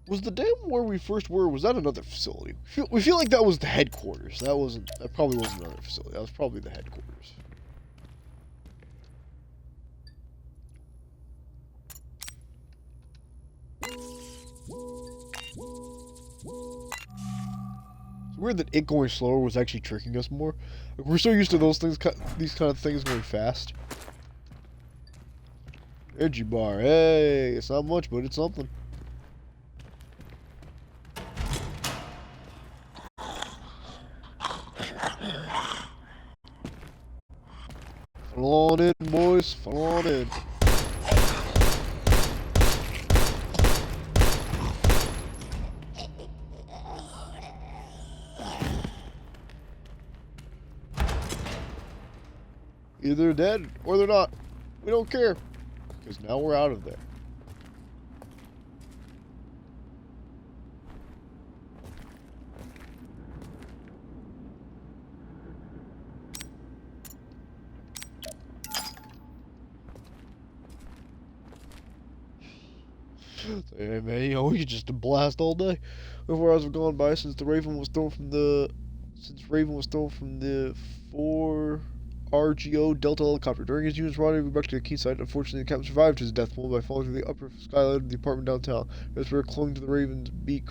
Was the dam where we first were, was that another facility? We feel like that was the headquarters. That probably wasn't another facility. That was probably the headquarters. It's weird that it going slower was actually tricking us more. Like, we're so used to these kind of things going fast. Energy bar, hey, it's not much, but it's something. Fall on in, boys, fall on in. Either they're dead or they're not. We don't care. Because now we're out of there. Hey man, you know, we could just blast all day. 24 hours have gone by since Raven was thrown from the 4 RGO Delta helicopter. During his unit's rendezvous back to the quayside, unfortunately the captain survived his death blow by falling through the upper skylight of the apartment downtown. His spirit clung to the Raven's beak,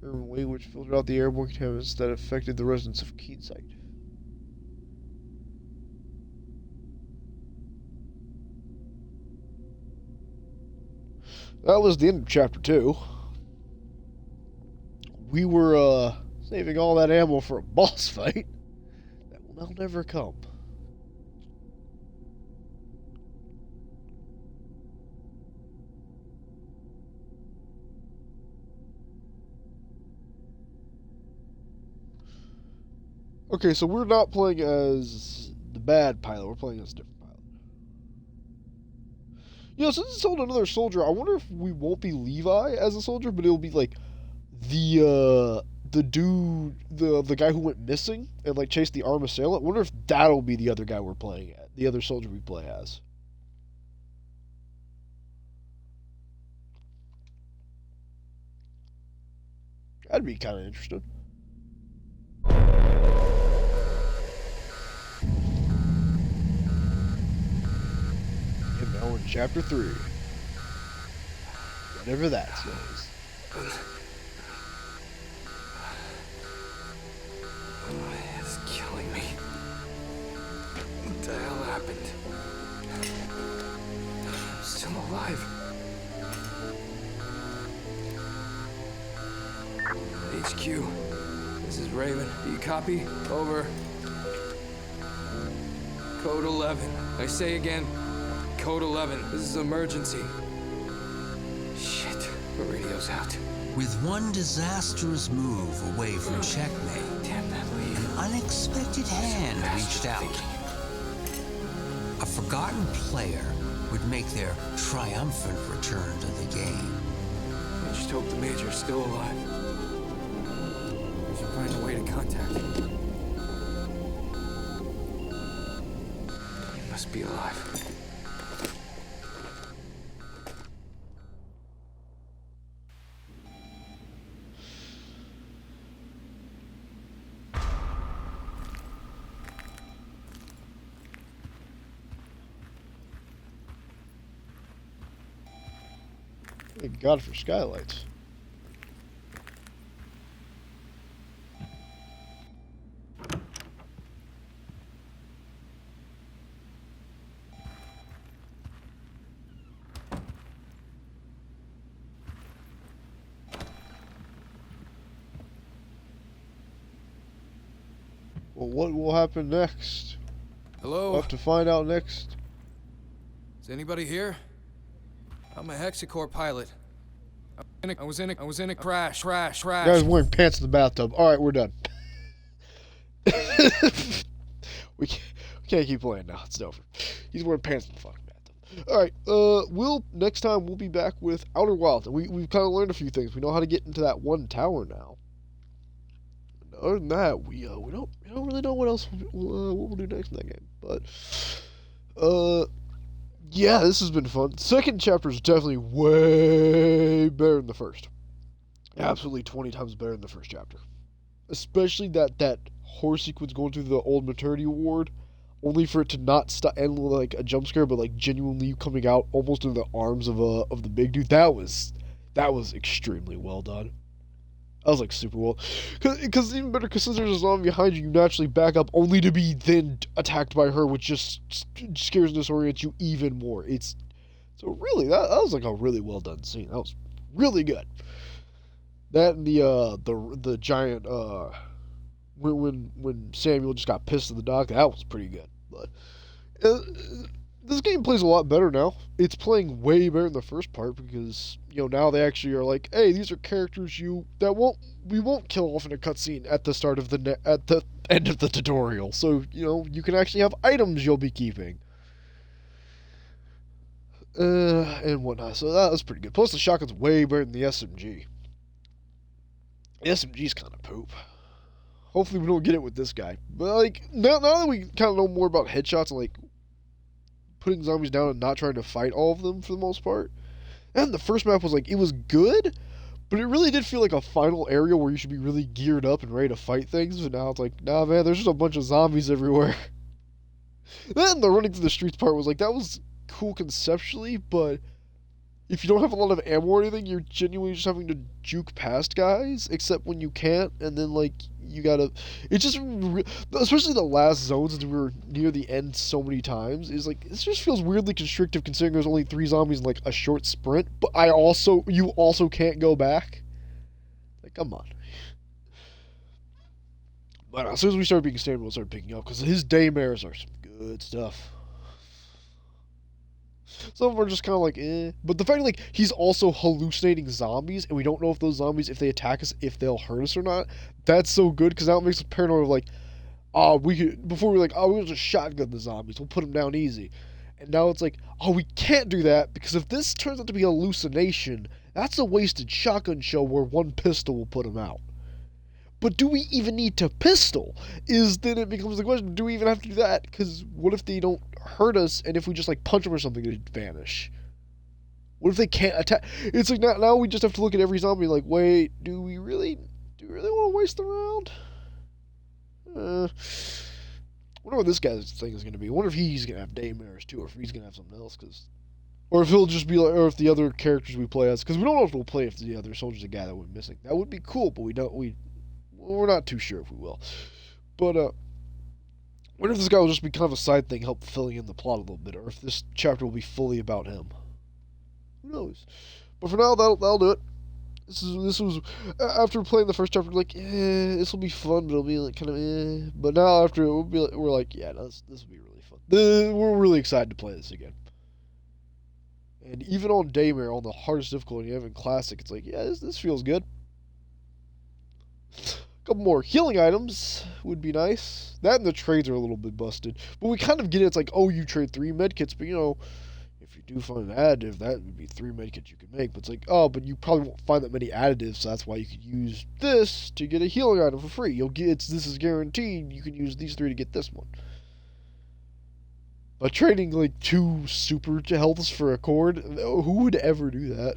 which filtered out the airborne contaminants that affected the residents of Quayside. That was the end of chapter 2. We were saving all that ammo for a boss fight that will now never come. Okay, so we're not playing as the bad pilot. We're playing as a different pilot. You know, since it's told another soldier, I wonder if we won't be Levi as a soldier, but it'll be like the dude, the guy who went missing and like chased the armed assailant. I wonder if that'll be the other guy we're playing at, the other soldier we play as. That'd be kind of interesting. And now in chapter 3. Whatever that says. It's killing me. What the hell happened? I'm still alive. HQ, this is Raven. Do you copy? Over. Code 11. I say again, Code 11. This is emergency. Shit, the radio's out. With one disastrous move away from checkmate, Damn that Liev. an unexpected hand reached out. A forgotten player would make their triumphant return to the game. I just hope the Major's still alive. We should find a way to contact him. He must be alive. Thank God for skylights. Well, what will happen next? Hello? We'll have to find out next. Is anybody here? I'm a Hexacore pilot. I was in a crash. Guys wearing pants in the bathtub. All right, we're done. we can't keep playing now. It's over. He's wearing pants in the fucking bathtub. All right. Next time we'll be back with Outer Wilds, and we've kind of learned a few things. We know how to get into that one tower now. And other than that, we don't really know what else we'll do next in that game. But yeah, this has been fun. Second chapter is definitely way better than the first. Absolutely 20 times better than the first chapter. Especially that horse sequence going through the old maternity ward, only for it to not end like a jump scare, but like genuinely coming out almost in the arms of the big dude. That was extremely well done. That was like super well, because even better, because since there's a zombie behind you, you naturally back up only to be then attacked by her, which just scares and disorients you even more. So really that was like a really well done scene. That was really good. That and the giant when Samuel just got pissed at the dog, that was pretty good. But this game plays a lot better now. It's playing way better than the first part because now they actually are like, hey, these are characters we won't kill off in a cutscene at the start of at the end of the tutorial. So you can actually have items you'll be keeping. And whatnot. So that was pretty good. Plus the shotgun's way better than the SMG. The SMG's kind of poop. Hopefully we don't get it with this guy. But like now that we kind of know more about headshots and like putting zombies down and not trying to fight all of them for the most part. And the first map was like, it was good, but it really did feel like a final area where you should be really geared up and ready to fight things. But now it's like, nah man, there's just a bunch of zombies everywhere. Then the running through the streets part was like, that was cool conceptually, but if you don't have a lot of ammo or anything, you're genuinely just having to juke past guys, except when you can't, and then like you gotta. It's just, especially the last zones, as we were near the end so many times, is like this just feels weirdly constrictive considering there's only 3 zombies in like a short sprint. But you also can't go back. Like, come on. But as soon as we start being standard, we'll start picking up because his Daymares are some good stuff. Some of them are just kind of like, eh. But the fact like he's also hallucinating zombies, and we don't know if those zombies, if they attack us, if they'll hurt us or not, that's so good, because now it makes us paranoid of like, oh, we could, before we were like, oh, we'll just shotgun the zombies, we'll put them down easy. And now it's like, oh, we can't do that, because if this turns out to be a hallucination, that's a wasted shotgun shell where one pistol will put them out. But do we even need to pistol? Then it becomes the question, do we even have to do that? Because what if they don't hurt us, and if we just, like, punch them or something, they vanish? What if they can't attack? It's like, now we just have to look at every zombie like, wait, do we really want to waste the round? I wonder what this guy's thing is going to be. I wonder if he's going to have Daymares too, or if he's going to have something else, or if he'll just be like, or if the other characters we play as, because we don't know if we'll play if the other soldier's a guy that went missing. That would be cool, but we're not too sure if we will. But wonder if this guy will just be kind of a side thing, help filling in the plot a little bit, or if this chapter will be fully about him. Who knows? But for now, that'll do it. This was after playing the first chapter, like, this will be fun, but it'll be like kind of But now after it, we're like, yeah, this will be really fun. We're really excited to play this again. And even on Daymare, on the hardest difficulty, even classic, it's like, yeah, this feels good. A couple more healing items would be nice. That and the trades are a little bit busted, but we kind of get it. It's like, oh, you trade 3 medkits, but if you do find an additive, that would be 3 medkits you could make. But it's like, oh, but you probably won't find that many additives, so that's why you could use this to get a healing item for free. This is guaranteed. You can use these 3 to get this one. But trading like 2 super healths for a cord, who would ever do that?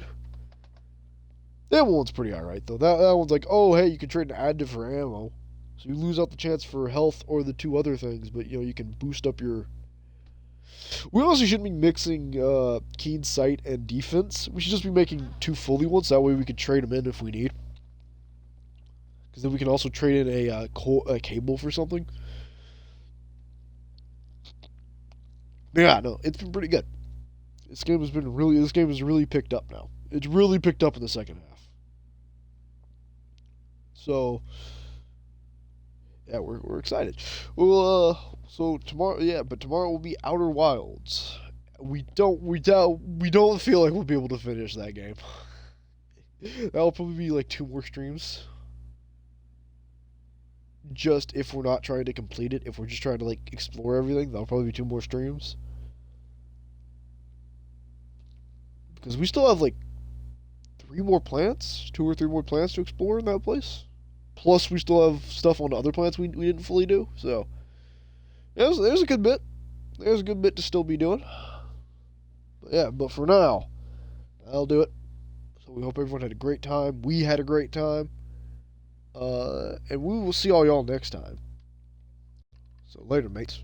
That one's pretty alright though. That one's like, oh hey, you can trade an additive for ammo, so you lose out the chance for health or the 2 other things, but you can boost up your. We also shouldn't be mixing keen sight and defense. We should just be making 2 fully ones. That way we can trade them in if we need. Because then we can also trade in a cable for something. Yeah, no, it's been pretty good. This game has really picked up now. It's really picked up in the second half. So yeah, we're excited. Well, so tomorrow, but tomorrow will be Outer Wilds. We don't feel like we'll be able to finish that game. That'll probably be like 2 more streams. Just if we're not trying to complete it, if we're just trying to like explore everything, that'll probably be 2 more streams. Because we still have like 3 more plants, 2 or 3 more plants to explore in that place. Plus, we still have stuff on other planets we didn't fully do. So, there's a good bit. There's a good bit to still be doing. But for now, that'll do it. So we hope everyone had a great time. We had a great time. And we will see all y'all next time. So later, mates.